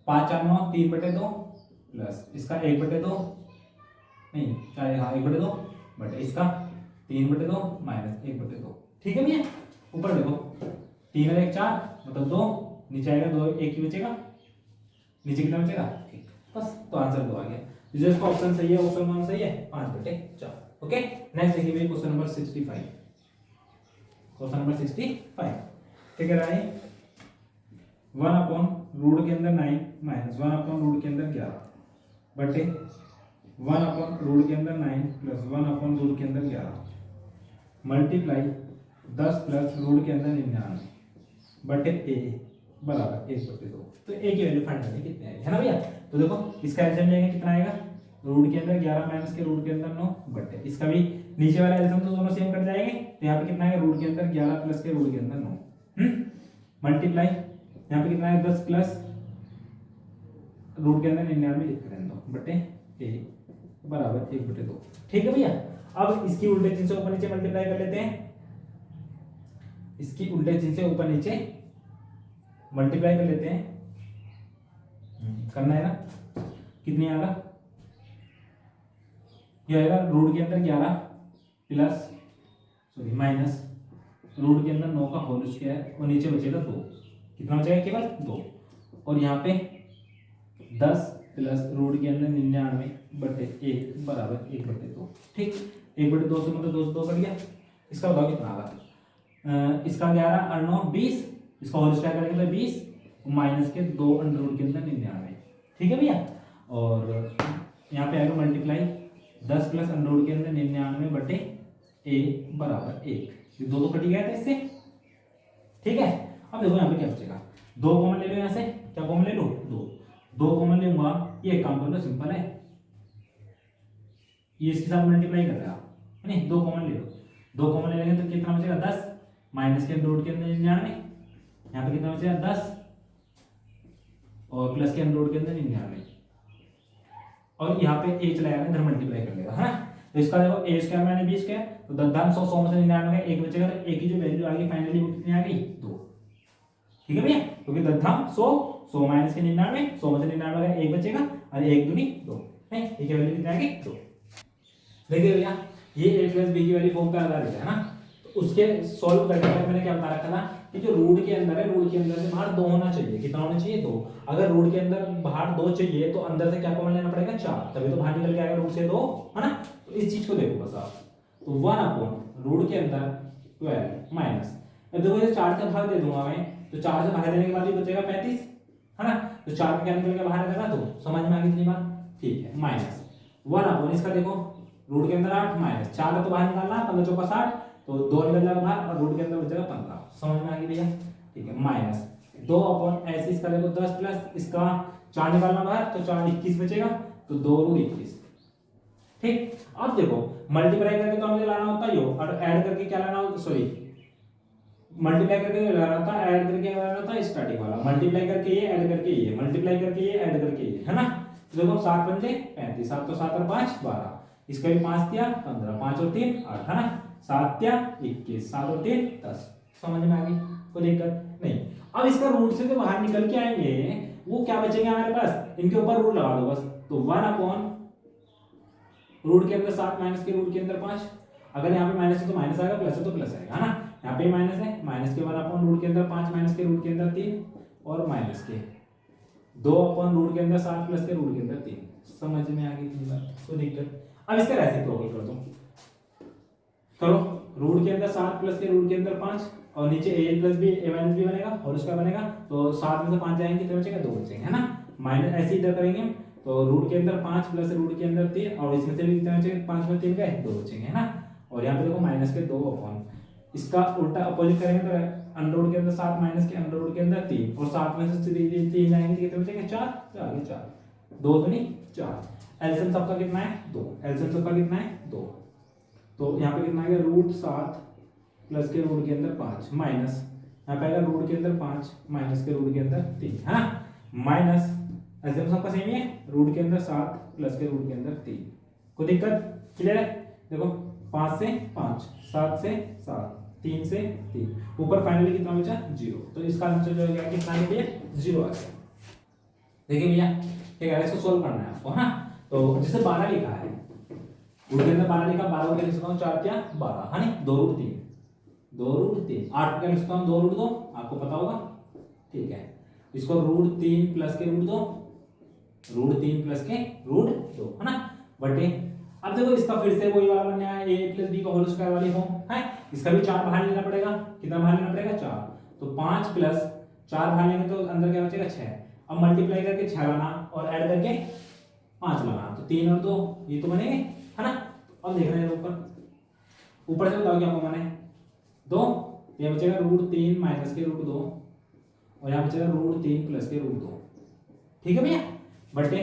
5 4 9 3/2 प्लस इसका 1/2 नहीं चाहे हाँ 1/2 बट इसका 3/2 माइनस 1/2। ठीक है भैया, ऊपर देखो 3 और 1 4 मतलब 2, नीचे आएगा 2 1 ही बचेगा, नीचे कितना बचेगा 1, बस तो आंसर 2 आ गया। जिसका ऑप्शन सही है ऑप्शन 1 सही है 5/4। ओके, नेक्स्ट देखिए भैया क्वेश्चन नंबर 65। क्वेश्चन नंबर 65 क्या कह रहा है, 1/रूट के अंदर 9 माइनस 1/रूट के अंदर 11 बटे 1/रूट के अंदर 9 प्लस 1/रूट के अंदर 11 मल्टीप्लाई 10 प्लस रूट के अंदर 99 बटे a बराबर 1/2। तो a की वैल्यू फाइंड करनी कितनी आएगी, है ना भैया। तो देखो इसका एलसीएम लेंगे कितना आएगा, रूट के अंदर 11 माइनस के रूट के अंदर 9 बटे इसका भी नीचे वाला एलसीएम तो दोनों सेम कट जाएंगे, तो यहाँ पे कितना आएगा रूट के अंदर 11 प्लस के रूट के अंदर 9 मल्टीप्लाई यहाँ पे कितना है 10 प्लस रूट के अंदर 99 लिख कर दो बटे a बराबर 1/2। ठीक है भैया, अब इसकी उल्टे चिन्ह से ऊपर नीचे मल्टीप्लाई कर लेते हैं, इसकी उल्टे चिन्ह से ऊपर नीचे मल्टीप्लाई कर लेते हैं, करना है ना, कितनी आएगा, ये आएगा रूट के अंदर 11 प्लस सॉरी माइनस रूट के अंदर 9 का होल स्क्वायर और नीचे बचेगा 2, कितना बचेगा केवल 2, और यहाँ पे 10 प्लस रूट के अंदर 99 बटे 1 बराबर 1/2। ठीक, 1/2 से मतलब 2 से 2 कट गया, इसका बताओ कितना आएगा, इसका 11 और 9 20, इसका होल स्क्वायर करेंगे तो 20 माइनस के 2 अंडर रूट के अंदर 99। ठीक है भैया, और यहाँ पे आएगा मल्टीप्लाई 10 प्लस अंडर रूट के अंदर 99 बटे a बराबर 1, ये 2 तो कट गया था इससे। ठीक है, अब देखो यहाँ पे क्या बचेगा, 2 कॉमन ले लो, यहाँ से क्या कॉमन ले लो 2 कॉमन लूंगा, ये एक काम कर लो सिंपल है, ये इसके साथ मल्टीप्लाई कर रहा है नहीं, 2 कॉमन ले लो, 2 कॉमन ले लेंगे तो कितना बचेगा 10 माइनस के रूट के अंदर 99, यहाँ पे कितना बचेगा 10 और प्लस के रूट के अंदर 99, और यहाँ पे a चला जाएगा इधर मल्टीप्लाई कर लेगा, है ना। तो इसका देखो a square minus b square, तो 10 100 100 में से 99 का 1 बचेगा, तो a की जो वैल्यू आ गई फाइनली वो कितनी आ गई 2। ठीक है भैया, क्योंकि 10 100 100 माइनस के 99 100 में से 99 का 1 बचेगा और 1 दूनी 2 है, a की वैल्यू कितनी आ गई 2। देखिए भैया ये a प्लस b की वैल्यू फॉर्म पे आधारित है ना, तो उसके सॉल्व करने के बाद मैंने क्या बता रखा था कि जो रूट के अंदर है, रूट के अंदर से बाहर 2 होना चाहिए, कितना होना चाहिए 2, अगर रूट के अंदर बाहर 2 चाहिए तो अंदर से क्या कॉमन लेना पड़ेगा 4, तभी तो बाहर निकल के आएगा रूट से 2, है ना। तो इस चीज को देखो बस आप, तो 1/रूट के अंदर 12 माइनस, अब देखो ये 4 से भाग दे दूंगा मैं, तो 4 से भाग देने के बाद ये बचेगा 35, है ना, तो 4 का क्या निकल के बाहर आएगा, तो समझ में आ गई इतनी बात। ठीक है, माइनस 1/, इसका देखो रूट के अंदर 8 माइनस 4 का तो बाहर निकालना है, 15 चौका 60, तो 2 निकल जाएगा बाहर और रूट के अंदर बचेगा 15, समझ में आ गई भैया। ठीक है, माइनस 2/, ऐसे इसका देखो 10 प्लस इसका 4 निकालना बाहर, तो 4 21 बचेगा, तो 2 रूट 21। ठीक, अब देखो मल्टीप्लाई करके तो मुझे लाना होता है यो, और ऐड करके क्या लाना होता, सॉरी मल्टीप्लाई करके जो लाना होता है, ऐड करके लाना होता है स्टार्टिंग वाला, मल्टीप्लाई करके ये, ऐड करके ये, मल्टीप्लाई करके ये, ऐड करके ये, है ना। तो देखो 7 पंजे 35, 7 तो 7 और 5 12, इसका भी 5 दिया 15, 5 और 3 8, है ना, 7 दिया 21, 7 और 3 10, समझ में आ गई, कोई दिक्कत नहीं। अब इसका रूट से जो बाहर निकल के आएंगे वो क्या बचेंगे हमारे पास, इनके ऊपर रूट लगा दो बस, तो 1/रूट के अंदर 7 माइनस के रूट के अंदर 5, अगर यहाँ पे माइनस है तो माइनस आएगा, प्लस है तो प्लस आएगा, है ना, यहाँ पे माइनस है, माइनस के 1/रूट के अंदर 5 माइनस के रूट के अंदर 3 और माइनस के 2/रूट के अंदर 7 प्लस के रूट के अंदर 3, समझ में आ गई इतनी बात, कोई दिक्कत। अब इसका रेसिप्रोकल कर दो, करो, रूट के अंदर 7 प्लस के रूट के अंदर 5 और नीचे a plus b a minus b बनेगा और उसका बनेगा, तो 7 में से 5 जाएंगे तो बचेगा 2 बचेंगे, है ना, माइनस ऐसे इधर करेंगे तो रूट के अंदर 5 प्लस रूट के अंदर 3 और इसमें से भी कितने बचेंगे, 5 में 3 गए 2 बचेंगे, है ना, और यहाँ पे देखो माइनस के 2/, इसका उल्टा अपोजिट करेंगे तो अंडररूट के अंदर 7 माइनस के अंडररूट के अंदर 3 और 7 में से 3 जाएंगे तो कितने बचेंगे 4, तो आगे 4, 2 दूनी 4, एलसीएम सबका कितना है 2, एलसीएम सबका कितना है 2, तो यहाँ पे कितना आ गया रूट 7 प्लस के रूट के अंदर 5 माइनस यहाँ पे आएगा रूट के अंदर 5 माइनस के रूट के अंदर 3, है ना, माइनस ऐसे में सबका सेम ही है, रूट के अंदर 7 प्लस के रूट के अंदर 3, कोई दिक्कत? क्लियर है? देखो 5 से 5, 7 से 7, 3 से 3, ऊपर फाइनली कितना बचा? 0। तो इसका आंसर जो है कितना है भैया? 0 आ गया। देखिए भैया क्या है, इसको सोल्व करना है आपको। हाँ, तो जैसे 12 लिखा है, रूट के अंदर 12 लिखा, 12 को क्या लिख सकता हूँ? 4 क्या 12, है ना, 2 रूट 3, 2 रूट 3, 8 को क्या लिख सकता हूँ? 2 रूट 2, आपको पता होगा, ठीक है। इसको रूट 3 प्लस के रूट 2, रूट 3 प्लस के रूट 2, है ना, बटे। अब देखो इसका फिर से वही वाला बनना है, a प्लस बी का होल स्क्वायर वाली फॉर्म है। इसका भी 4 बाहर लेना पड़ेगा, कितना बाहर लेना पड़ेगा? 4। तो 5 प्लस 4 बाहर लेंगे तो अंदर क्या बचेगा? 6। अब मल्टीप्लाई करके 6 लाना और ऐड करके 5 लगाना, तो 3 और 2 ये तो बनेंगे, है ना। अब देखना है ऊपर से बताओ क्या होगा, माने 2, ये बचेगा रूट 3 माइनस के रूट 2, और यहाँ बचेगा रूट 3 प्लस के रूट 2, ठीक है भैया, बटे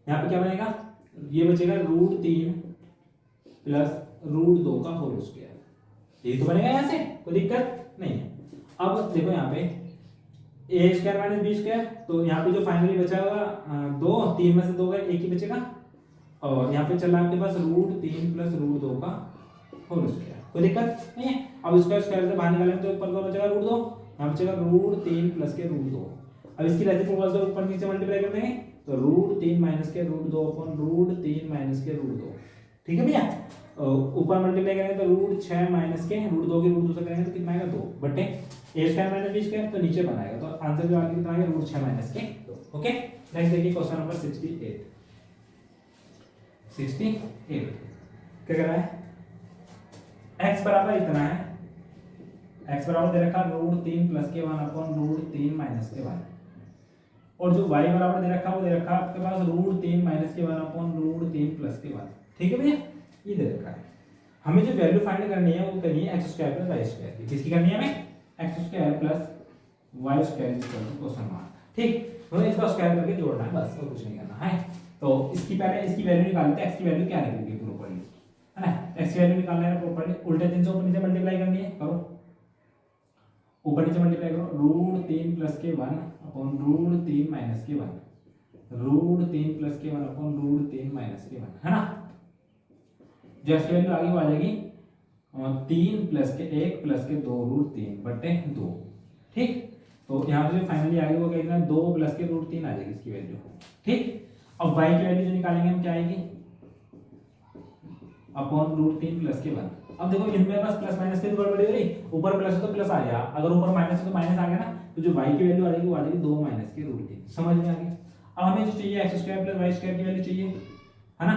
यहाँ पे क्या बनेगा? ये बचेगा रूट 3 प्लस रूट 2 का होल स्क्वायर, यही तो बनेगा यहाँ से, कोई दिक्कत नहीं है। अब देखो यहाँ पे ए स्क्वायर माइनस बी स्क्वायर, तो यहाँ पे जो फाइनली बचा होगा 2, 3 में से 2 गए, 1 ही बचेगा, और यहाँ पे चल रहा है आपके पास रूट 3 प्लस रूट 2 का होल स्क्वायर, कोई दिक्कत नहीं है। अब इसका स्क्वायर से बाहर निकालेंगे तो ऊपर का बचेगा रूट 2, यहाँ बचेगा रूट 3 प्लस के रूट 2। अब इसकी रेसिप्रोकल से ऊपर नीचे मल्टीप्लाई कर देंगे, तो रूट 3 माइनस के रूट 2 अपॉन रूट 3 माइनस के रूट 2, ठीक है भैया। ऊपर मल्टीप्लाई करेंगे तो रूट 6 माइनस के रूट 2 के रूट 2 से करेंगे तो कितना आएगा? 2, बटे ए स्क्वायर माइनस बी स्क्वायर, तो नीचे बनाएगा, तो आंसर जो आगे कितना आएगा? रूट 6 माइनस के 2। ओके, नेक्स्ट देखिए क्वेश्चन नंबर 68। 68 क्या कर रहा है? x बराबर इतना है, x बराबर दे रखा रूट 3 प्लस के 1 अपॉन रूट 3 माइनस के 1, और जो y बराबर दे रखा वो दे रखा आपके पास रूट 3 माइनस के 1 अपॉन रूट 3 प्लस के 1, ठीक है भैया, ये दे रखा है। हमें जो वैल्यू फाइंड करनी है वो करनी है x square plus y square की। किसकी करनी है हमें? x square plus y square equal to question mark, ठीक, हमें इसका स्क्वायर करके जोड़ना है बस, और कुछ नहीं करना है। तो इसकी पहले इसकी वैल्यू निकालते हैं, x की वैल्यू क्या निकलेगी प्रॉपर्ली, है ना, x की वैल्यू निकालना है प्रॉपर्ली, उल्टे दिन से ऊपर नीचे मल्टीप्लाई करनी है, करो ऊपर नीचे मल्टीप्लाई करो, रूट 3 प्लस के 1 अपॉन रूट 3 माइनस के 1, रूट 3 प्लस के 1 अपॉन रूट 3 माइनस के 1, है ना। जो इसकी वैल्यू आगे आ जाएगी 3 प्लस के 1 प्लस के 2 रूट 3 बटे 2, ठीक। तो यहाँ पे फाइनली आगे वो क्या है? 2 प्लस के रूट 3 आ जाएगी इसकी वैल्यू, ठीक। अब y की वैल्यू जो निकालेंगे हम क्या आएगी? अपॉन रूट 3 प्लस के 1। अब देखो इनमें बस प्लस माइनस की तो गड़बड़ी हो रही, ऊपर प्लस है तो प्लस आ गया, अगर ऊपर माइनस है तो माइनस आ गया ना, तो जो y की वैल्यू आ जाएगी वो आ जाएगी 2 माइनस के रूट 3, समझ में आ गया। अब हमें जो चाहिए x square plus y square की वैल्यू चाहिए, है ना।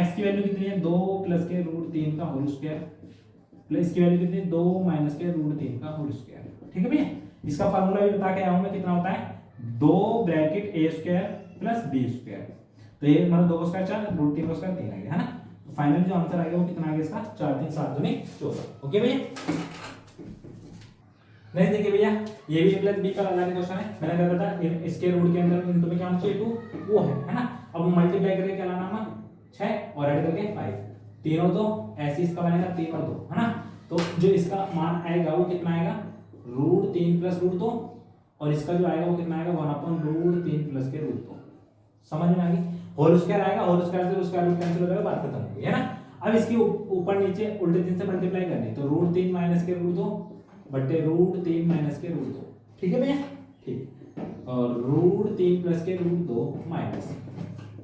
x की वैल्यू कितनी है? 2 प्लस के रूट 3 का होल स्क्वायर, प्लस इसकी वैल्यू कितनी है? 2 माइनस के रूट 3 का होल स्क्वायर, ठीक है भैया। इसका फार्मूला भी बता के आया हूं मैं, कितना होता है? 2 bracket a square plus b square, तो ये मतलब 2 का स्क्वायर 4, रूट 3 का स्क्वायर 3 आ गया, है ना। तो फाइनल जो आंसर आएगा वो कितना आ गया इसका? 4 3 7 2 14, ओके भैया। नेक्स्ट देखिए भैया, ये भी प्लस b का लगाने क्वेश्चन है, मैंने कहा था इसके रूट के अंदर इनटू में क्या होना चाहिए? 2, वो है ना। अब मल्टीप्लाई करके क्या लाना है? 6 और ऐड करके 5, 3 और 2 ऐसे इसका बनेगा 3 और 2, है ना। तो जो इसका मान आएगा वो कितना आएगा? रूट 3 प्लस रूट 2, और इसका जो आएगा वो कितना आएगा? 1 अपॉन रूट 3 प्लस के रूट 2, समझ में आ गई। होल स्क्वायर आएगा, होल स्क्वायर से उसका रूट कैंसिल हो जाएगा, बात खत्म हो गई, है ना। अब इसकी ऊपर नीचे उल्टे 3 से मल्टीप्लाई करनी, तो रूट 3 माइनस के रूट 2 बटे रूट 3 माइनस के रूट 2, ठीक है भैया, ठीक। और रूट 3 प्लस के रूट 2 माइनस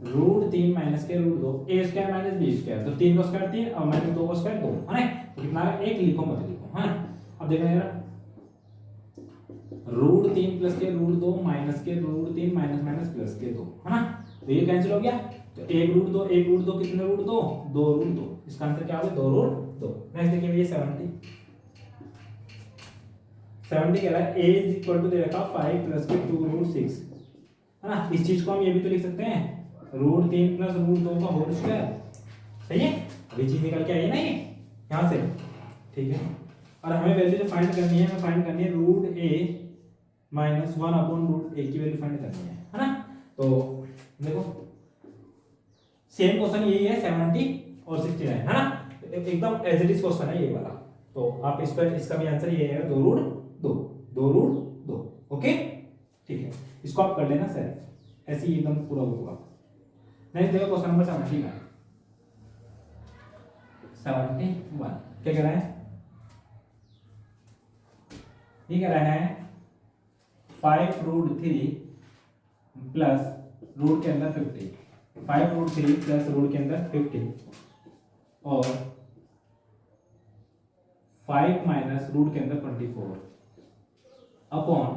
रूट 3 माइनस के रूट 2, ए स्क्वायर माइनस बी स्क्वायर, तो 3 का स्क्वायर 3 और माइनस 2 का स्क्वायर 2, है ना। तो कितना है? 1 लिखो मत लिखो, है ना। अब देखना जरा, रूट 3 प्लस के रूट 2 माइनस के रूट 3 माइनस माइनस प्लस के 2, है ना। तो ये कैंसिल हो गया, तो 1 रूट 2 1 रूट 2 कितने रूट 2? 2 रूट 2, इसका आंसर क्या होगा? 2 रूट 2। नेक्स्ट देखिए ये 70 कह रहा है a इज इक्वल टू दे रखा 5 प्लस के 2 रूट 6, है ना। इस चीज को हम ये भी तो लिख सकते हैं, रूट 3 प्लस रूट 2 का होल स्क्वायर, सही है। अभी चीज निकल के आई ना ये यहाँ से, ठीक है। और हमें वैल्यू जो फाइंड करनी है, हमें फाइंड करनी है root a minus 1 upon root a की वैल्यू फाइंड करनी है ना। तो देखो सेम क्वेश्चन यही है 70 और 69, है ना। एकदम एज इट इज क्वेश्चन है ये वाला, तो आप इस पर इसका भी आंसर ये है 2 रूट 2, 2 रूट 2, ओके, ठीक है। इसको आप कर लेना सेल्फ, ऐसे ही एकदम पूरा पूरा। नेक्स्ट देखो क्वेश्चन नंबर 71 क्या कह रहा है, ये कह रहा है 5√3 प्लस रूट के अंदर 50, 5√3 प्लस रूट के अंदर 50 और 5 माइनस रूट के अंदर 24 अपॉन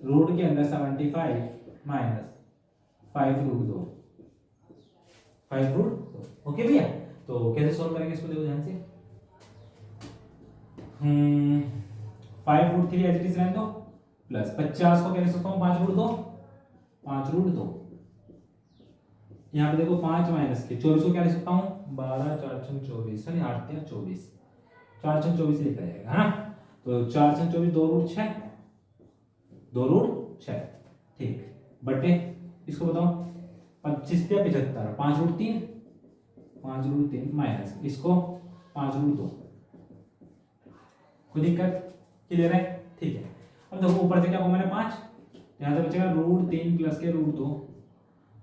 रूट के अंदर 75 माइनस 5√2, 5√2। ओके भैया, तो कैसे सोल्व करेंगे इसको, देखो ध्यान से। 5√3 एज इट इज रहने दो प्लस 50 को क्या लिख सकता हूँ 5√2, 5√2। यहाँ पे देखो 5 माइनस के 24 को क्या लिख सकता हूँ 12 4 6 24, सॉरी 8 3 24, 4 6 24 लिखा जाएगा, है ना। तो 4 6 24 2√6, 2√6 ठीक, बटे इसको बताओ 25 या 75, 5√3, 5√3 माइनस इसको 5√2। कोई दिक्कत, क्लियर है, ठीक है। अब देखो ऊपर से क्या कॉमन है 5, यहाँ से बचेगा √3 प्लस के √2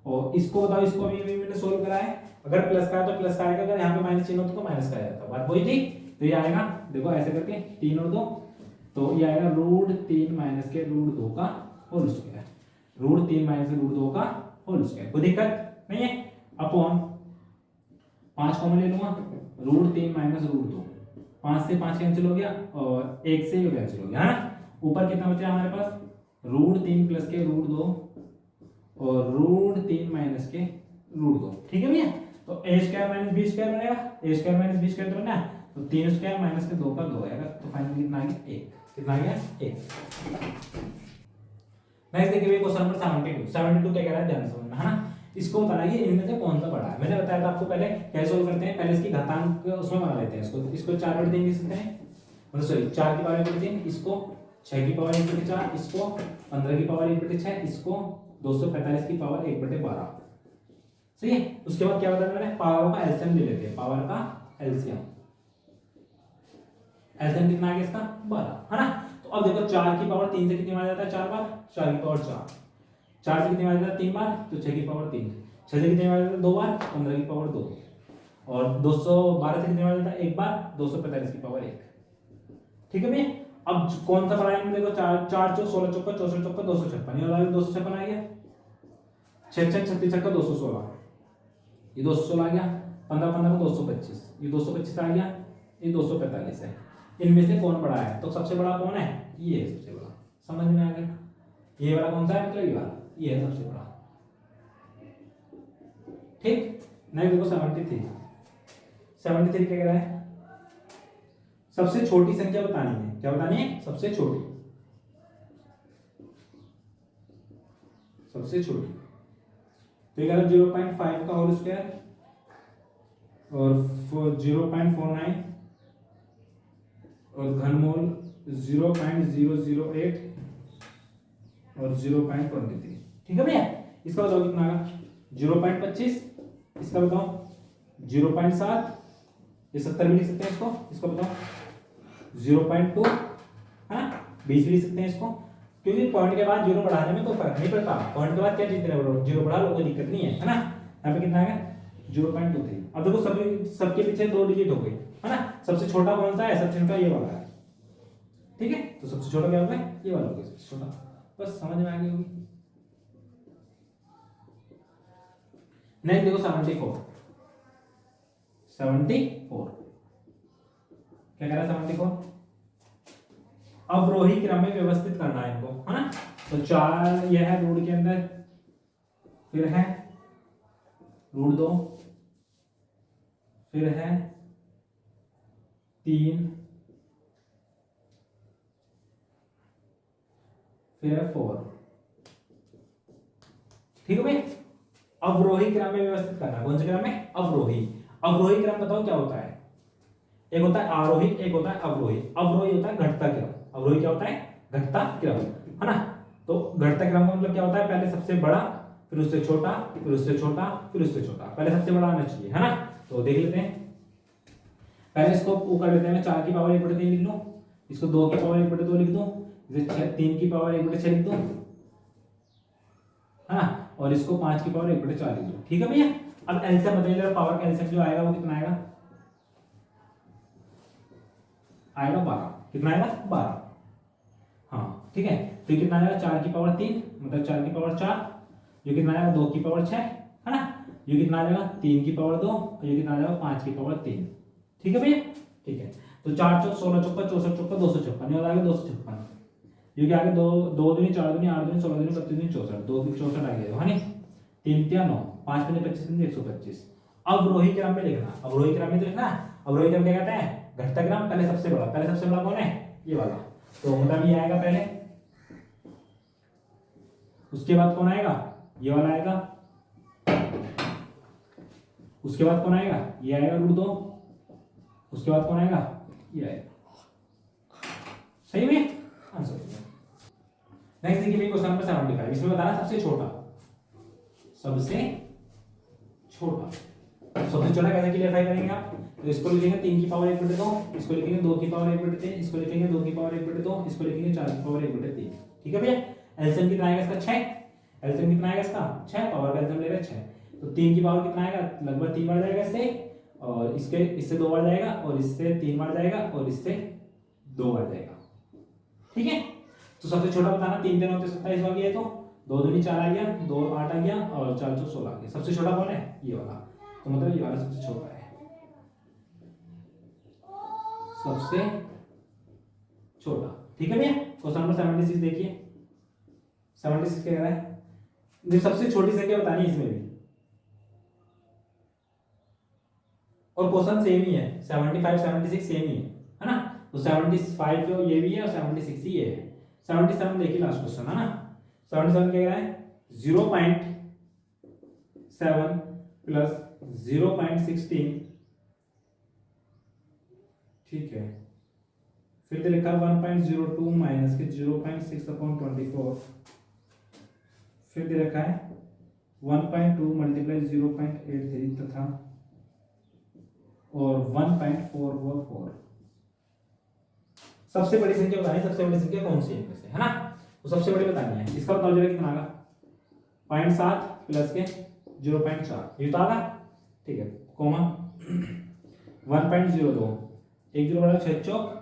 और इसको बताओ, इसको अभी मैंने सोल्व करा है, अगर प्लस का है तो प्लस का आएगा, अगर यहाँ पे माइनस चिन्ह होता तो माइनस का आ जाता, बात वही थी। तो ये आएगा देखो ऐसे करके 3 और 2, तो ये आएगा √3 माइनस के √2 का होल स्क्वायर, √3 माइनस √2 का होल स्क्वायर। कोई दिक्कत नहीं है। अपॉन 5 कॉमन ले लूंगा, √3 माइनस √2, 5 से 5 कैंसिल हो गया और 1 से ये कैंसिल हो गया, है ना। ऊपर कितना बचा हमारे पास √3 प्लस के √2 और √3 माइनस के √2, ठीक है भैया। तो a square minus b square बनेगा, a square minus b square तो बना, तो 3 स्क्वायर माइनस के 2 का 2 आएगा, तो फाइनली कितना आ गया 1, कितना आ गया 1। नेक्स्ट देखिए क्वेश्चन नंबर 72 क्या कह रहा है ध्यान से समझना, है ना। इसको बताना है इनमें से कौन सा बड़ा है, मैंने बताया था आपको पहले कैसे सोल्व करते हैं, पहले इसकी घातांक उसमें बना लेते हैं इसको 4/3 लिख सकते हैं, मतलब सॉरी 4 की पावर 1/3, इसको 6 की पावर 1/4, इसको 15 की पावर 1/6, इसको 245 की पावर 1/12, सही है। उसके बाद क्या बताया मैंने, पावरों का एलसीएम ले लेते हैं, पावर का एलसीएम, एलसीएम कितना आ गया इसका 12, है ना। तो अब देखो 4 की पावर 3 से कितनी बार जाता है 4 बार, 4 की पावर 4, 4 से कितनी बार जाता है 3 बार, तो 6 की पावर 3, 6 से कितनी बार जाता है 2 बार, 15 की पावर 2 और 212 से कितनी बार जाता है 1 बार, 245 की पावर 1, ठीक है भैया। अब कौन सा बड़ा है देखो 4 4 चौक 16 चौक 64 चौक 256, ये वाला 256 आ गया, 6 6 36 छक्का 216, ये 216 आ गया, 15 15 को 225, ये 225 आ गया, ये 245 है। इनमें से कौन बड़ा है, तो सबसे बड़ा कौन है, ये है सबसे बड़ा, समझ में आ गया। ये वाला कौन सा है, मतलब ये वाला, ये है सबसे बड़ा, ठीक। नेक्स्ट देखो 73 क्या कह रहा है, सबसे छोटी संख्या बतानी है, क्या बतानी है, सबसे छोटी, सबसे छोटी। तो ये कह रहा है 0.5 का होल स्क्वायर और 0.49 और घनमूल 0.008 और 0.23, ठीक है भैया। इसका बताओ कितना आएगा 0.25, इसका बताओ 0.7, ये 70 भी लिख सकते हैं इसको बताओ 0.2, है ना, 20 लिख सकते हैं इसको, क्योंकि पॉइंट के बाद जीरो बढ़ाने में कोई फर्क नहीं पड़ता, पॉइंट के बाद क्या चीज जीरो बढ़ा लो कोई दिक्कत नहीं है ना। यहाँ पे कितना है 0.23। अब देखो सबके पीछे 2 डिजिट हो गई, है ना। सबसे छोटा कौन सा है, सबसे छोटा ये वाला है, ठीक है। तो सबसे छोटा क्या होगा, ये वाला होगा सबसे छोटा, बस समझ में आ गई होगी। नेक्स्ट देखो 74 क्या कह रहा है 74, अवरोही क्रम में व्यवस्थित करना है इनको, है ना। तो 4 यह है रूट के अंदर, फिर है √2, फिर है 3, फिर है 4, ठीक है भाई। अवरोही क्रम में व्यवस्थित करना, कौन से क्रम में, अवरोही। अवरोही क्रम बताओ क्या होता है, एक होता है आरोही, एक होता है अवरोही। अवरोही होता है घटता क्रम, अवरोही क्या होता है, घटता क्रम, है ना। तो घटता क्रम का मतलब क्या होता है, पहले सबसे बड़ा, फिर उससे छोटा, फिर उससे छोटा, फिर उससे छोटा, पहले सबसे बड़ा आना चाहिए, है ना। तो देख लेते हैं, पहले इसको वो कर लेते हैं, 4 की पावर 1/3 लिख लो, इसको 2 की पावर 1/2 लिख दो, इसे 3 की पावर 1/6 लिख दो, और इसको 5 की पावर 1/4 लिख दो। ठीक है भैया। अब एलसीएम बताइए, पावर का एलसीएम जो आएगा वो कितना आएगा? आएगा 12। कितना आएगा? 12। हाँ ठीक है। तो ये कितना आएगा? 4 की पावर 3, मतलब 4 की पावर 4। ये कितना आएगा? 2 की पावर 6, है ना। ये कितना आ जाएगा? 3 की पावर 2, और ये कितना आ जाएगा? 5 की पावर 3। ठीक है भैया। ठीक है। तो 4 चौक 16 चौका 64 चौका 256, ये हो जाएगा 256। क्योंकि आगे 2 2 दूनी 4 दूनी 8 दूनी 16 दूनी 32 दूनी 64, 2 की 64 आ गया, है नी। 3 3 9, 5 5 25 125। अब रोही क्रम में लिखना। अब रोही क्रम में तो लिखना। अब रोही क्रम क्या कहते हैं? घटता क्रम। पहले सबसे बड़ा, पहले सबसे बड़ा कौन है? ये वाला। तो मतलब ये आएगा पहले, उसके बाद कौन आएगा? ये वाला आएगा, उसके बाद कौन आएगा? ये आएगा √2, उसके बाद कौन आएगा? ये आएगा। सही में आंसर। नेक्स्ट देखिए क्वेश्चन नंबर 75। इसमें बताना सबसे छोटा, सबसे छोटा। सबसे छोटा कैसे क्लियरफाई करेंगे आप? तो इसको लिखेंगे 3 की पावर 1/2, इसको लिखेंगे 2 की पावर 1/3, इसको लिखेंगे 2 की पावर 1/2, इसको लिखेंगे 4 की पावर 1/3। ठीक है भैया। एलसीएम कितना आएगा इसका? 6। एलसीएम कितना आएगा इसका? 6। पावर का एलसीएम लेगा 6। तो 3 की पावर कितना आएगा? लगभग 3 बार जाएगा इससे, और इससे 2 बार जाएगा, और इससे 3 बार जाएगा, और इससे 2 बार जाएगा। ठीक है। तो सबसे छोटा बताना। 3 3 होते 27 हो गया, तो 2 दूनी 4 आ गया, 2 8 आ गया, और 4 4 16 आ गया। सबसे छोटा कौन है? ये वाला। तो मतलब ये वाला सबसे छोटा है, सबसे छोटा। ठीक है भैया। क्वेश्चन नंबर 76 देखिए। 76 क्या कह रहा है? सबसे छोटी संख्या बतानी है इसमें भी, और क्वेश्चन सेम ही है। 75 76 सेम ही है ना। तो 75 जो ये भी है, और 76 ही ये है। 77 देखिए लास्ट क्वेश्चन, है ना। 77 क्या कह रहा है? 0.7 प्लस 0.16। ठीक है। फिर दे रखा 1.02 माइनस के 0.6/24। फिर दे रखा है 1.2 मल्टीप्लाई 0.83 तथा और 1.444। सबसे बड़ी संख्या बतानी। सबसे बड़ी संख्या कौन सी है इनमें से, है ना। तो सबसे बड़ी बतानी है। इसका बताओ जरा कितना आएगा? 0.7 प्लस के 0.4, ये तो आगा। ठीक है। कोमा 1.02, 1 0 बड़ा 6 चौक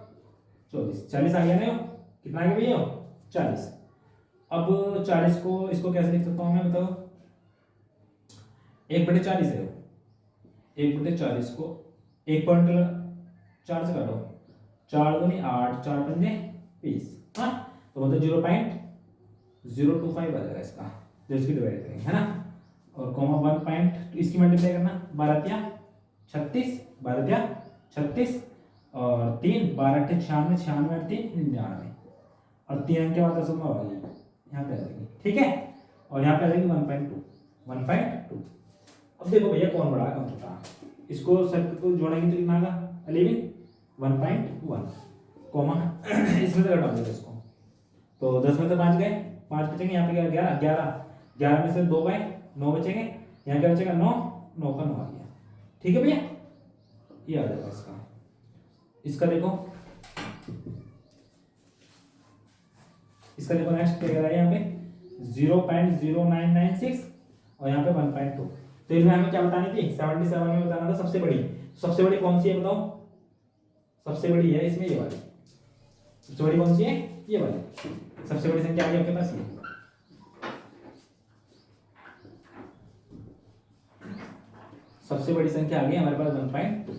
24, 40 आ गया ना। कितना आ गया भैया? 40। अब 40 को इसको कैसे लिख सकता हूँ मैं, बताओ? 1/40 है। 1/40 को 1.4 से काटो, 4 दूनी 8, 4 पंजे 20, हाँ। तो मतलब 0.025 आ जाएगा इसका, जो इसकी डिवाइड करेंगे, है ना। और कॉमा 1 पॉइंट इसकी मल्टीप्लाई करना, 12 36, 12 36, और 3 12 96, 96 और 3 99, और 3 अंक के बाद 10 आ गई, यहाँ पे आ जाएगी। ठीक है। और यहाँ पे आ जाएगी 1.2। अब देखो भैया कौन बड़ा कौन छोटा। इसको सर्कल को जोड़ेंगे तो कितना आएगा? 11 1.1, कॉमा इसमें से घटा देंगे इसको, तो 10 में से 5 गए, 5 बचेंगे। यहाँ पे 11 11 11 में से 2 गए, 9 बचेंगे। यहाँ क्या बचेगा? 9 9 का 9 आ गया। ठीक है भैया। ये आ जाएगा इसका। इसका देखो, इसका देखो नेक्स्ट क्या कह रहा है यहाँ पे? 0.0996 और यहाँ पे 1.2। तो इसमें हमें क्या बतानी थी? 77 में बताना था सबसे बड़ी। सबसे बड़ी कौन सी है बताओ? सबसे बड़ी है इसमें ये वाली। सबसे बड़ी कौन सी है? ये वाली। सबसे बड़ी संख्या आ गई आपके पास ये। सबसे बड़ी संख्या आ गई हमारे पास 1.2।